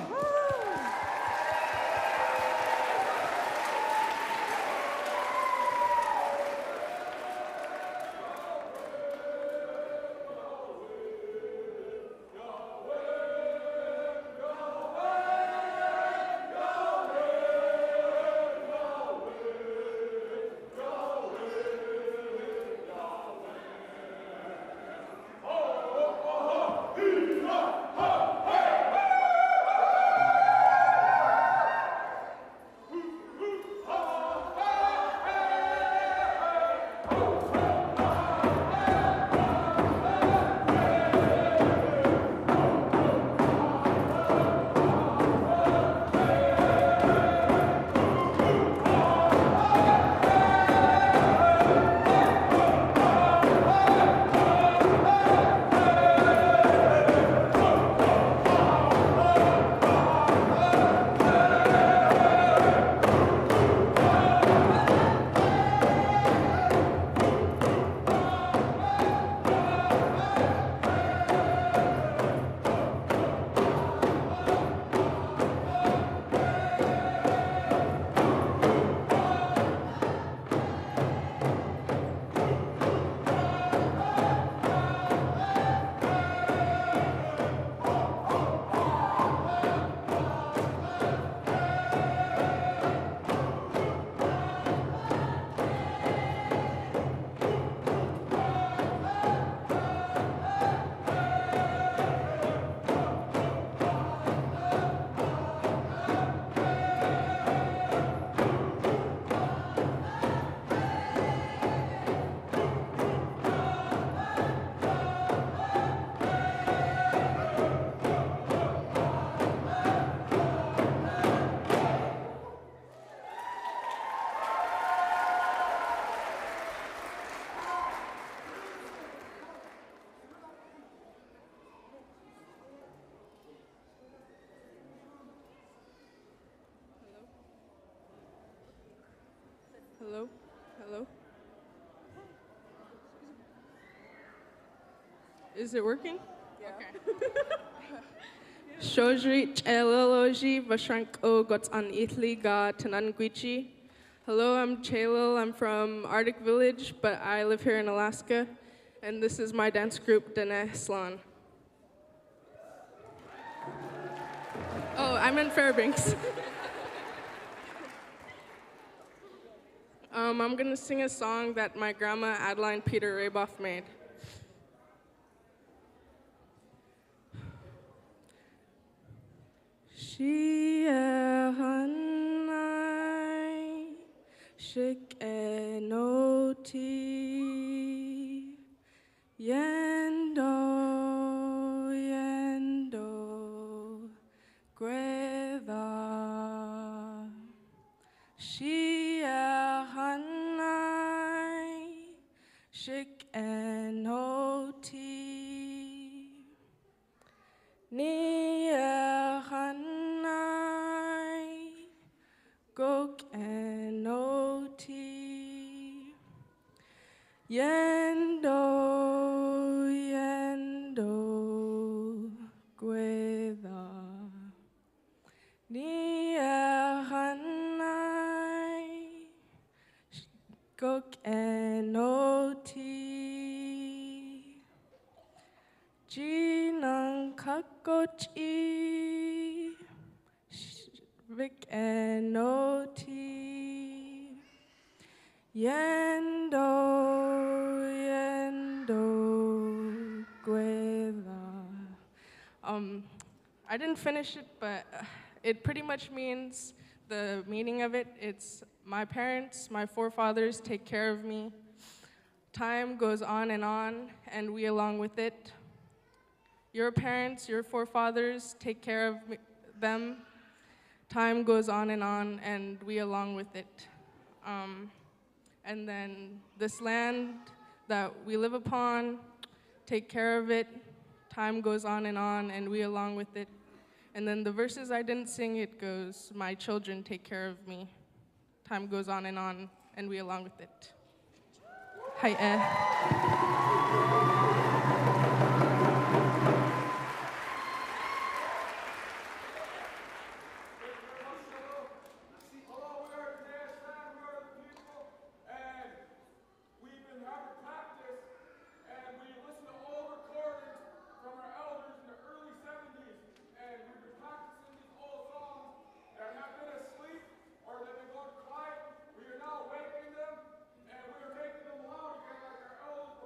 Hello? Hello? Is it working? Okay. Shojri Cheloloji Vashranko Gots an Ithli Ga Tananguichi. Hello, I'm Chalil. I'm from Arctic Village, but I live here in Alaska. And this is my dance group, Dene Eslaanh. Oh, I'm in Fairbanks. I'm gonna sing a song that my grandma Adeline Peter Raboff made. She hanai shik enoti yendo yendo greda. She hanai shik enoti ni hanai gok enoti yendo yendo gweda ni hanai gok enoti jinang kakochi vik enoti yendo yendo gweda. I didn't finish it, but it pretty much means the meaning of it. It's my parents, my forefathers take care of me. Time goes on, and we along with it. Your parents, your forefathers take care of them. Time goes on, and we along with it. And then this land that we live upon, take care of it. Time goes on, and we along with it. And then the verses I didn't sing, it goes, my children take care of me. Time goes on, and we along with it. Hi. Or that they go quiet, we are now waking them, and we are making them loud again like our elders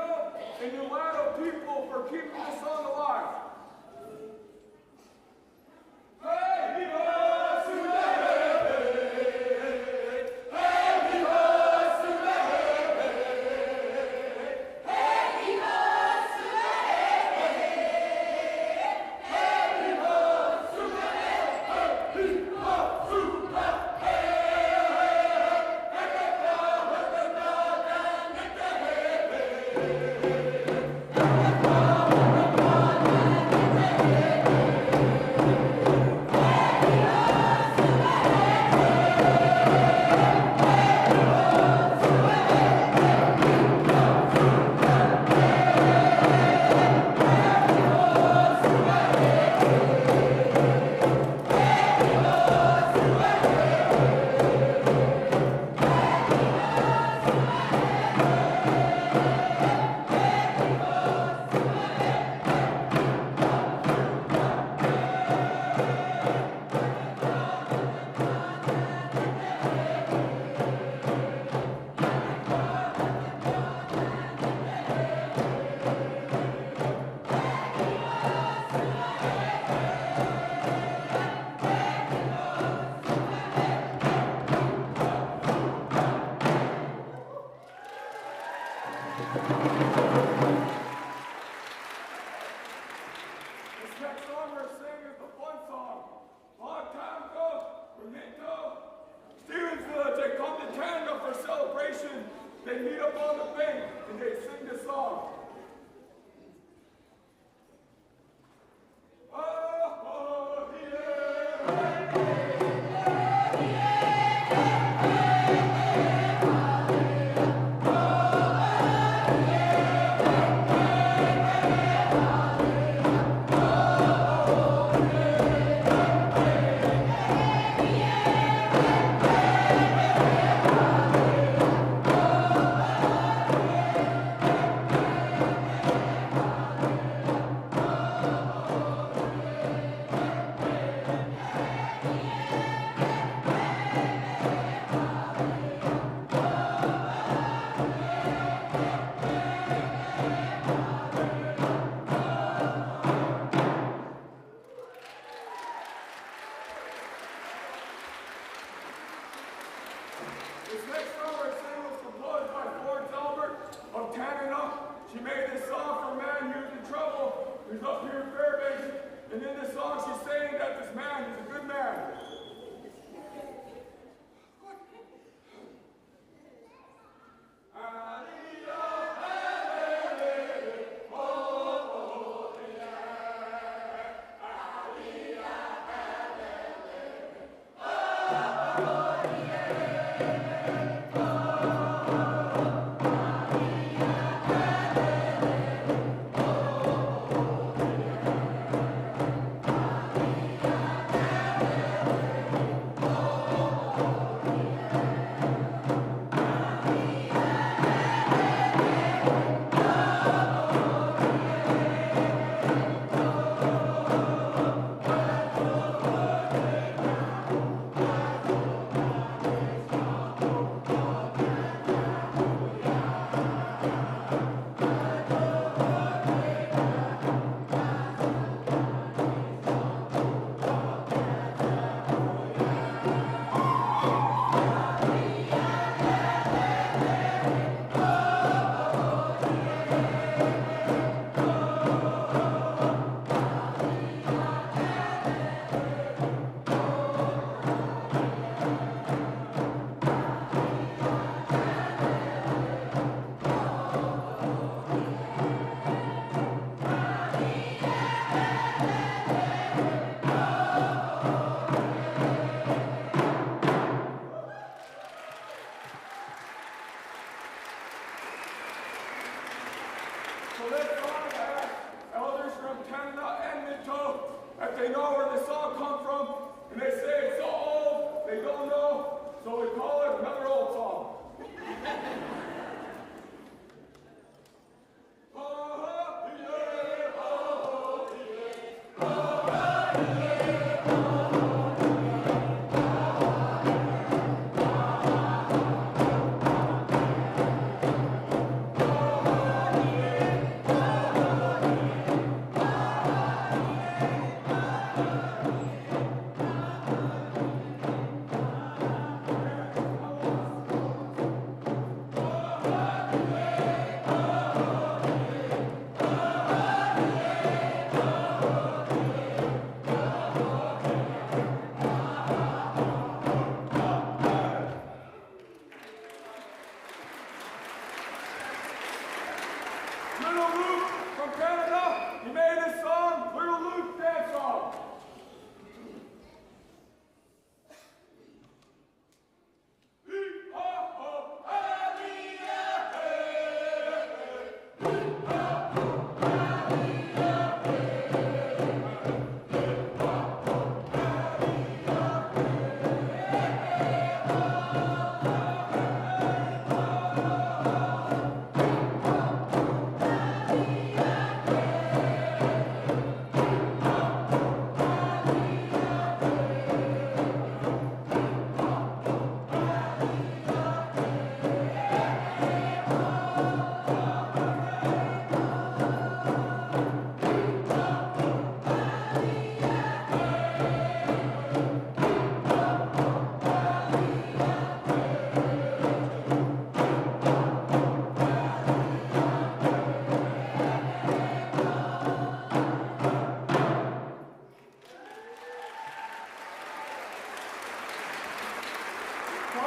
Mexico and the Latin people for keeping this song alive.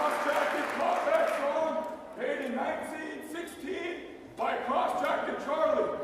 cross-jacket combat song made in 1916 by Cross-Jacket Charlie.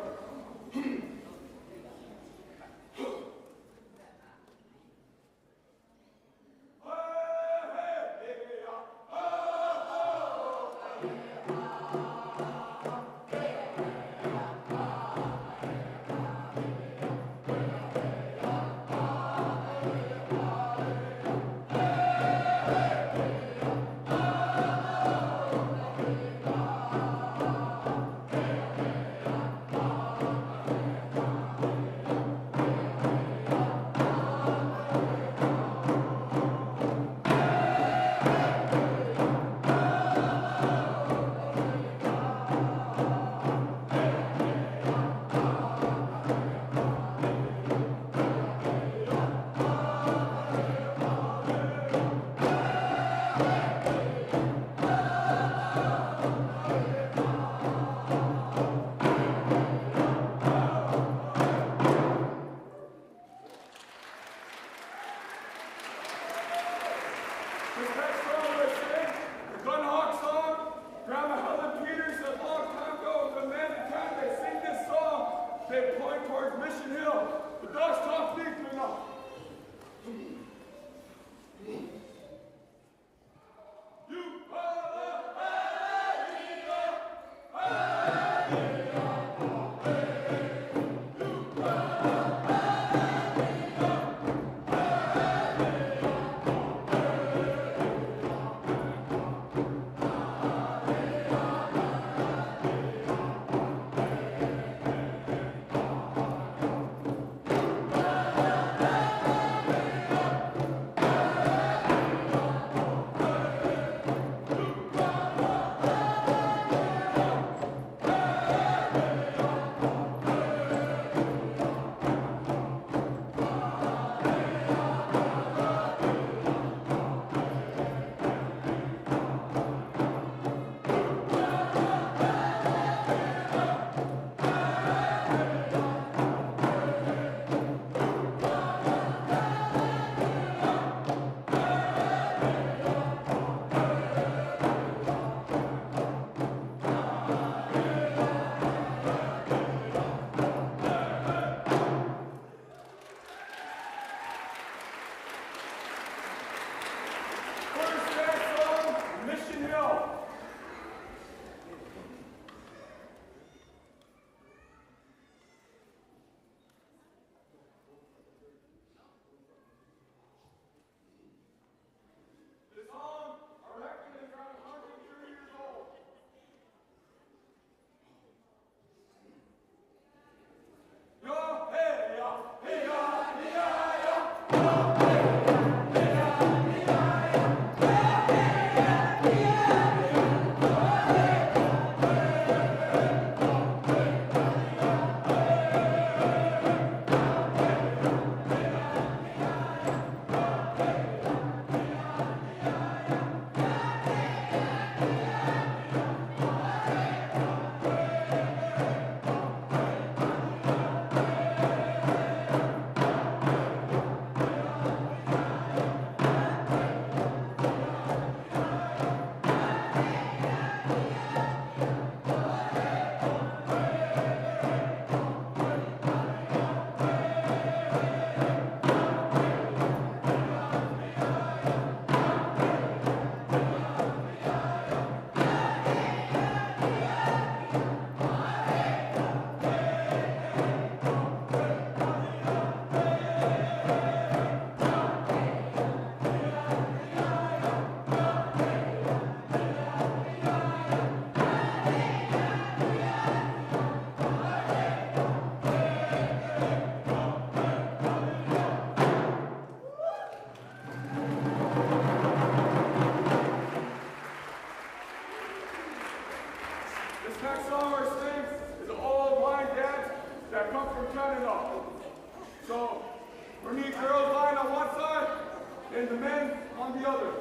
and the men on the other.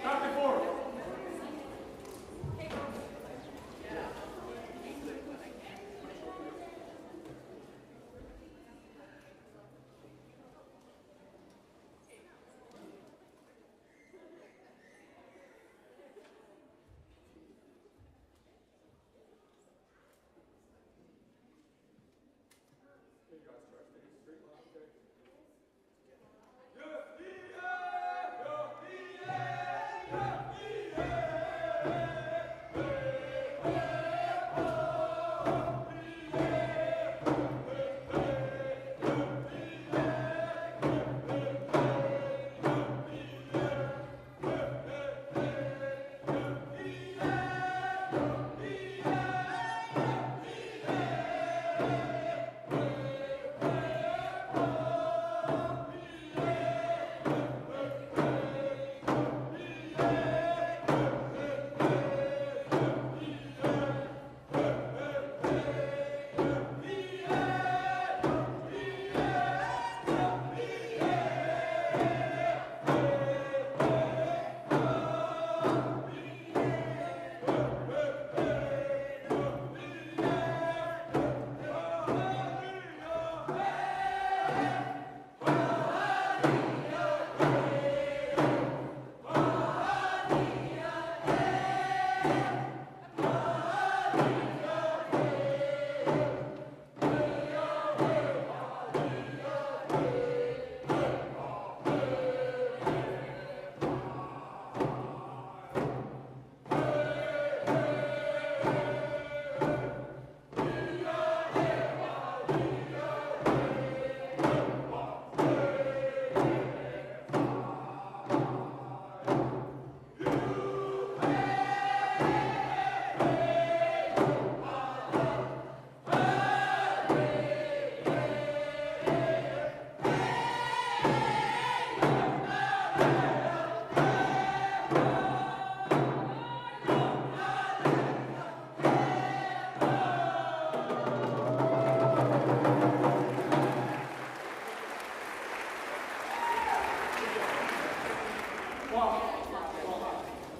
Back and forth.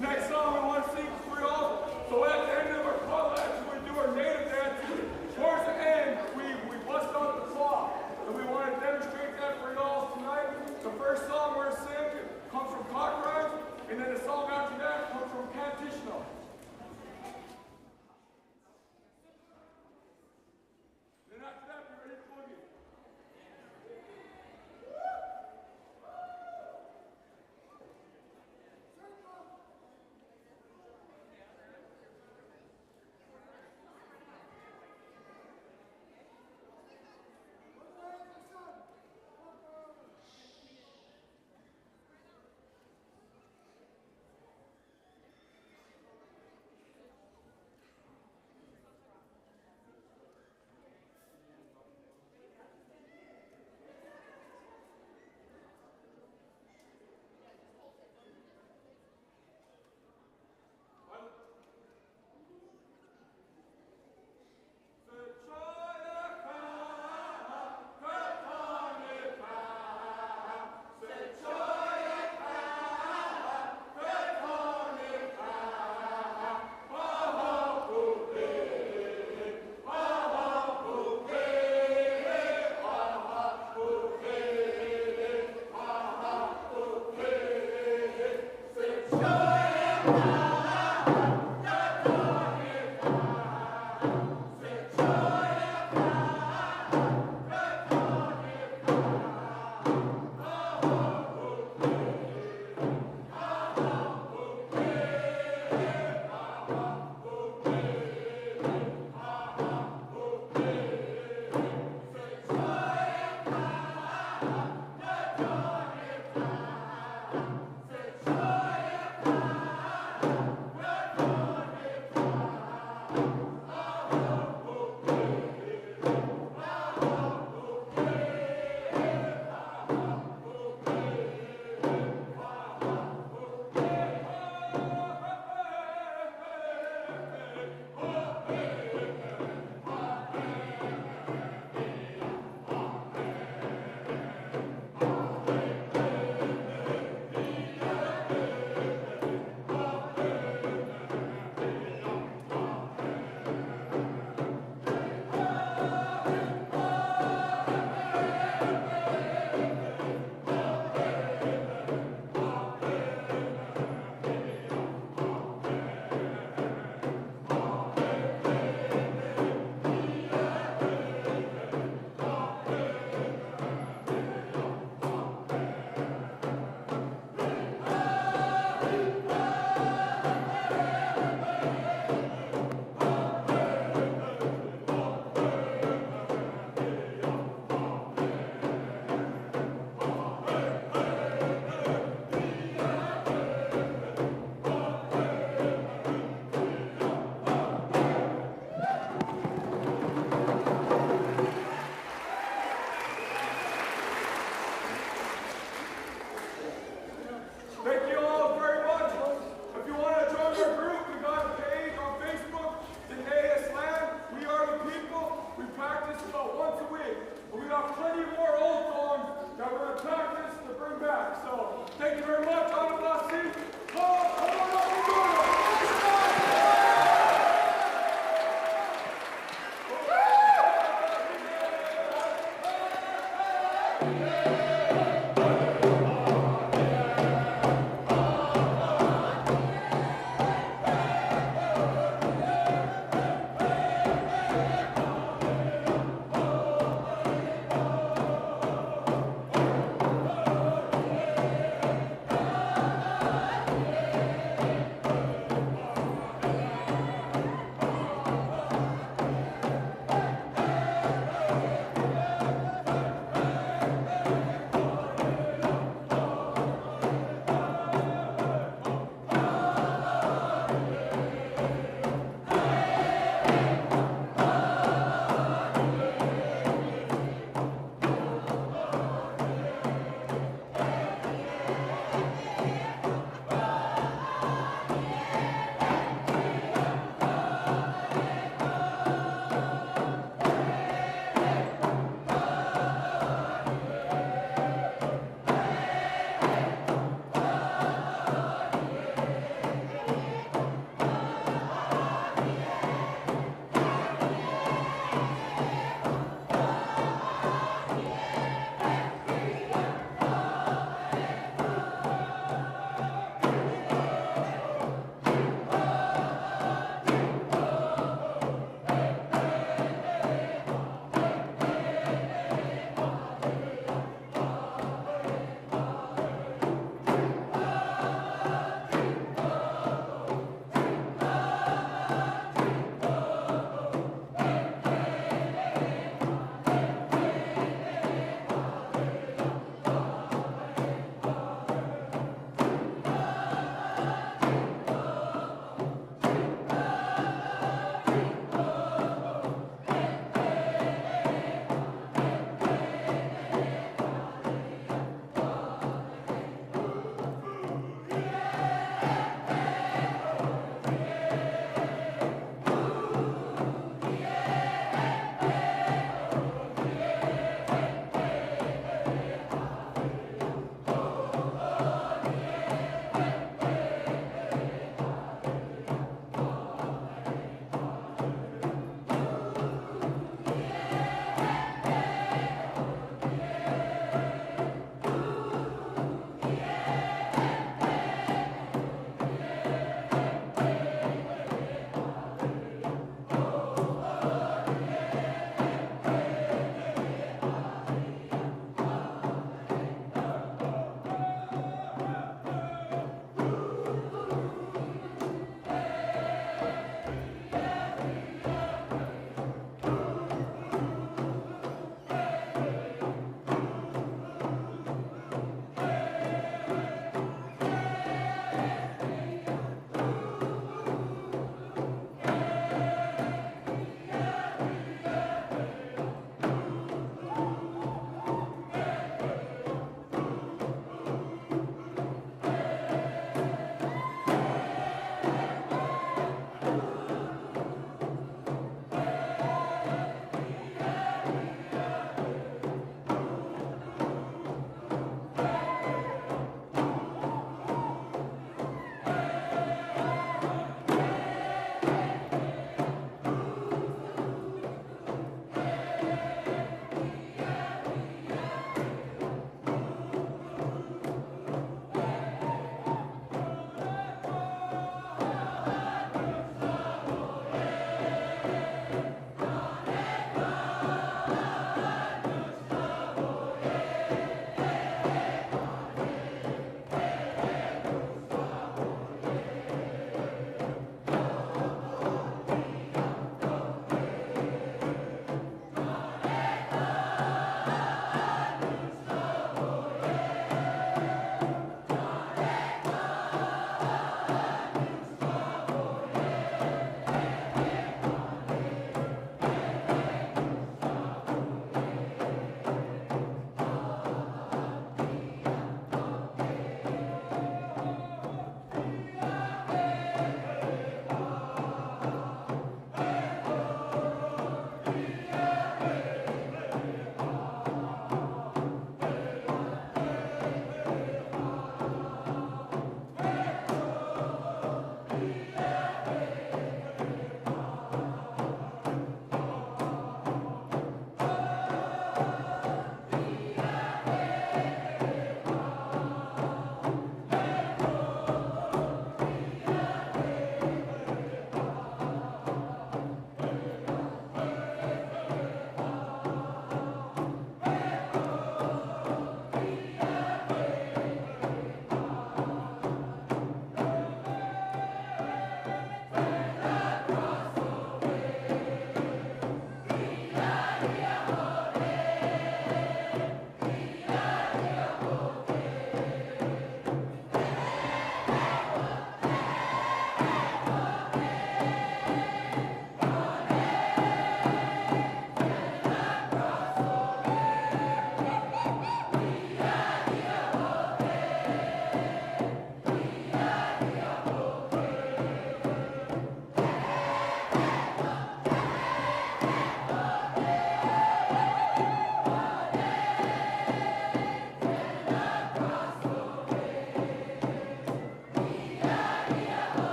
Next song we want to sing for y'all. So at the end of our potlatch, we do our native dance. Towards the end, we bust out the clock. And we want to demonstrate that for y'all tonight. The first song we're singing comes from Cock Rhymes, and then the song after that comes from Cantishno. Then after that, we're ready to boogie.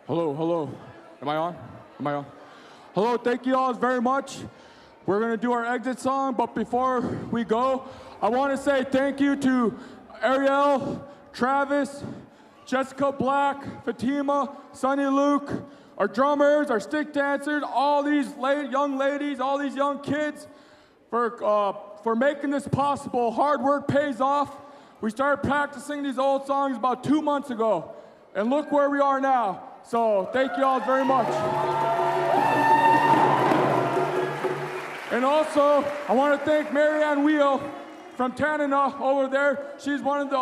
Hello, hello. Am I on? Am I on? Hello, thank you all very much. We're gonna do our exit song, but before we go, I wanna say thank you to Ariel, Travis, Jessica Black, Fatima, Sunny Luke, our drummers, our stick dancers, all these young ladies, all these young kids for making this possible. Hard work pays off. We started practicing these old songs about 2 months ago, and look where we are now. So thank you all very much. And also, I want to thank Marianne Wheel from Tanana over there. She's one of the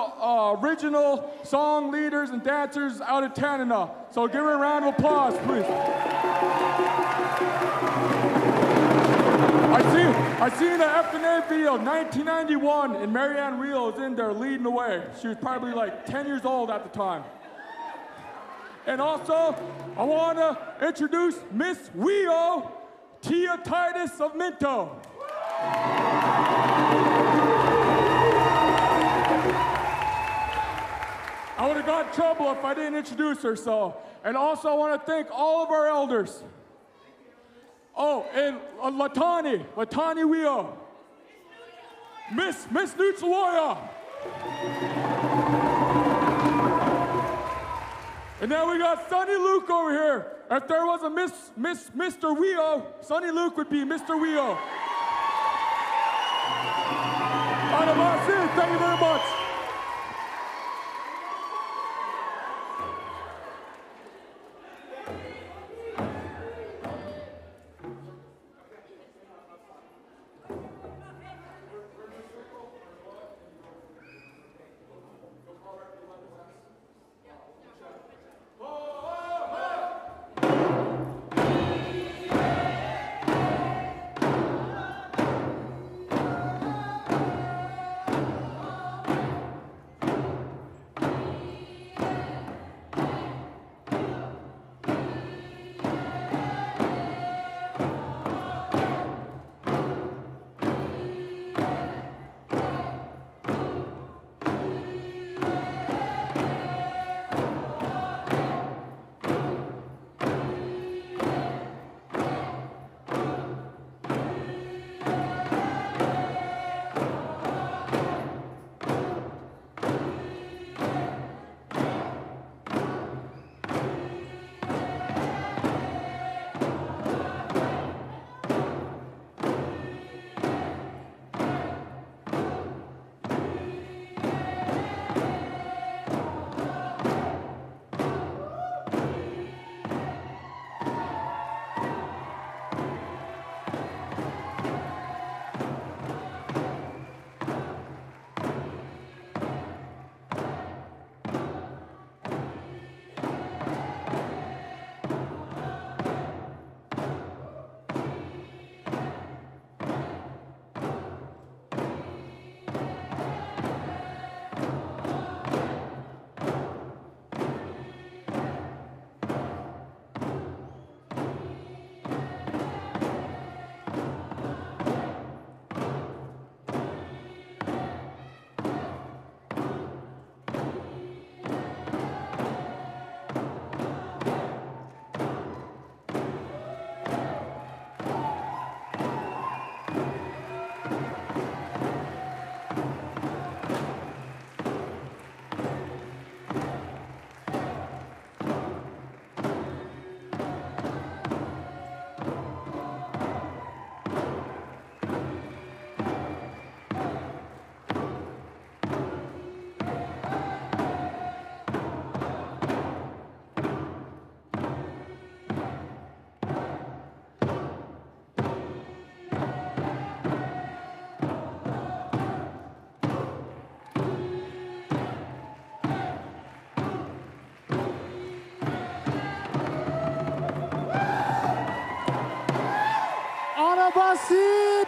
original song leaders and dancers out of Tanana. So give her a round of applause, please. I seen the FNA video, 1991, and Marianne Wheel was in there leading the way. She was probably like 10 years old at the time. And also, I want to introduce Miss Wheel, Tia Titus of Minto. I would have got in trouble if I didn't introduce her, so. And also, I want to thank all of our elders. Oh, and Latani Wheel. Miss Nuchaloya. And then we got Sonny Luke over here. If there was a Mr. Wheel, Sonny Luke would be Mr. Wheel. Thank you very much.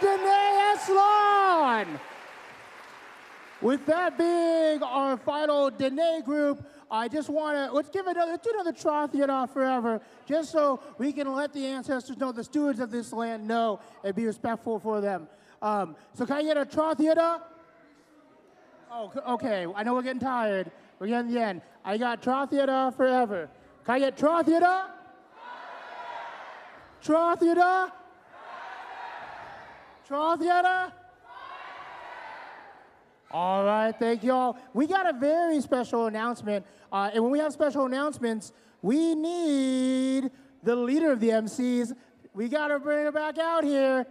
Dene Eslaanh. With that being our final Dene group, I just want to, let's do another Troth Yeddha forever, just so we can let the ancestors know, the stewards of this land know, and be respectful for them. So can I get a Troth Yeddha? Oh, okay, I know we're getting tired. We're getting to the end. I got Troth Yeddha forever. Can I get Troth, Yeddha? Troth, Yeddha? Troth, Yeddha? All right, thank you all. We got a very special announcement. And when we have special announcements, we need the leader of the MCs. We got to bring her back out here.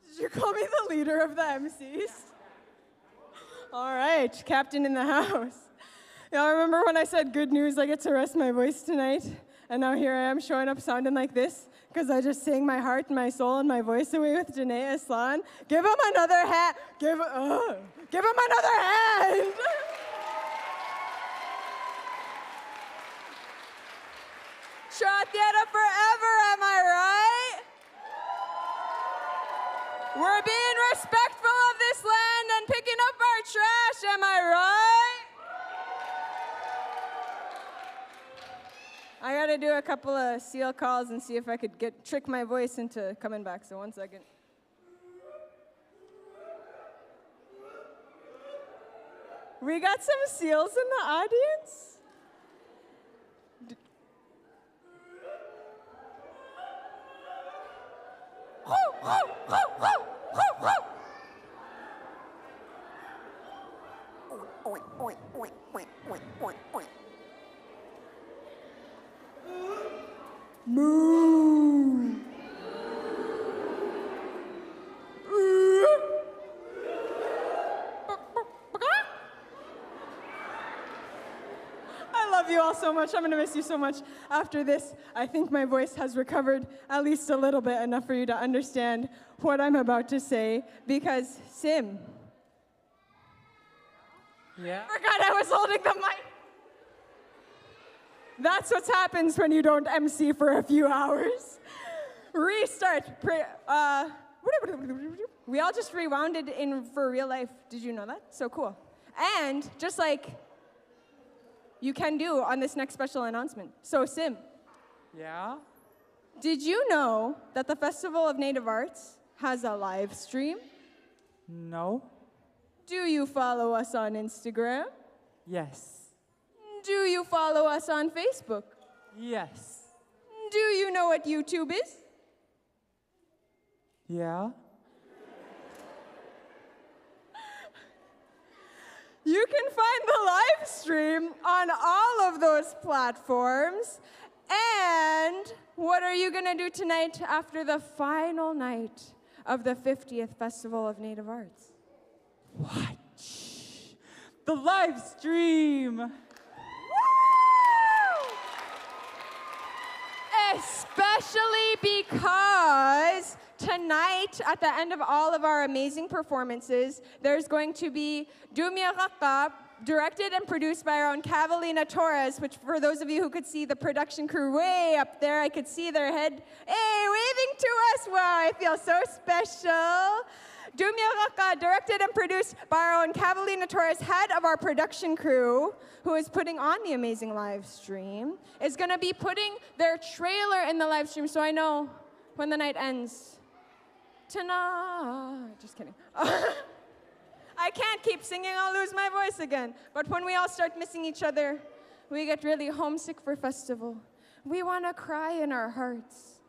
Did you call me the leader of the MCs? All right, captain in the house. Y'all remember when I said good news, I get to rest my voice tonight? And now here I am showing up sounding like this because I just sang my heart and my soul and my voice away with Dene Eslaanh. Give him another hand. Give him another hand. Troth Yeddha forever, am I right? We're being respectful of this land and picking up our trash, am I right? I gotta do a couple of seal calls and see if I could trick my voice into coming back, so 1 second. We got some seals in the audience? Moo. I love you all so much. I'm going to miss you so much. After this, I think my voice has recovered at least a little bit, enough for you to understand what I'm about to say, because Sim. Yeah? Forgot I was holding the mic. That's what happens when you don't MC for a few hours. Restart. We all just rewounded in for real life. Did you know that? So cool. And just like you can do on this next special announcement. So Sim. Yeah? Did you know that the Festival of Native Arts has a live stream? No? Do you follow us on Instagram? Yes. Do you follow us on Facebook? Yes. Do you know what YouTube is? Yeah? You can find the live stream on all of those platforms. And what are you going to do tonight after the final night of the 50th Festival of Native Arts? Watch the live stream. Especially because tonight, at the end of all of our amazing performances, there's going to be Tumyaraq-qaa, directed and produced by our own Catalina Torres, which for those of you who could see the production crew way up there, I could see their head, hey, waving to us. Wow, I feel so special. Tumyaraq-qaa, directed and produced by our own Catalina Torres, head of our production crew, who is putting on the amazing live stream, is going to be putting their trailer in the live stream, so I know when the night ends. Tonight. Just kidding. I can't keep singing, I'll lose my voice again. But when we all start missing each other, we get really homesick for festival. We want to cry in our hearts.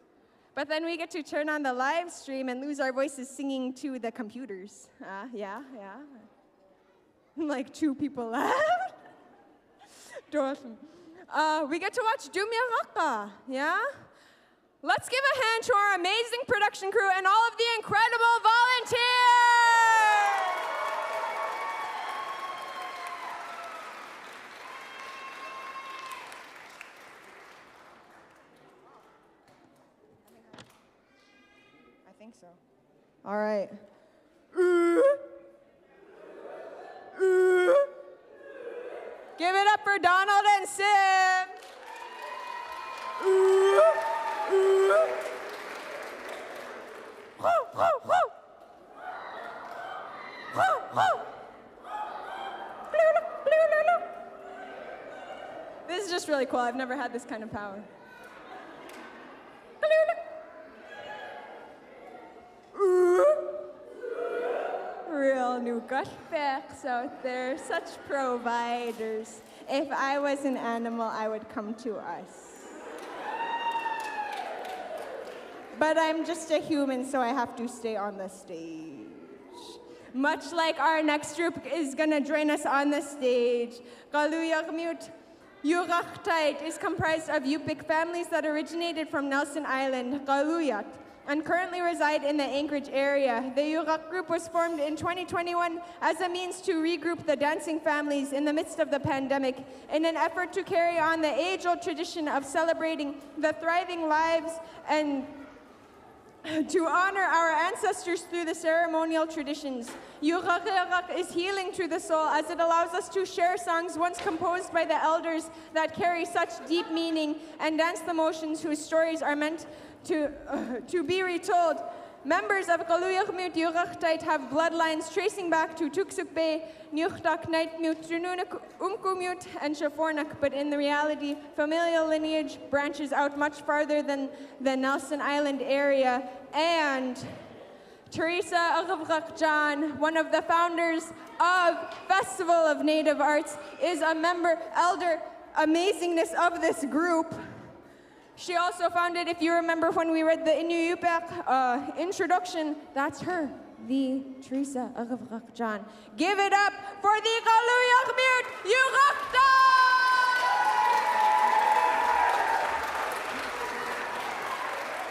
But then we get to turn on the live stream and lose our voices singing to the computers. Yeah. Like 2 people left. We get to watch Tumyaraq-qaa, yeah? Let's give a hand to our amazing production crew and all of the incredible volunteers! I think so. All right. Give it up for Donald and Sim. This is just really cool. I've never had this kind of power. Real new gushbacks out there, such providers. If I was an animal, I would come to us. But I'm just a human, so I have to stay on the stage. Much like our next group is gonna join us on the stage. Qaluyaarmiut Yurartait is comprised of Yupik families that originated from Nelson Island, Qaluyaarmiut, and currently reside in the Anchorage area. The Yurartet group was formed in 2021 as a means to regroup the dancing families in the midst of the pandemic in an effort to carry on the age-old tradition of celebrating the thriving lives and to honor our ancestors through the ceremonial traditions. Yurartet is healing to the soul as it allows us to share songs once composed by the elders that carry such deep meaning and dance the motions whose stories are meant to be retold. Members of Qaluyaarmiut Yurartait have bloodlines tracing back to Tuksukbe, Niuchtak, Naitmiut, Trununak, Umkumiut, and Shafornak, but in the reality, familial lineage branches out much farther than the Nelson Island area. And Teresa Agavrakjan, one of the founders of Festival of Native Arts, is a member, elder amazingness of this group. She also founded, if you remember when we read the Ingrimiut introduction, that's her, the Teresa Agavrakjan. Give it up for the Qaluyaarmiut Yurartait!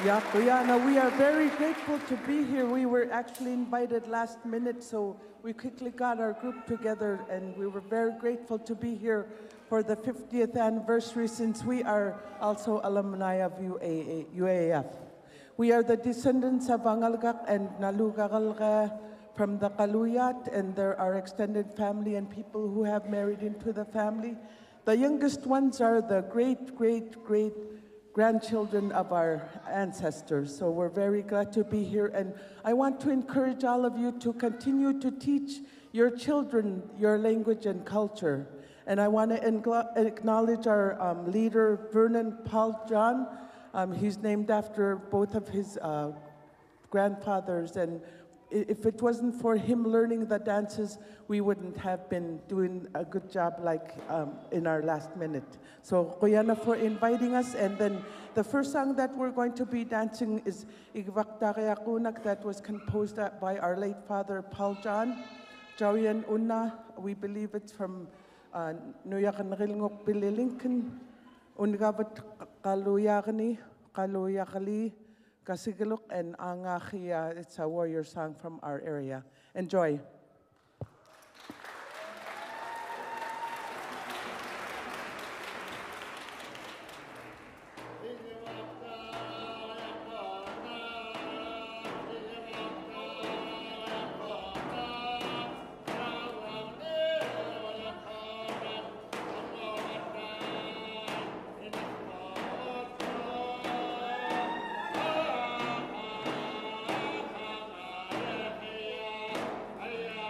Yeah, Brianna, we are very grateful to be here. We were actually invited last minute, so we quickly got our group together, and we were very grateful to be here for the 50th anniversary, since we are also alumni of UAF. We are the descendants of Acilquq and Nalugagalga from the Qaluyaarmiut, and there are extended family and people who have married into the family. The youngest ones are the great grandchildren of our ancestors. So we're very glad to be here, and I want to encourage all of you to continue to teach your children your language and culture. And I want to acknowledge our leader, Vernon Paul John. He's named after both of his grandfathers, and if it wasn't for him learning the dances, we wouldn't have been doing a good job like in our last minute. So, Quyana for inviting us, and then the first song that we're going to be dancing is Igvaktareakunak, that was composed by our late father, Paul John. Jawian Unna, we believe it's from Nuyakanrilngok Bililinkin, Ungavat Qaluyaarni, Qaluyaarli, Acilquq, and Angachia. It's a warrior song from our area. Enjoy. Yeah.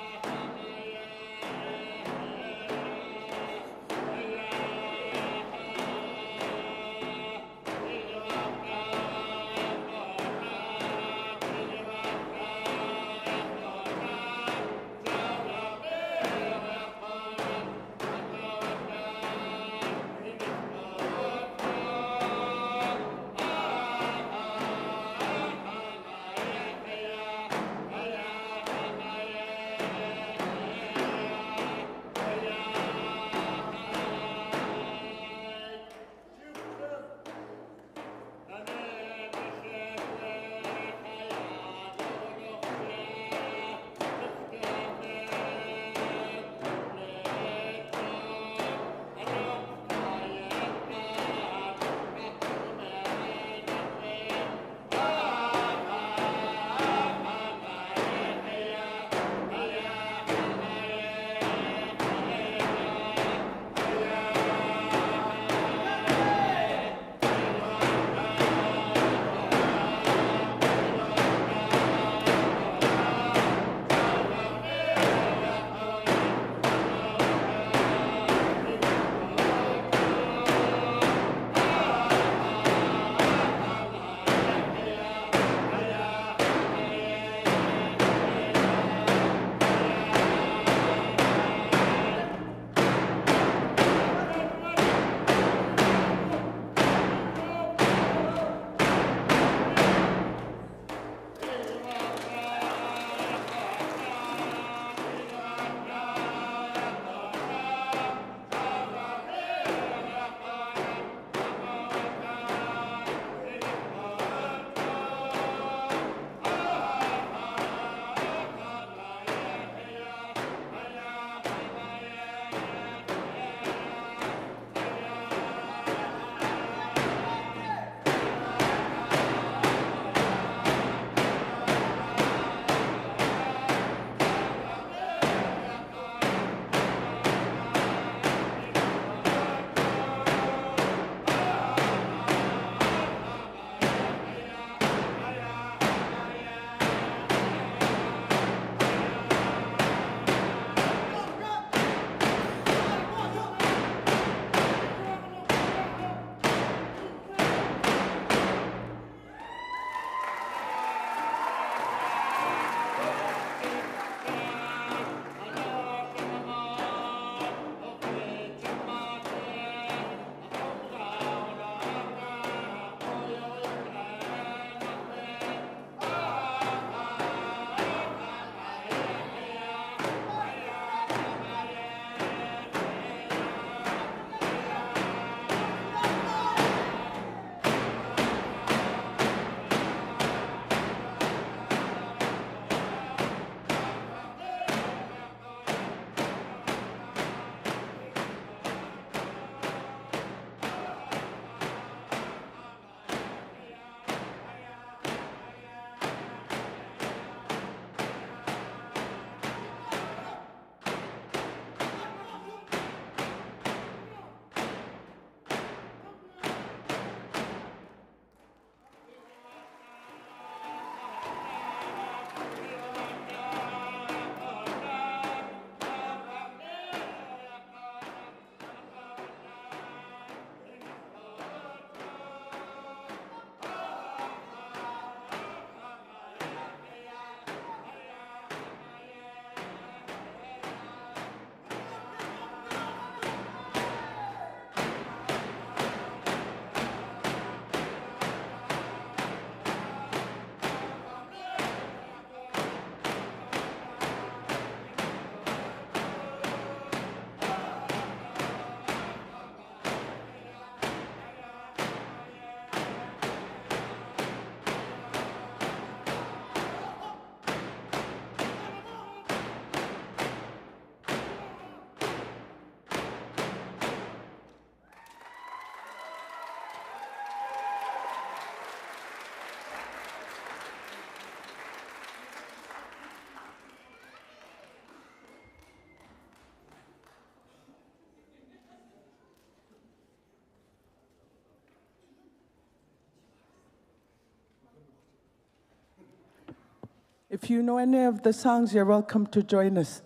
If you know any of the songs, you're welcome to join us.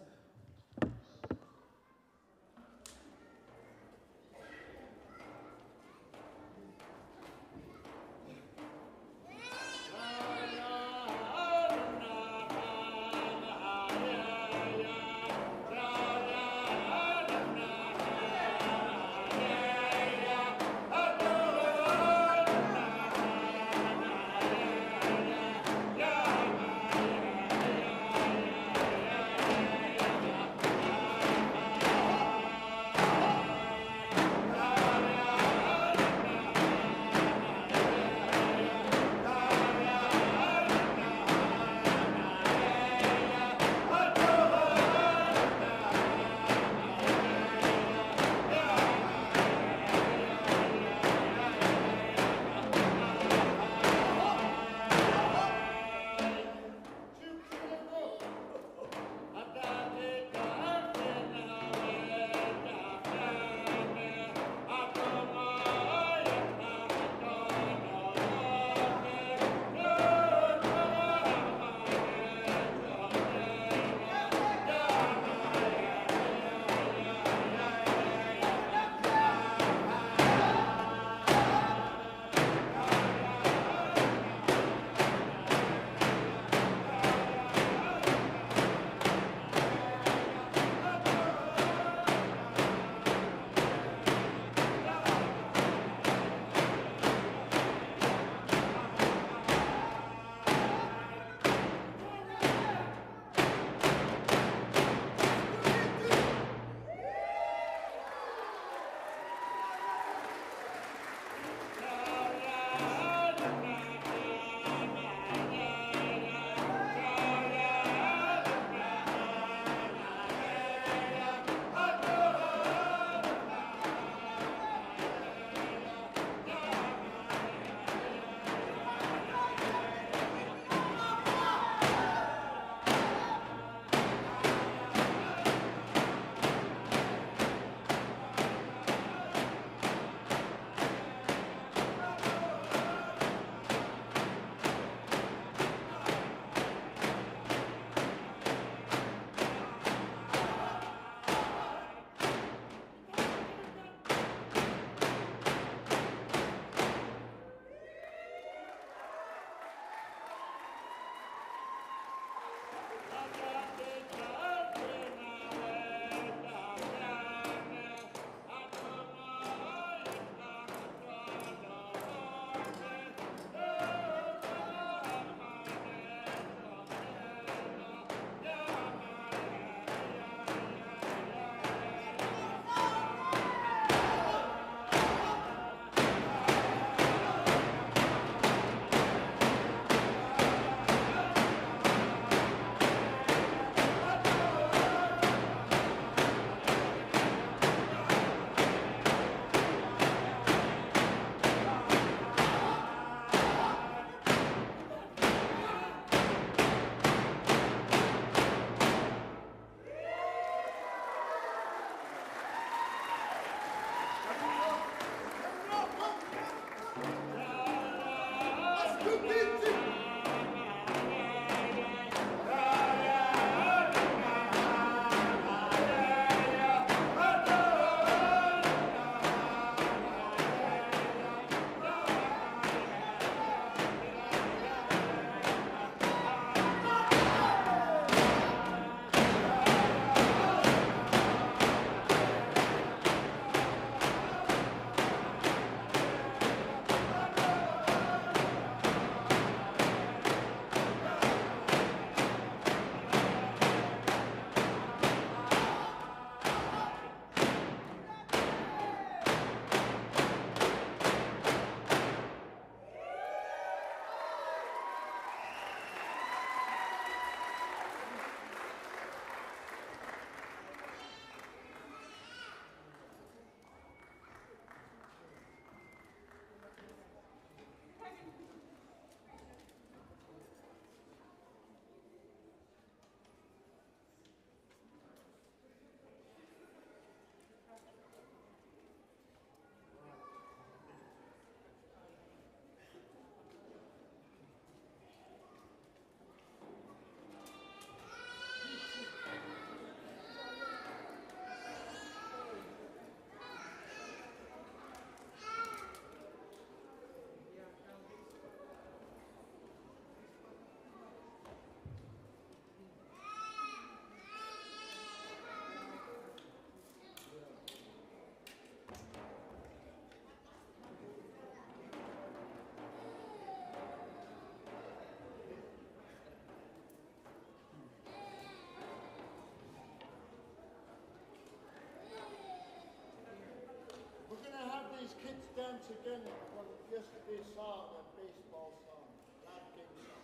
these kids dance again from yesterday's song, that baseball song, that game song.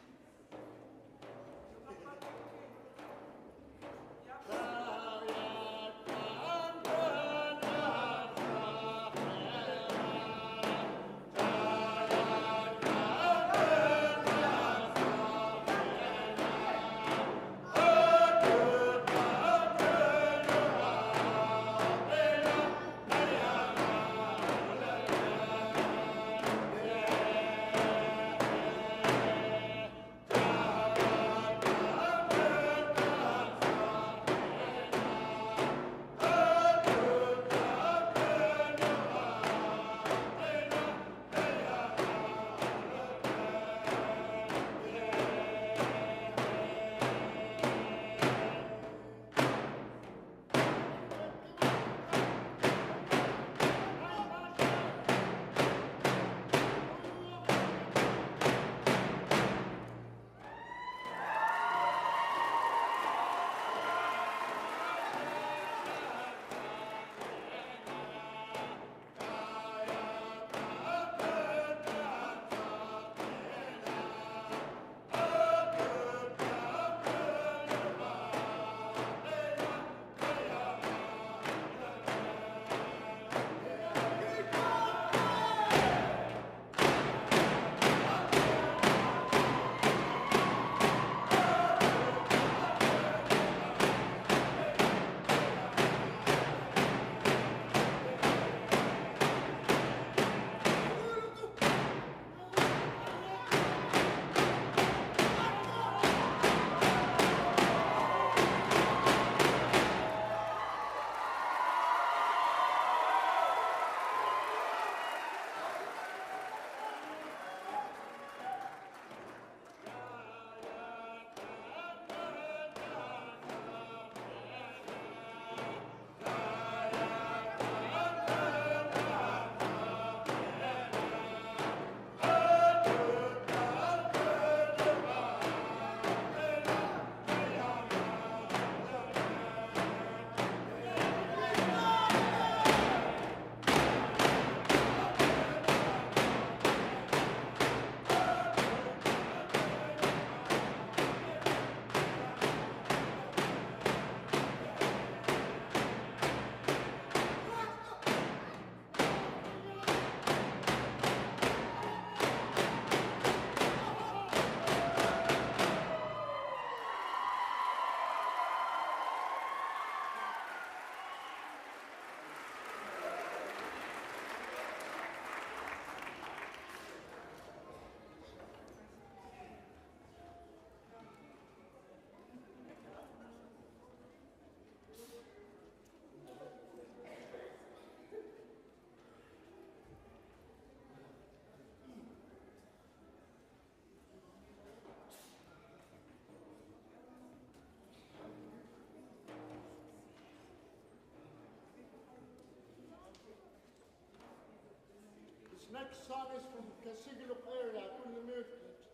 Next song is from Acilquq area, Tumyaraq.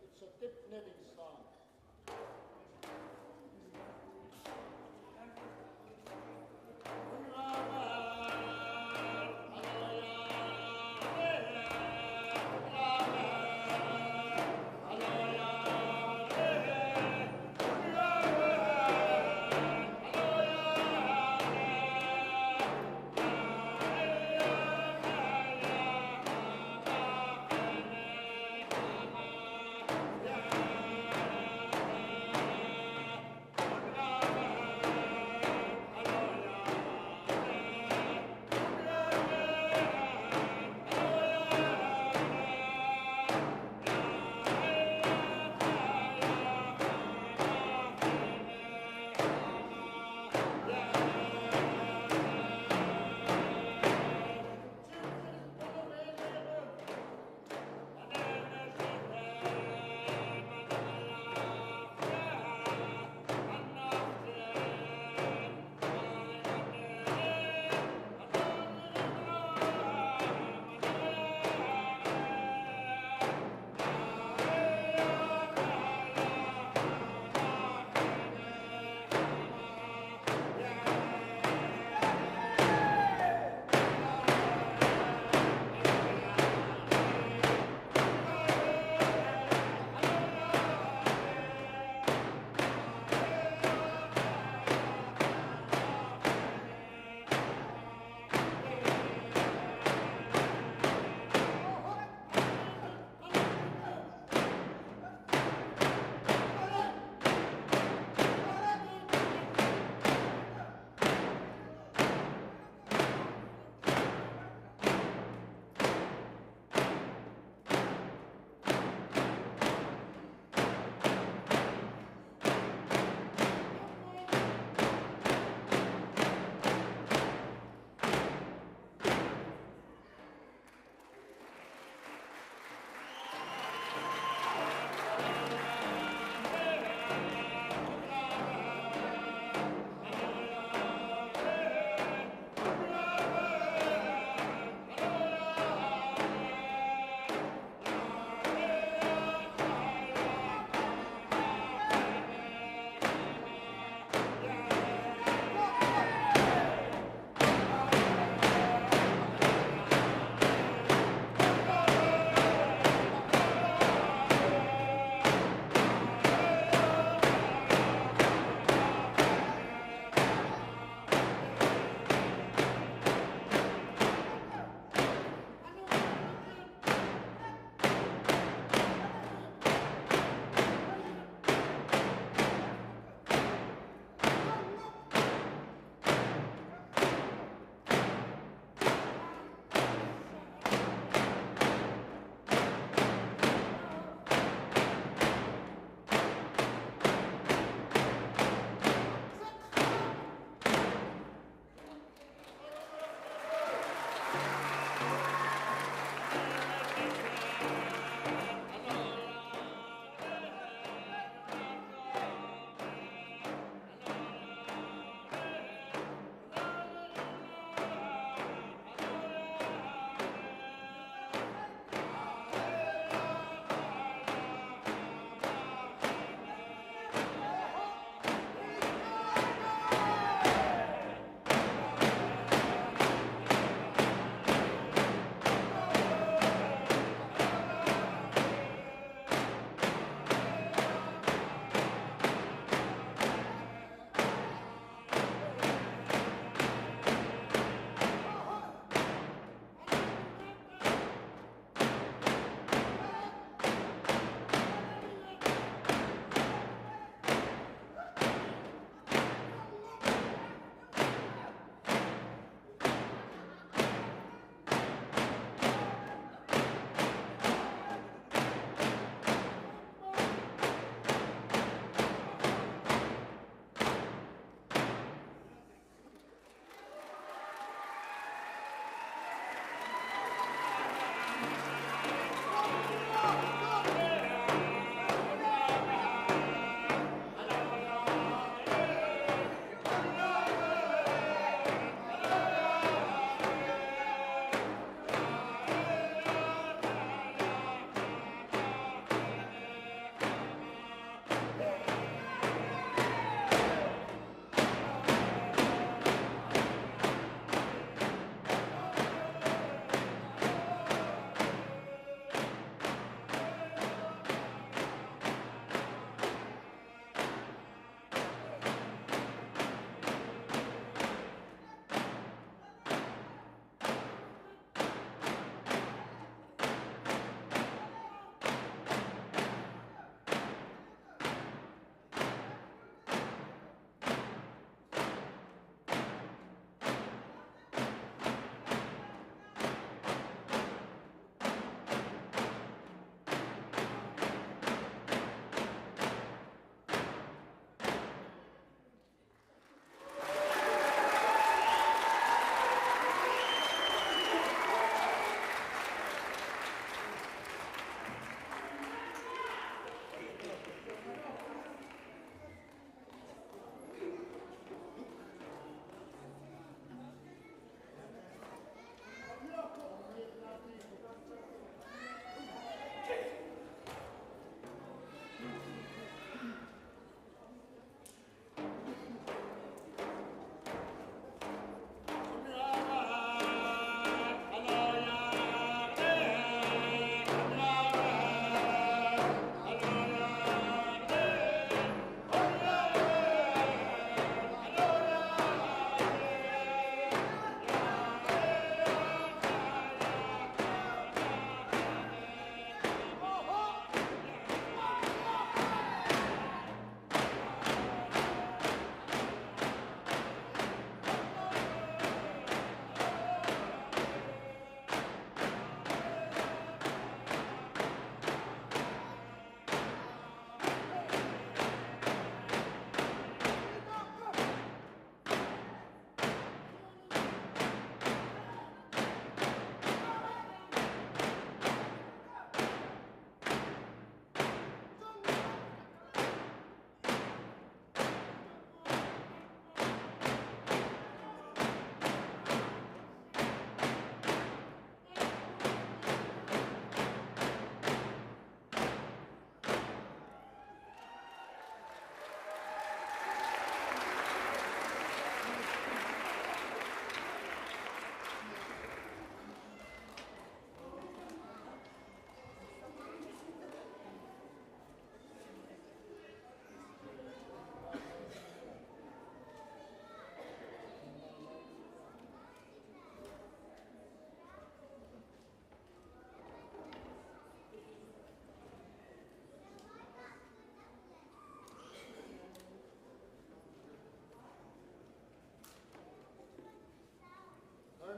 It's a dip knitting song. Yeah.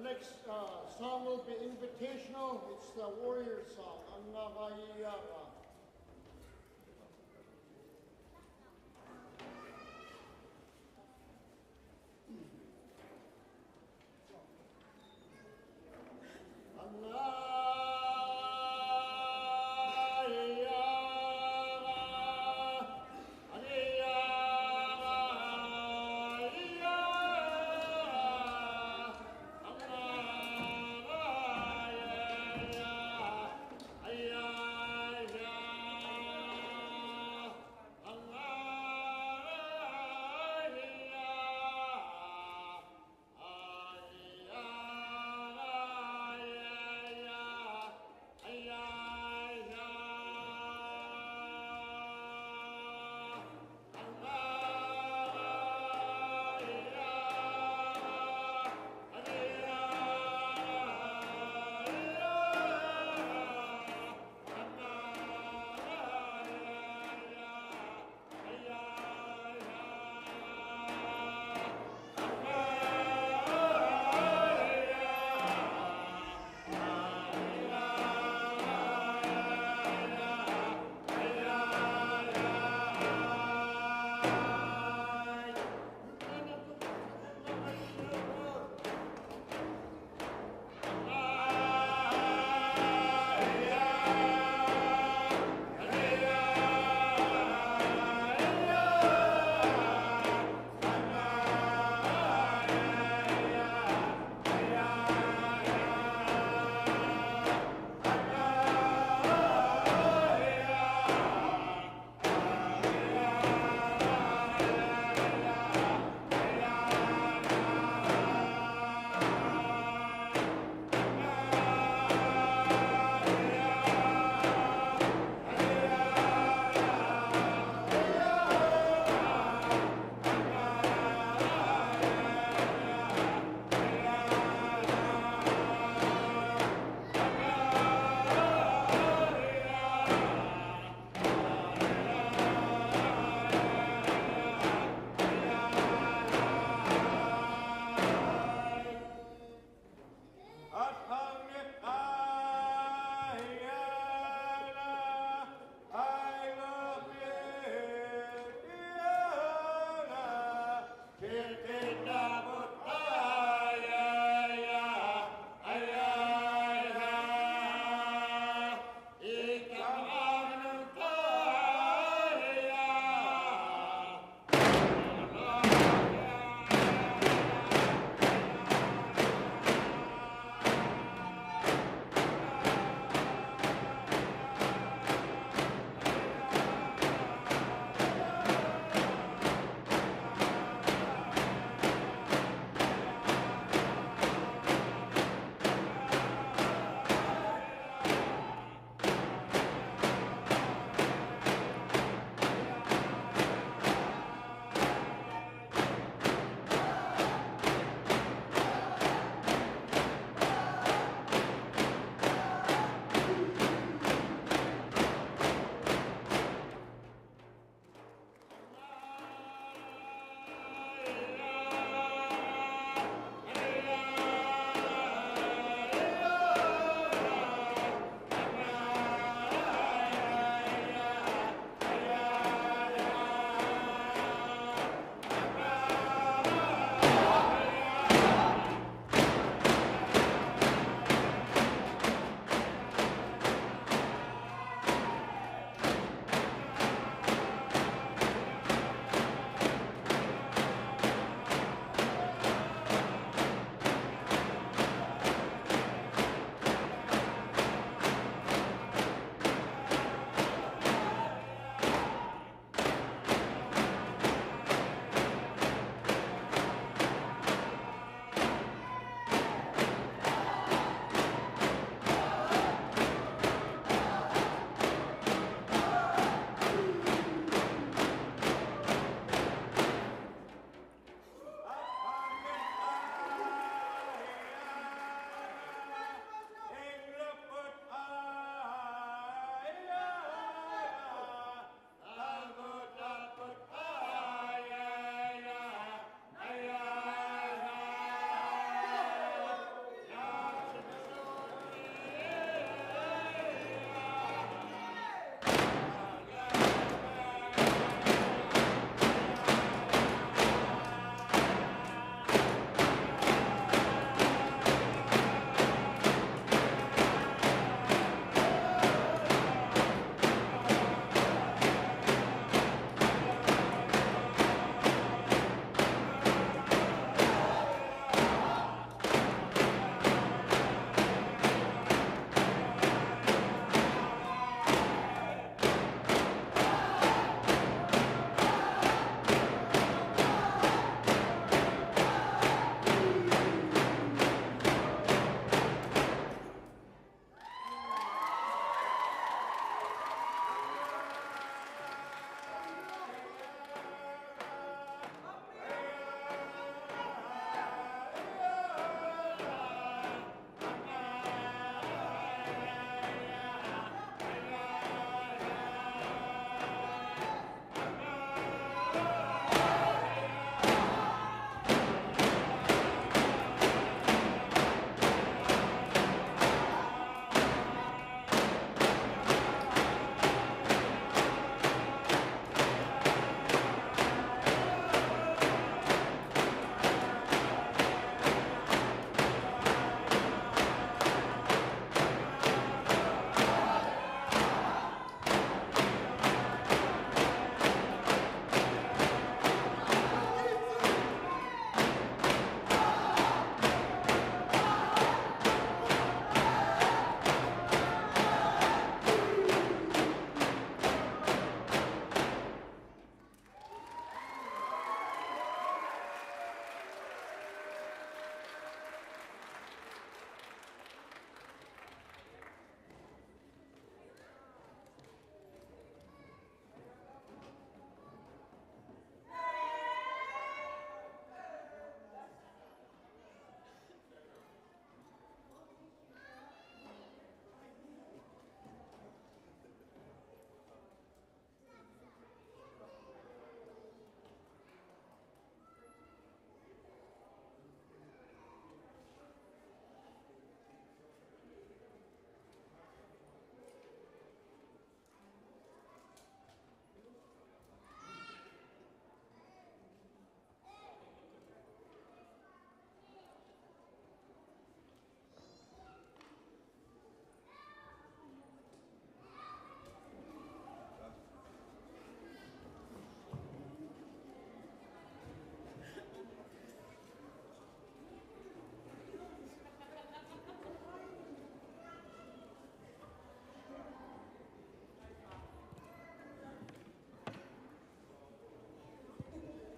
next song will be invitational. It's the warrior song. Qaluyaarmiut.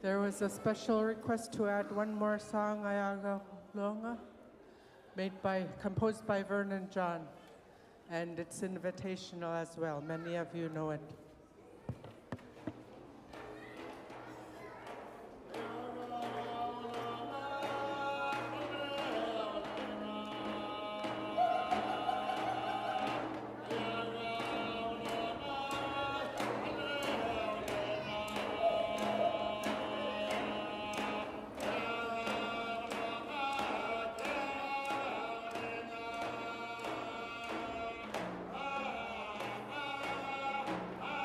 There was a special request to add one more song, Ayaga Longa, composed by Vernon John. And it's invitational as well. Many of you know it. Ah!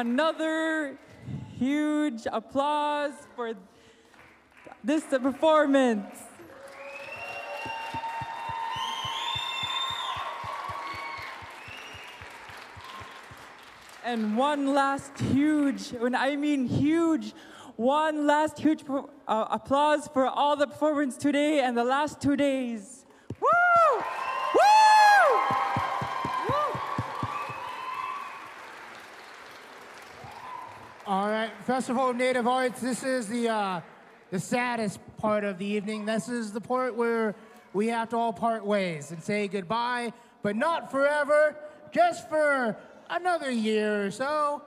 another huge applause for this performance. And one last huge, when I mean huge, one last huge applause for all the performance today and the last 2 days. Woo! Woo! Woo! All right, Festival of Native Arts, this is the saddest part of the evening. This is the part where we have to all part ways and say goodbye, but not forever, just for another year or so,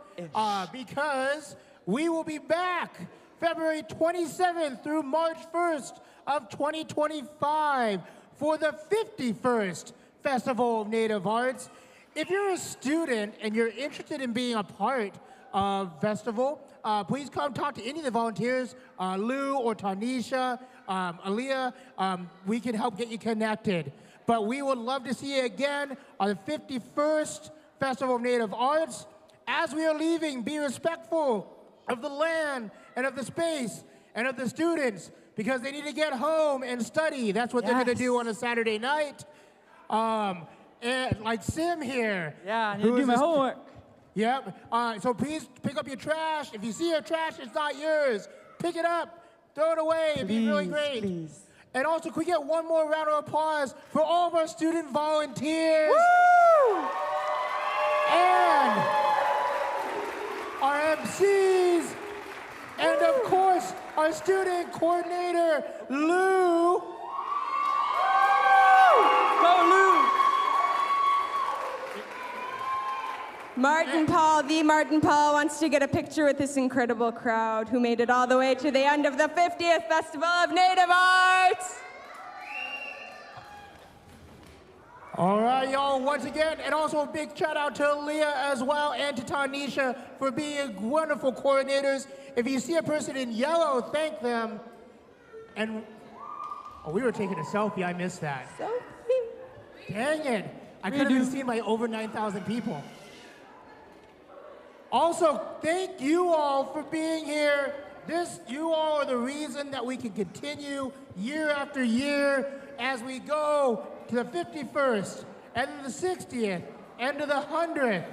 because we will be back February 27th through March 1st of 2025 for the 51st Festival of Native Arts. If you're a student and you're interested in being a part of festival, please come talk to any of the volunteers, Lou or Tanisha, Aaliyah. We can help get you connected. But we would love to see you again on the 51st Festival of Native Arts. As we are leaving, be respectful of the land and of the space and of the students because they need to get home and study. That's what they're going to do on a Saturday night. And like Sim here. Yeah, I need to do my homework. Yep. So please pick up your trash. If you see your trash, it's not yours. Pick it up. Throw it away. It'd be really great. Please. And also, could we get one more round of applause for all of our student volunteers? Woo! And our MCs, and of course, our student coordinator, Lou. Go, Lou! Martin Paul, the Martin Paul, wants to get a picture with this incredible crowd who made it all the way to the end of the 50th Festival of Native Arts. All right, y'all, once again, and also a big shout out to Aaliyah as well and to Tanisha for being wonderful coordinators. If you see a person in yellow, thank them. And, oh, we were taking a selfie, I missed that. Selfie? Dang it. I could have been seen by over 9,000 people. Also, thank you all for being here. You all are the reason that we can continue year after year as we go to the 51st, and the 60th, and to the 100th.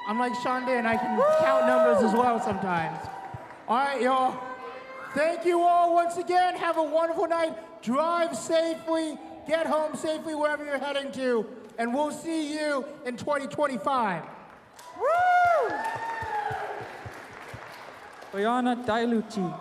I'm like Shonda, and I can count numbers as well sometimes. All right, y'all. Thank you all once again. Have a wonderful night. Drive safely. Get home safely wherever you're heading to. And we'll see you in 2025. Woo! Oyana Dailuchi.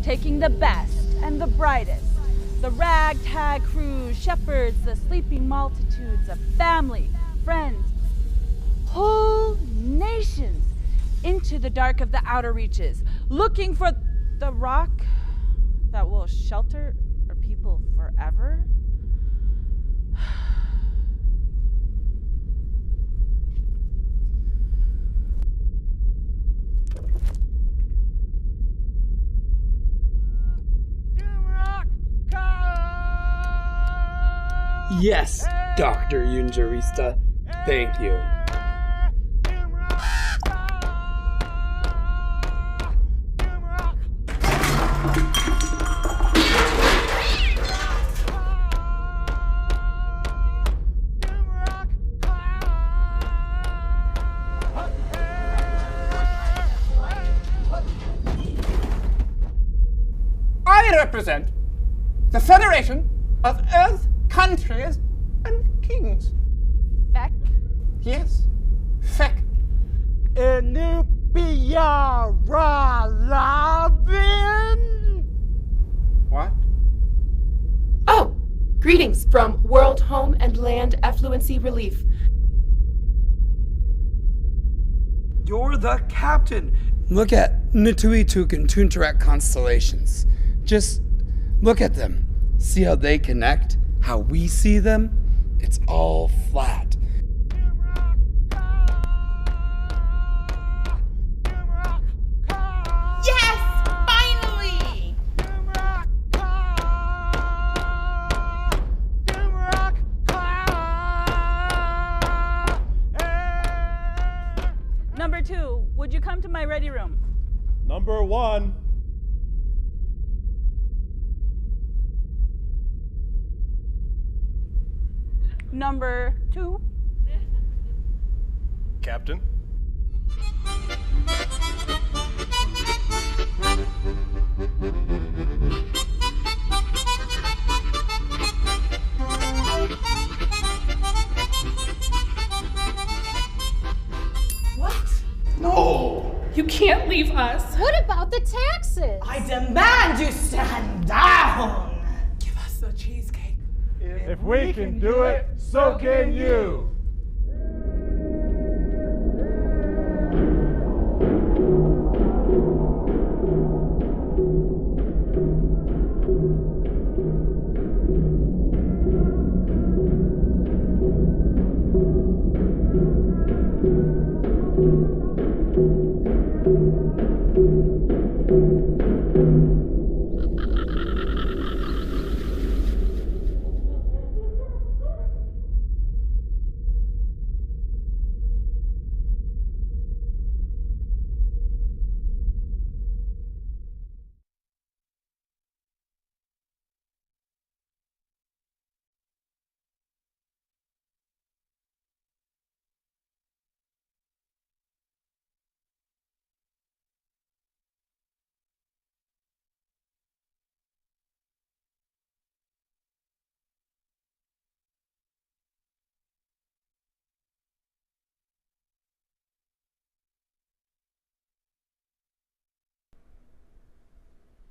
Taking the best and the brightest, the ragtag crew shepherds the sleeping multitudes of family, friends, whole nations into the dark of the outer reaches, looking for the rock that will shelter our people forever. Yes, Dr. Yurartet. Thank you. I represent the Federation of Earth Countries and Kings. Feck? Yes, Feck. What? Oh, greetings from World Home and Land Affluency Relief. You're the captain. Look at Nituituk and Tumyaraq constellations. Just look at them. See how they connect? How we see them? It's all flat. Yes! Finally! Number 2, would you come to my ready room? Number 1. Number 2. Captain. What? No! You can't leave us. What about the taxes? I demand you stand down! Give us the cheesecake. If we can do it, so can you.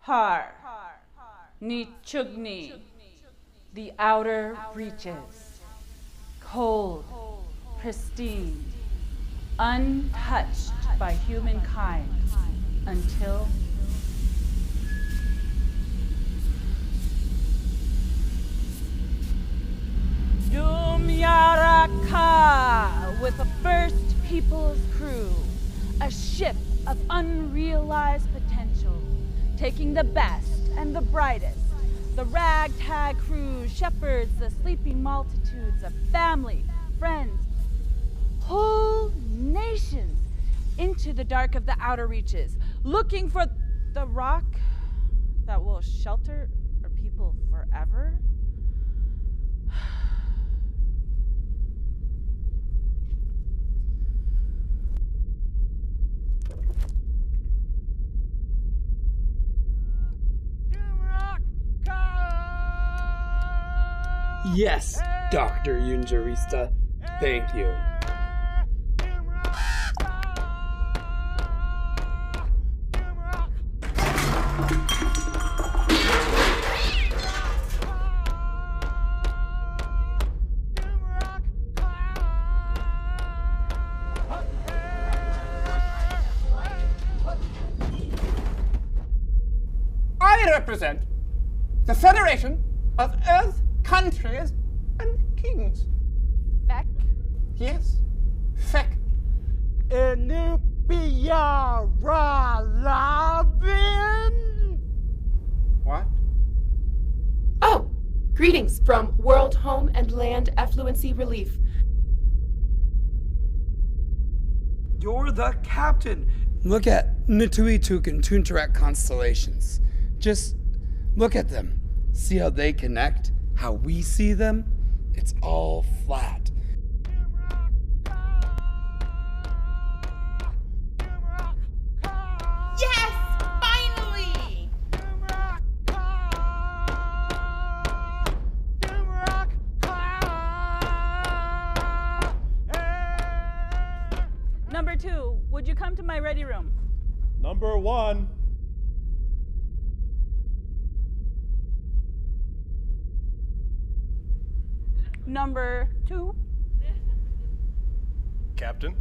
Har, Ni Chugni, the outer reaches, cold, pristine, untouched by humankind until Tumyaraq-qaa with the first people's crew, a ship of unrealized potential, taking the best and the brightest, the ragtag crew shepherds the sleeping multitudes of family, friends, whole nations into the dark of the outer reaches, looking for the rock that will shelter our people forever. Yes, Dr. Yurartet. Thank you. represent the Federation of Earth Countries and Kings. Feck? Yes, feck. What? Oh, greetings from World Home and Land Effluency Relief. You're the captain. Look at Cupiit and Tumyaraq constellations. Just look at them. See how they connect? How we see them? It's all flat. Yes! Finally! Number 2, would you come to my ready room? Number 1. Number 2. Captain.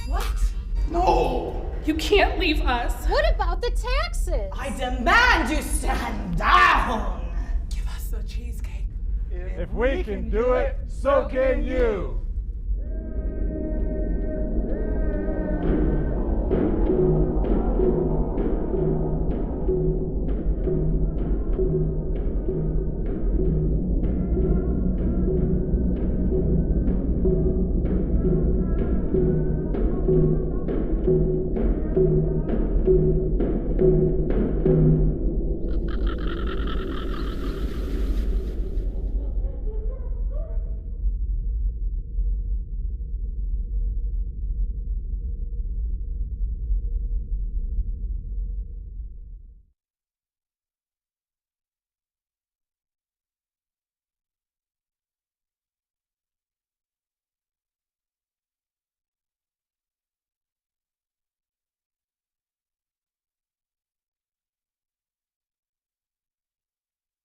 What? No. You can't leave us. What about the taxes? I demand you stand down. Give us the cheesecake. If we can do it, so can you.